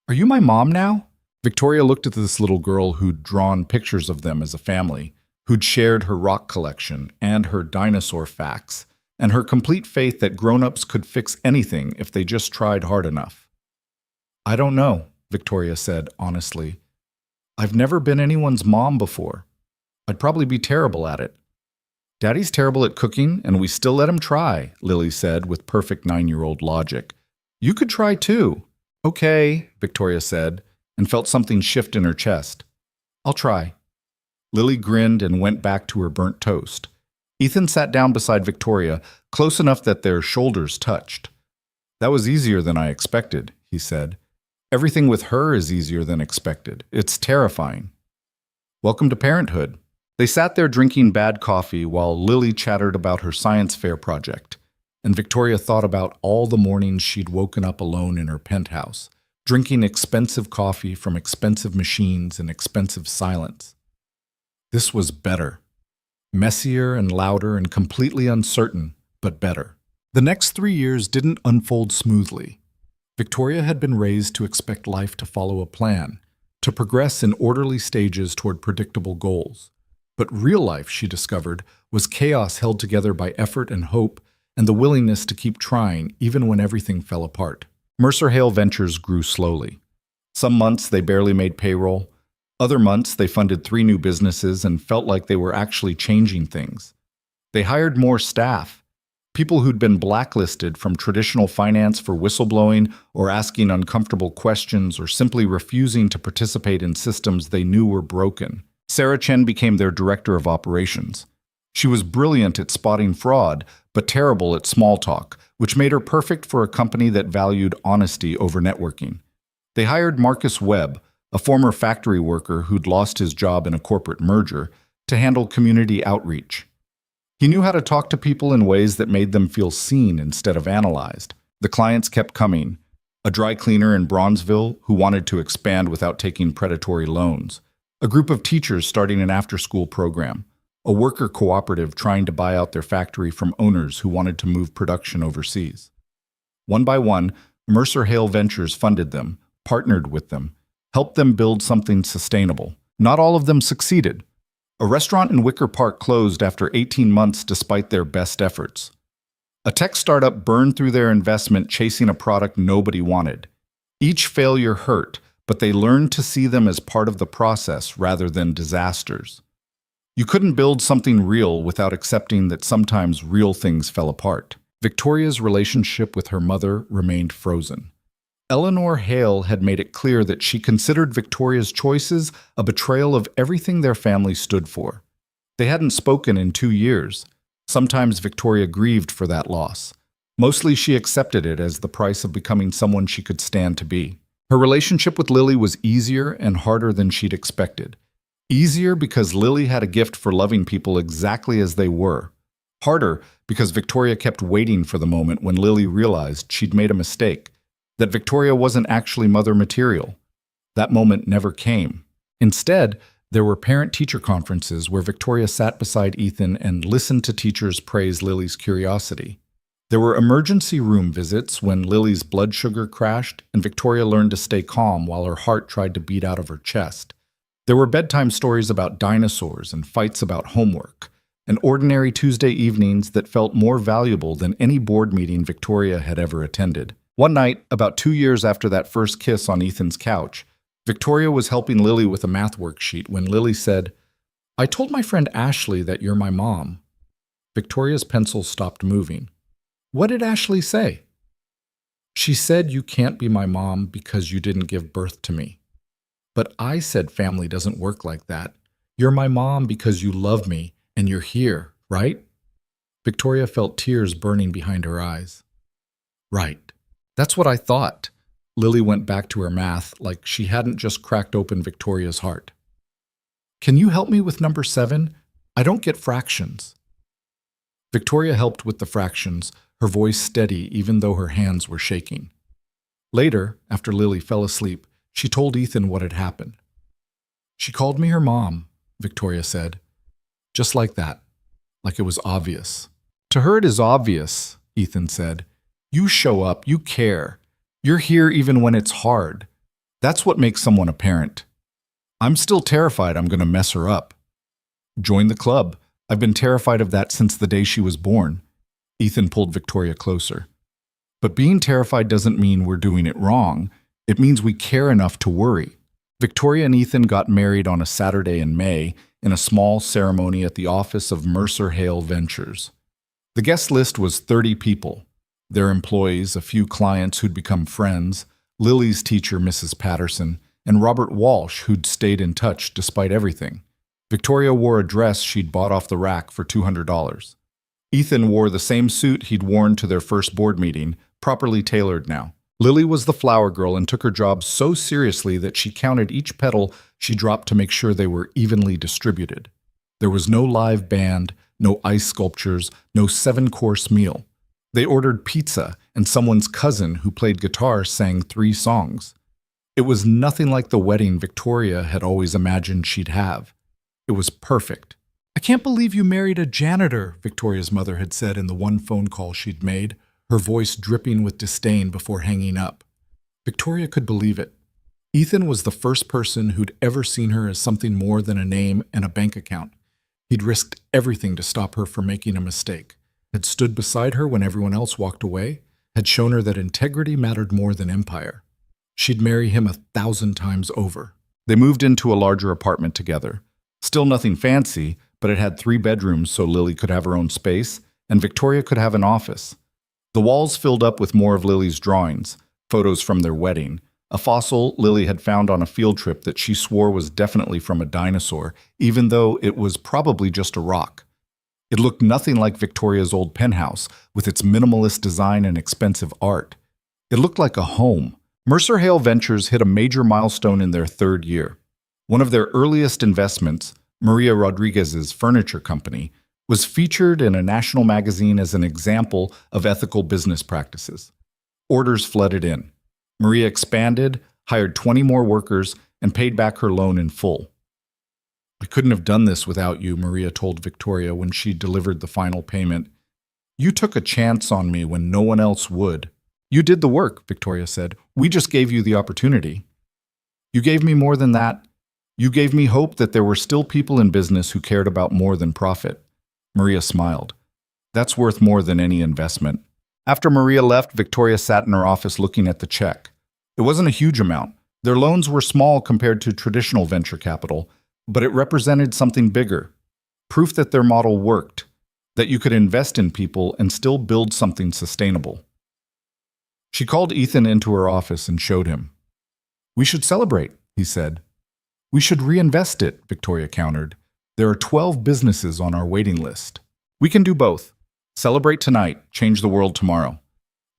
"Are you my mom now?" Victoria looked at this little girl who'd drawn pictures of them as a family, who'd shared her rock collection and her dinosaur facts, and her complete faith that grown-ups could fix anything if they just tried hard enough. "I don't know," Victoria said honestly. "I've never been anyone's mom before. I'd probably be terrible at it." "Daddy's terrible at cooking, and we still let him try," Lily said with perfect 9-year-old logic. "You could try too." "Okay," Victoria said, and felt something shift in her chest. "I'll try." Lily grinned and went back to her burnt toast. Ethan sat down beside Victoria, close enough that their shoulders touched. "That was easier than I expected," he said. "Everything with her is easier than expected. It's terrifying." "Welcome to parenthood." They sat there drinking bad coffee while Lily chattered about her science fair project, and Victoria thought about all the mornings she'd woken up alone in her penthouse, drinking expensive coffee from expensive machines and expensive silence. This was better. Messier and louder and completely uncertain, but better. The next 3 years didn't unfold smoothly. Victoria had been raised to expect life to follow a plan, to progress in orderly stages toward predictable goals. But real life, she discovered, was chaos held together by effort and hope and the willingness to keep trying even when everything fell apart. Mercer Hale Ventures grew slowly. Some months they barely made payroll. Other months they funded 3 new businesses and felt like they were actually changing things. They hired more staff, people who'd been blacklisted from traditional finance for whistleblowing or asking uncomfortable questions or simply refusing to participate in systems they knew were broken. Sarah Chen became their director of operations. She was brilliant at spotting fraud, but terrible at small talk, which made her perfect for a company that valued honesty over networking. They hired Marcus Webb, a former factory worker who'd lost his job in a corporate merger, to handle community outreach. He knew how to talk to people in ways that made them feel seen instead of analyzed. The clients kept coming. A dry cleaner in Bronzeville who wanted to expand without taking predatory loans. A group of teachers starting an after-school program. A worker cooperative trying to buy out their factory from owners who wanted to move production overseas. One by one, Mercer Hale Ventures funded them, partnered with them, helped them build something sustainable. Not all of them succeeded. A restaurant in Wicker Park closed after 18 months despite their best efforts. A tech startup burned through their investment chasing a product nobody wanted. Each failure hurt, but they learned to see them as part of the process rather than disasters. You couldn't build something real without accepting that sometimes real things fell apart. Victoria's relationship with her mother remained frozen. Eleanor Hale had made it clear that she considered Victoria's choices a betrayal of everything their family stood for. They hadn't spoken in 2 years. Sometimes Victoria grieved for that loss. Mostly she accepted it as the price of becoming someone she could stand to be. Her relationship with Lily was easier and harder than she'd expected. Easier because Lily had a gift for loving people exactly as they were. Harder because Victoria kept waiting for the moment when Lily realized she'd made a mistake, that Victoria wasn't actually mother material. That moment never came. Instead, there were parent-teacher conferences where Victoria sat beside Ethan and listened to teachers praise Lily's curiosity. There were emergency room visits when Lily's blood sugar crashed and Victoria learned to stay calm while her heart tried to beat out of her chest. There were bedtime stories about dinosaurs and fights about homework. and ordinary Tuesday evenings that felt more valuable than any board meeting Victoria had ever attended. One night, about 2 years after that first kiss on Ethan's couch, Victoria was helping Lily with a math worksheet when Lily said, "I told my friend Ashley that you're my mom." Victoria's pencil stopped moving. "What did Ashley say?" "She said you can't be my mom because you didn't give birth to me." "But I said family doesn't work like that. You're my mom because you love me and you're here, right?" Victoria felt tears burning behind her eyes. "Right. That's what I thought." Lily went back to her math like she hadn't just cracked open Victoria's heart. "Can you help me with number 7? I don't get fractions." Victoria helped with the fractions, her voice steady even though her hands were shaking. Later, after Lily fell asleep, she told Ethan what had happened. "She called me her mom," Victoria said. "Just like that, like it was obvious." "To her it is obvious," Ethan said. "You show up, you care. You're here even when it's hard. That's what makes someone a parent." "I'm still terrified I'm going to mess her up." "Join the club. I've been terrified of that since the day she was born." Ethan pulled Victoria closer. "But being terrified doesn't mean we're doing it wrong. It means we care enough to worry." Victoria and Ethan got married on a Saturday in May in a small ceremony at the office of Mercer Hale Ventures. The guest list was 30 people. Their employees, a few clients who'd become friends, Lily's teacher, Mrs. Patterson, and Robert Walsh, who'd stayed in touch despite everything. Victoria wore a dress she'd bought off the rack for $200. Ethan wore the same suit he'd worn to their first board meeting, properly tailored now. Lily was the flower girl and took her job so seriously that she counted each petal she dropped to make sure they were evenly distributed. There was no live band, no ice sculptures, no 7-course meal. They ordered pizza, and someone's cousin who played guitar sang 3 songs. It was nothing like the wedding Victoria had always imagined she'd have. It was perfect. "I can't believe you married a janitor," Victoria's mother had said in the one phone call she'd made, her voice dripping with disdain before hanging up. Victoria could believe it. Ethan was the first person who'd ever seen her as something more than a name and a bank account. He'd risked everything to stop her from making a mistake, had stood beside her when everyone else walked away, had shown her that integrity mattered more than empire. She'd marry him 1,000 times over. They moved into a larger apartment together. Still nothing fancy, but it had 3 bedrooms so Lily could have her own space, and Victoria could have an office. The walls filled up with more of Lily's drawings, photos from their wedding, a fossil Lily had found on a field trip that she swore was definitely from a dinosaur, even though it was probably just a rock. It looked nothing like Victoria's old penthouse, with its minimalist design and expensive art. It looked like a home. Mercer Hale Ventures hit a major milestone in their 3rd year. One of their earliest investments, Maria Rodriguez's furniture company, was featured in a national magazine as an example of ethical business practices. Orders flooded in. Maria expanded, hired 20 more workers, and paid back her loan in full. "I couldn't have done this without you," Maria told Victoria when she delivered the final payment. "You took a chance on me when no one else would." "You did the work," Victoria said. "We just gave you the opportunity." "You gave me more than that. You gave me hope that there were still people in business who cared about more than profit." Maria smiled. "That's worth more than any investment." After Maria left, Victoria sat in her office looking at the check. It wasn't a huge amount. Their loans were small compared to traditional venture capital, but it represented something bigger. Proof that their model worked, that you could invest in people and still build something sustainable. She called Ethan into her office and showed him. "We should celebrate," he said. "We should reinvest it," Victoria countered. "There are 12 businesses on our waiting list. We can do both. Celebrate tonight, change the world tomorrow."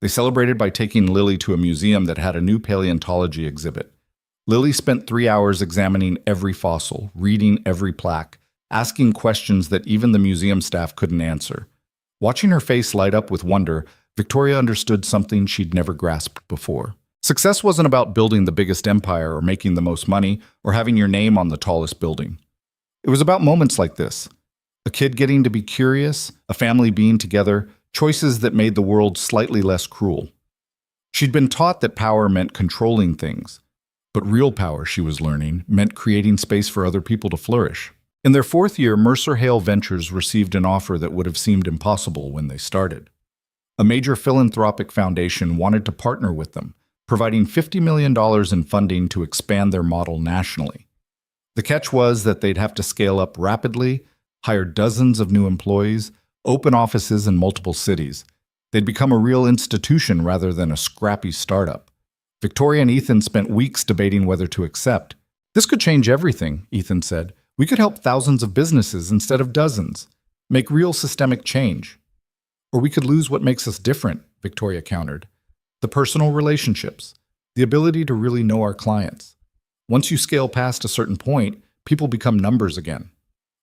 They celebrated by taking Lily to a museum that had a new paleontology exhibit. Lily spent 3 hours examining every fossil, reading every plaque, asking questions that even the museum staff couldn't answer. Watching her face light up with wonder, Victoria understood something she'd never grasped before. Success wasn't about building the biggest empire or making the most money or having your name on the tallest building. It was about moments like this. A kid getting to be curious, a family being together, choices that made the world slightly less cruel. She'd been taught that power meant controlling things, but real power, she was learning, meant creating space for other people to flourish. In their fourth year, Mercer Hale Ventures received an offer that would have seemed impossible when they started. A major philanthropic foundation wanted to partner with them, providing $50 million in funding to expand their model nationally. The catch was that they'd have to scale up rapidly, hire dozens of new employees, open offices in multiple cities. They'd become a real institution rather than a scrappy startup. Victoria and Ethan spent weeks debating whether to accept. "This could change everything," Ethan said. "We could help thousands of businesses instead of dozens, make real systemic change." "Or we could lose what makes us different," Victoria countered. "The personal relationships, the ability to really know our clients. Once you scale past a certain point, people become numbers again.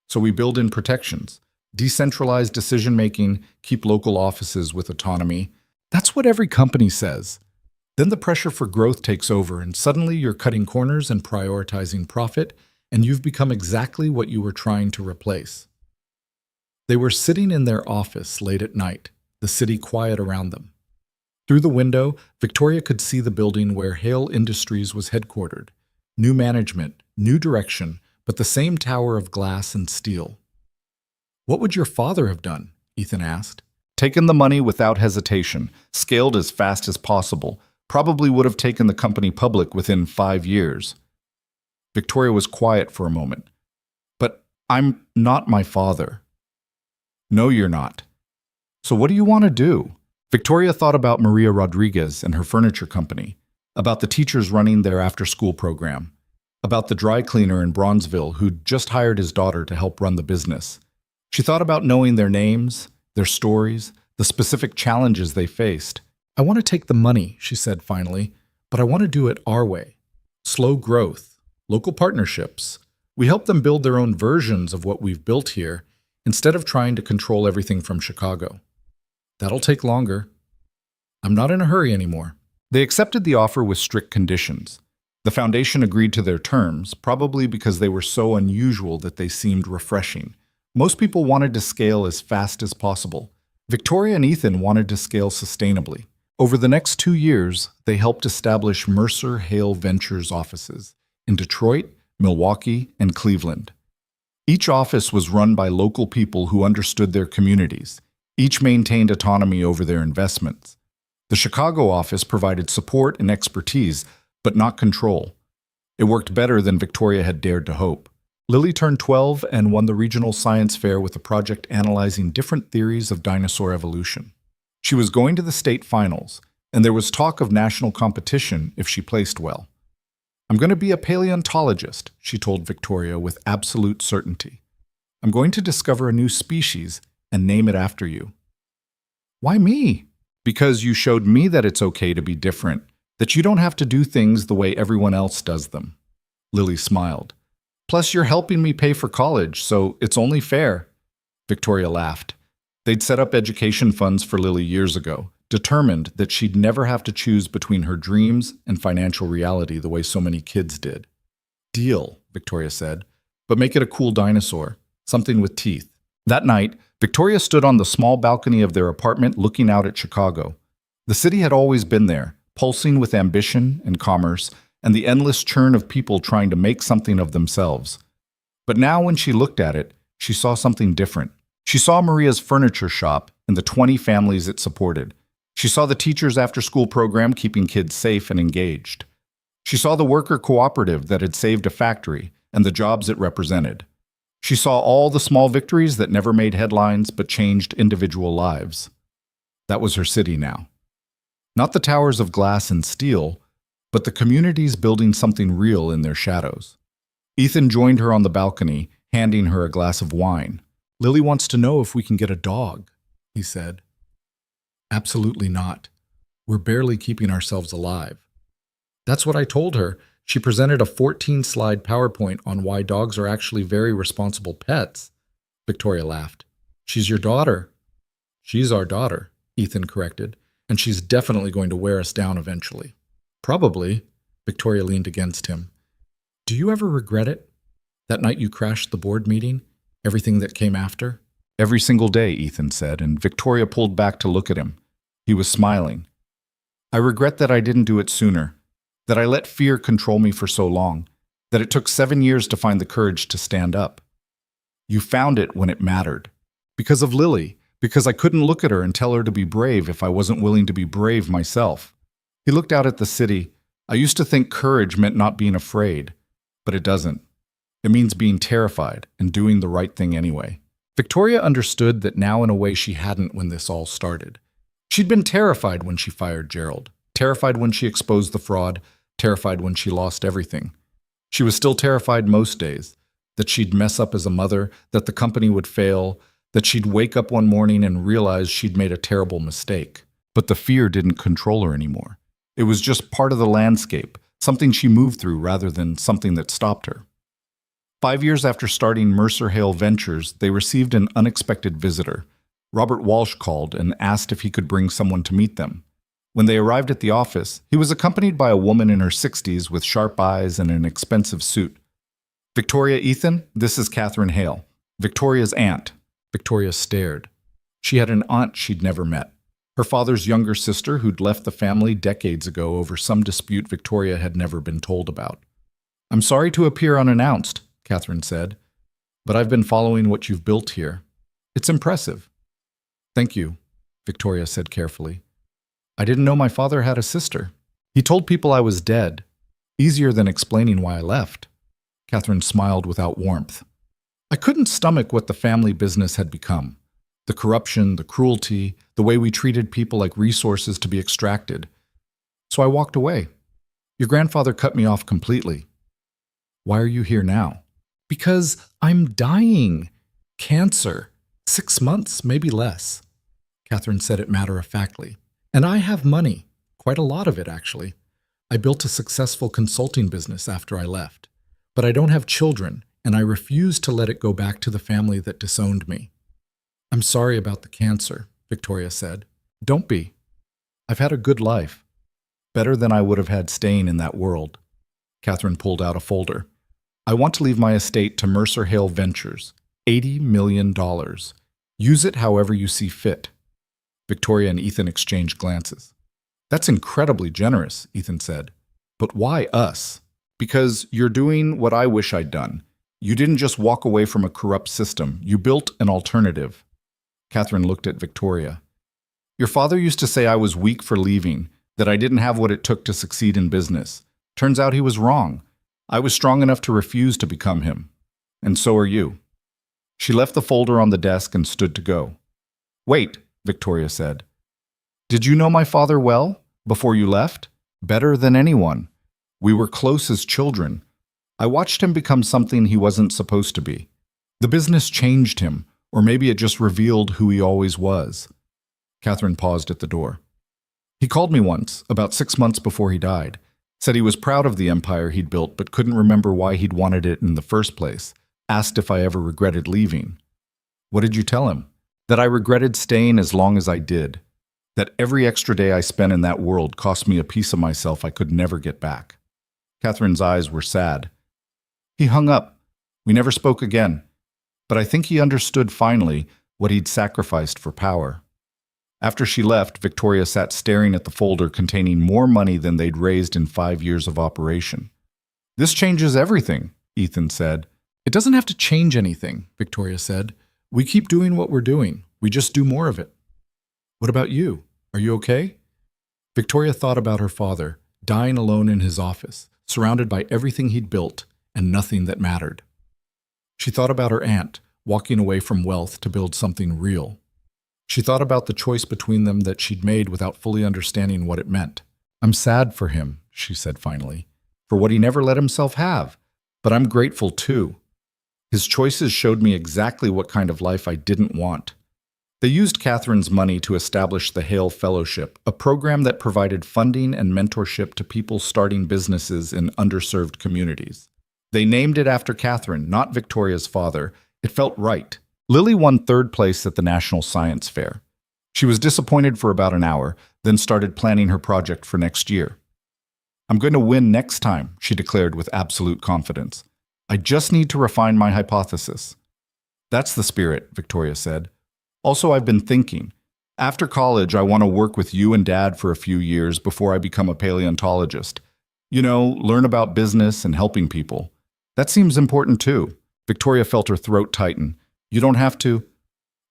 So we build in protections, decentralized decision-making, keep local offices with autonomy." That's what every company says. Then the pressure for growth takes over, and suddenly you're cutting corners and prioritizing profit, and you've become exactly what you were trying to replace. They were sitting in their office late at night, the city quiet around them. Through the window, Victoria could see the building where Hale Industries was headquartered. New management, new direction, but the same tower of glass and steel. "What would your father have done?" Ethan asked. "Taken the money without hesitation, scaled as fast as possible, probably would have taken the company public within 5 years. Victoria was quiet for a moment. "But I'm not my father." "No, you're not. So what do you want to do?" Victoria thought about Maria Rodriguez and her furniture company, about the teachers running their after-school program, about the dry cleaner in Bronzeville who'd just hired his daughter to help run the business. She thought about knowing their names, their stories, the specific challenges they faced. "I want to take the money," she said finally, "but I want to do it our way. Slow growth, local partnerships. We help them build their own versions of what we've built here, instead of trying to control everything from Chicago. That'll take longer. I'm not in a hurry anymore." They accepted the offer with strict conditions. The foundation agreed to their terms, probably because they were so unusual that they seemed refreshing. Most people wanted to scale as fast as possible. Victoria and Ethan wanted to scale sustainably. Over the next 2 years, they helped establish Mercer Hale Ventures offices in Detroit, Milwaukee, and Cleveland. Each office was run by local people who understood their communities. Each maintained autonomy over their investments. The Chicago office provided support and expertise, but not control. It worked better than Victoria had dared to hope. Lily turned 12 and won the regional science fair with a project analyzing different theories of dinosaur evolution. She was going to the state finals, and there was talk of national competition if she placed well. "I'm going to be a paleontologist," she told Victoria with absolute certainty. "I'm going to discover a new species and name it after you." "Why me?" "Because you showed me that it's okay to be different, that you don't have to do things the way everyone else does them." Lily smiled. "Plus, you're helping me pay for college, so it's only fair." Victoria laughed. They'd set up education funds for Lily years ago, determined that she'd never have to choose between her dreams and financial reality the way so many kids did. "Deal," Victoria said, "but make it a cool dinosaur, something with teeth." That night, Victoria stood on the small balcony of their apartment looking out at Chicago. The city had always been there, pulsing with ambition and commerce, and the endless churn of people trying to make something of themselves. But now when she looked at it, she saw something different. She saw Maria's furniture shop and the 20 families it supported. She saw the teachers' after-school program keeping kids safe and engaged. She saw the worker cooperative that had saved a factory and the jobs it represented. She saw all the small victories that never made headlines but changed individual lives. That was her city now. Not the towers of glass and steel, but the communities building something real in their shadows. Ethan joined her on the balcony, handing her a glass of wine. "Lily wants to know if we can get a dog," he said. "Absolutely not. We're barely keeping ourselves alive." "That's what I told her." She presented a 14-slide PowerPoint on why dogs are actually very responsible pets. Victoria laughed. "She's your daughter." "She's our daughter," Ethan corrected, "and she's definitely going to wear us down eventually." "Probably," Victoria leaned against him. "Do you ever regret it? That night you crashed the board meeting? Everything that came after?" "Every single day," Ethan said, and Victoria pulled back to look at him. He was smiling. "I regret that I didn't do it sooner, that I let fear control me for so long, that it took 7 years to find the courage to stand up." You found it when it mattered. Because of Lily, because I couldn't look at her and tell her to be brave if I wasn't willing to be brave myself. He looked out at the city. I used to think courage meant not being afraid, but it doesn't. It means being terrified and doing the right thing anyway. Victoria understood that now in a way she hadn't when this all started. She'd been terrified when she fired Gerald, terrified when she exposed the fraud, terrified when she lost everything. She was still terrified most days, that she'd mess up as a mother, that the company would fail, that she'd wake up one morning and realize she'd made a terrible mistake. But the fear didn't control her anymore. It was just part of the landscape, something she moved through rather than something that stopped her. 5 years after starting Mercer Hale Ventures, they received an unexpected visitor. Robert Walsh called and asked if he could bring someone to meet them. When they arrived at the office, he was accompanied by a woman in her 60s with sharp eyes and an expensive suit. "Victoria, Ethan, this is Catherine Hale, Victoria's aunt." Victoria stared. She had an aunt she'd never met. Her father's younger sister who'd left the family decades ago over some dispute Victoria had never been told about. "I'm sorry to appear unannounced," Catherine said, "but I've been following what you've built here. It's impressive." "Thank you," Victoria said carefully. "I didn't know my father had a sister. He told people I was dead. Easier than explaining why I left." Catherine smiled without warmth. "I couldn't stomach what the family business had become. The corruption, the cruelty, the way we treated people like resources to be extracted. So I walked away. Your grandfather cut me off completely." "Why are you here now?" "Because I'm dying. Cancer. 6 months, maybe less." Catherine said it matter-of-factly. "And I have money. Quite a lot of it, actually. I built a successful consulting business after I left. But I don't have children, and I refuse to let it go back to the family that disowned me." "I'm sorry about the cancer," Victoria said. "Don't be. I've had a good life. Better than I would have had staying in that world." Catherine pulled out a folder. "I want to leave my estate to Mercer Hale Ventures. $80 million. Use it however you see fit." Victoria and Ethan exchanged glances. "That's incredibly generous," Ethan said. "But why us?" "Because you're doing what I wish I'd done. You didn't just walk away from a corrupt system. You built an alternative." Catherine looked at Victoria. "Your father used to say I was weak for leaving, that I didn't have what it took to succeed in business. Turns out he was wrong. I was strong enough to refuse to become him. And so are you." She left the folder on the desk and stood to go. "Wait," Victoria said. "Did you know my father well, before you left? Better than anyone. We were close as children. I watched him become something he wasn't supposed to be. The business changed him, or maybe it just revealed who he always was." Catherine paused at the door. "He called me once, about 6 months before he died. Said he was proud of the empire he'd built but couldn't remember why he'd wanted it in the first place. Asked if I ever regretted leaving." "What did you tell him?" "That I regretted staying as long as I did. That every extra day I spent in that world cost me a piece of myself I could never get back." Catherine's eyes were sad. "He hung up. We never spoke again. But I think he understood finally what he'd sacrificed for power." After she left, Victoria sat staring at the folder containing more money than they'd raised in 5 years of operation. "This changes everything," Ethan said. "It doesn't have to change anything," Victoria said. "We keep doing what we're doing. We just do more of it." "What about you? Are you okay?" Victoria thought about her father, dying alone in his office, surrounded by everything he'd built and nothing that mattered. She thought about her aunt, walking away from wealth to build something real. She thought about the choice between them that she'd made without fully understanding what it meant. "I'm sad for him," she said finally, "for what he never let himself have. But I'm grateful too. His choices showed me exactly what kind of life I didn't want." They used Catherine's money to establish the Hale Fellowship, a program that provided funding and mentorship to people starting businesses in underserved communities. They named it after Catherine, not Victoria's father. It felt right. Lily won 3rd place at the National Science Fair. She was disappointed for about an hour, then started planning her project for next year. "I'm going to win next time," she declared with absolute confidence. "I just need to refine my hypothesis." "That's the spirit," Victoria said. "Also, I've been thinking. After college, I want to work with you and Dad for a few years before I become a paleontologist. You know, learn about business and helping people. That seems important too." Victoria felt her throat tighten. You don't have to.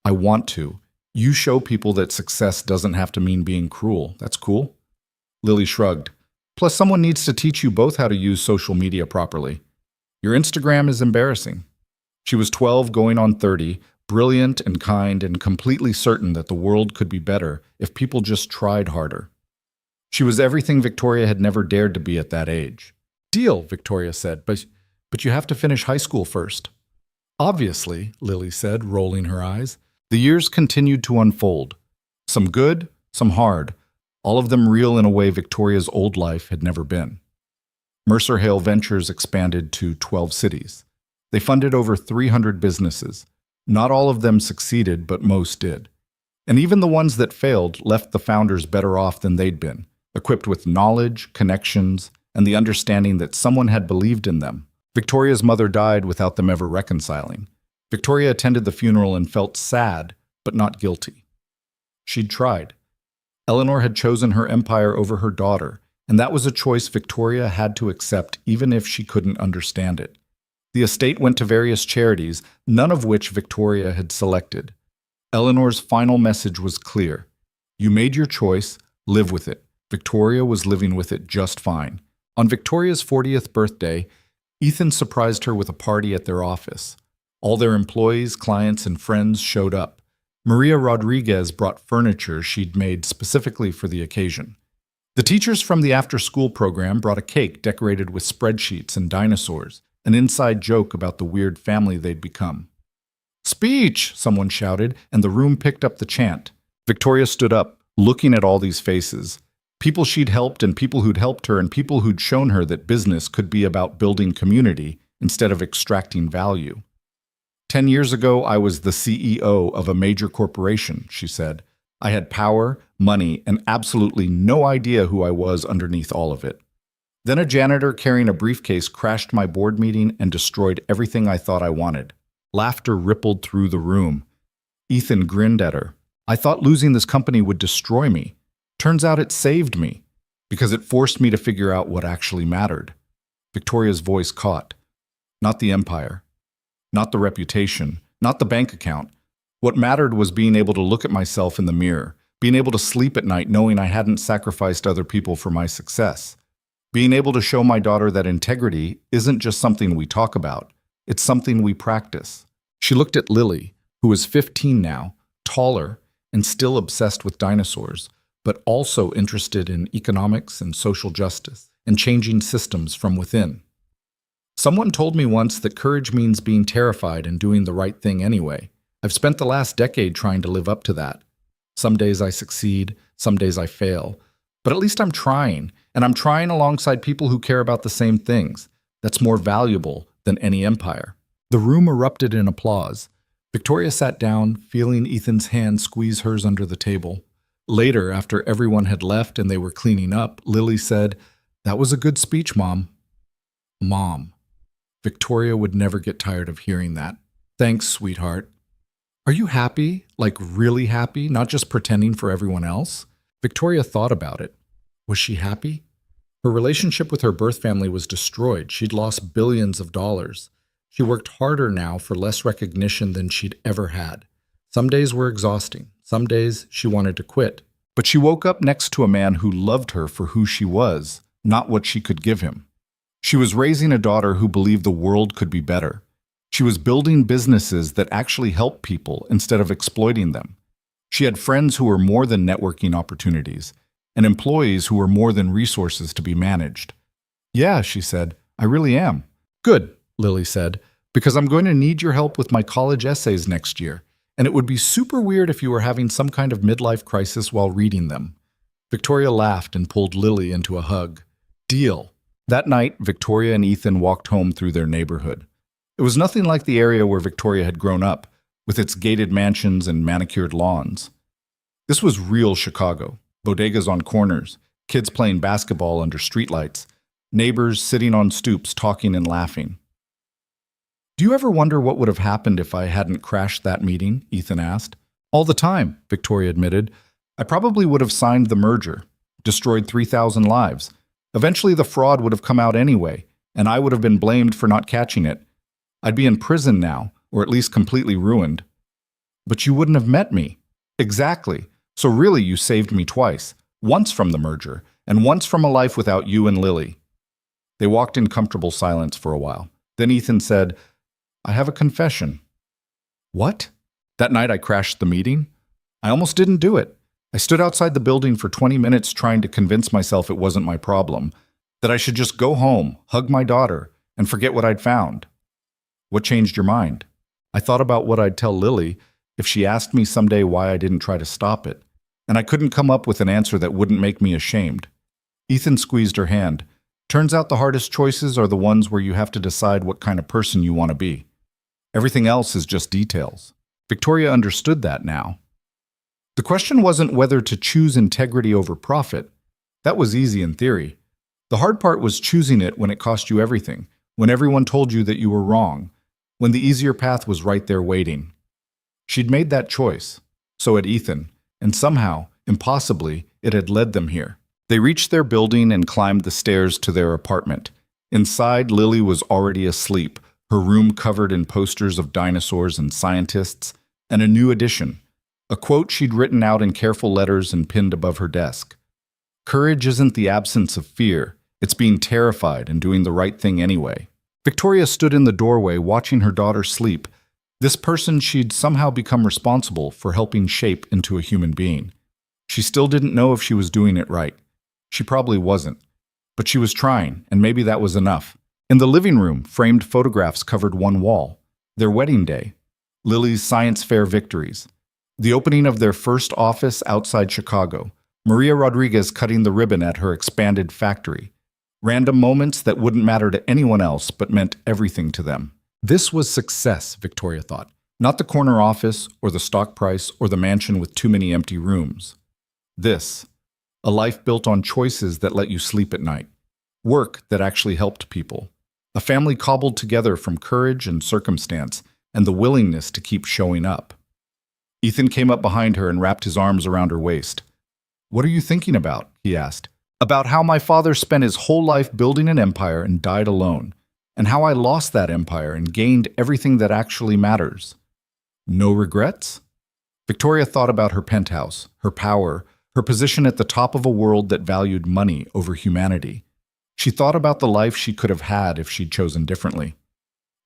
I want to. You show people that success doesn't have to mean being cruel. That's cool. Lily shrugged. Plus, someone needs to teach you both how to use social media properly. Your Instagram is embarrassing. She was 12 going on 30, brilliant and kind and completely certain that the world could be better if people just tried harder. She was everything Victoria had never dared to be at that age. Deal, Victoria said, but you have to finish high school first. Obviously, Lily said, rolling her eyes. The years continued to unfold. Some good, some hard, all of them real in a way Victoria's old life had never been. Mercer Hale Ventures expanded to 12 cities. They funded over 300 businesses. Not all of them succeeded, but most did. And even the ones that failed left the founders better off than they'd been, equipped with knowledge, connections, and the understanding that someone had believed in them. Victoria's mother died without them ever reconciling. Victoria attended the funeral and felt sad, but not guilty. She'd tried. Eleanor had chosen her empire over her daughter, and that was a choice Victoria had to accept even if she couldn't understand it. The estate went to various charities, none of which Victoria had selected. Eleanor's final message was clear. You made your choice, live with it. Victoria was living with it just fine. On Victoria's 40th birthday, Ethan surprised her with a party at their office. All their employees, clients, and friends showed up. Maria Rodriguez brought furniture she'd made specifically for the occasion. The teachers from the after-school program brought a cake decorated with spreadsheets and dinosaurs, an inside joke about the weird family they'd become. Speech! Someone shouted, and the room picked up the chant. Victoria stood up, looking at all these faces. People she'd helped and people who'd helped her and people who'd shown her that business could be about building community instead of extracting value. 10 years ago, I was the CEO of a major corporation, she said. I had power, money, and absolutely no idea who I was underneath all of it. Then a janitor carrying a briefcase crashed my board meeting and destroyed everything I thought I wanted. Laughter rippled through the room. Ethan grinned at her. I thought losing this company would destroy me. Turns out it saved me, because it forced me to figure out what actually mattered. Victoria's voice caught. Not the empire. Not the reputation. Not the bank account. What mattered was being able to look at myself in the mirror, being able to sleep at night knowing I hadn't sacrificed other people for my success. Being able to show my daughter that integrity isn't just something we talk about, it's something we practice. She looked at Lily, who was 15 now, taller, and still obsessed with dinosaurs, but also interested in economics and social justice, and changing systems from within. Someone told me once that courage means being terrified and doing the right thing anyway. I've spent the last decade trying to live up to that. Some days I succeed, some days I fail, but at least I'm trying, and I'm trying alongside people who care about the same things. That's more valuable than any empire. The room erupted in applause. Victoria sat down, feeling Ethan's hand squeeze hers under the table. Later, after everyone had left and they were cleaning up, Lily said, "That was a good speech, Mom." Mom. Victoria would never get tired of hearing that. Thanks, sweetheart. Are you happy? Like really happy? Not just pretending for everyone else? Victoria thought about it. Was she happy? Her relationship with her birth family was destroyed. She'd lost billions of dollars. She worked harder now for less recognition than she'd ever had. Some days were exhausting. Some days she wanted to quit. But she woke up next to a man who loved her for who she was, not what she could give him. She was raising a daughter who believed the world could be better. She was building businesses that actually helped people instead of exploiting them. She had friends who were more than networking opportunities, and employees who were more than resources to be managed. Yeah, she said, I really am. Good, Lily said, because I'm going to need your help with my college essays next year, and it would be super weird if you were having some kind of midlife crisis while reading them. Victoria laughed and pulled Lily into a hug. Deal. That night, Victoria and Ethan walked home through their neighborhood. It was nothing like the area where Victoria had grown up, with its gated mansions and manicured lawns. This was real Chicago. Bodegas on corners, kids playing basketball under streetlights, neighbors sitting on stoops talking and laughing. Do you ever wonder what would have happened if I hadn't crashed that meeting? Ethan asked. All the time, Victoria admitted. I probably would have signed the merger, destroyed 3,000 lives. Eventually the fraud would have come out anyway, and I would have been blamed for not catching it. I'd be in prison now, or at least completely ruined. But you wouldn't have met me. Exactly. So really you saved me twice. Once from the merger, and once from a life without you and Lily. They walked in comfortable silence for a while. Then Ethan said, I have a confession. What? That night I crashed the meeting? I almost didn't do it. I stood outside the building for 20 minutes trying to convince myself it wasn't my problem, that I should just go home, hug my daughter, and forget what I'd found. What changed your mind? I thought about what I'd tell Lily if she asked me someday why I didn't try to stop it, and I couldn't come up with an answer that wouldn't make me ashamed. Ethan squeezed her hand. Turns out the hardest choices are the ones where you have to decide what kind of person you want to be. Everything else is just details. Victoria understood that now. The question wasn't whether to choose integrity over profit. That was easy in theory. The hard part was choosing it when it cost you everything, when everyone told you that you were wrong, when the easier path was right there waiting. She'd made that choice. So had Ethan, and somehow, impossibly, it had led them here. They reached their building and climbed the stairs to their apartment. Inside, Lily was already asleep, her room covered in posters of dinosaurs and scientists, and a new edition, a quote she'd written out in careful letters and pinned above her desk. Courage isn't the absence of fear, it's being terrified and doing the right thing anyway. Victoria stood in the doorway watching her daughter sleep, this person she'd somehow become responsible for helping shape into a human being. She still didn't know if she was doing it right. She probably wasn't. But she was trying, and maybe that was enough. In the living room, framed photographs covered one wall. Their wedding day. Lily's science fair victories. The opening of their first office outside Chicago. Maria Rodriguez cutting the ribbon at her expanded factory. Random moments that wouldn't matter to anyone else but meant everything to them. This was success, Victoria thought. Not the corner office, or the stock price, or the mansion with too many empty rooms. This. A life built on choices that let you sleep at night. Work that actually helped people. A family cobbled together from courage and circumstance, and the willingness to keep showing up. Ethan came up behind her and wrapped his arms around her waist. What are you thinking about? He asked. About how my father spent his whole life building an empire and died alone, and how I lost that empire and gained everything that actually matters. No regrets? Victoria thought about her penthouse, her power, her position at the top of a world that valued money over humanity. She thought about the life she could have had if she'd chosen differently.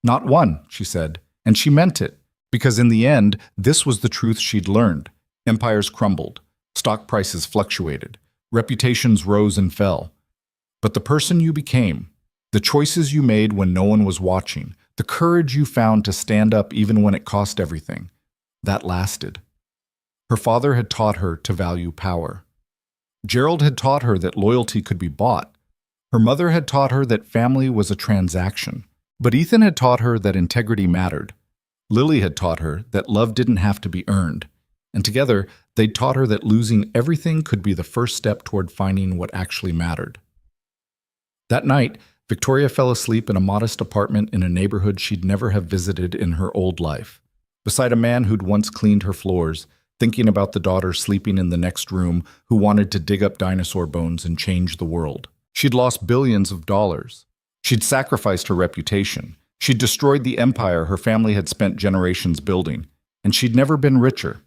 Not one, she said, and she meant it, because in the end, this was the truth she'd learned. Empires crumbled, stock prices fluctuated, reputations rose and fell. But the person you became, the choices you made when no one was watching, the courage you found to stand up even when it cost everything, that lasted. Her father had taught her to value power. Gerald had taught her that loyalty could be bought. Her mother had taught her that family was a transaction. But Ethan had taught her that integrity mattered. Lily had taught her that love didn't have to be earned. And together, they'd taught her that losing everything could be the first step toward finding what actually mattered. That night, Victoria fell asleep in a modest apartment in a neighborhood she'd never have visited in her old life, beside a man who'd once cleaned her floors, thinking about the daughter sleeping in the next room who wanted to dig up dinosaur bones and change the world. She'd lost billions of dollars. She'd sacrificed her reputation. She'd destroyed the empire her family had spent generations building. And she'd never been richer.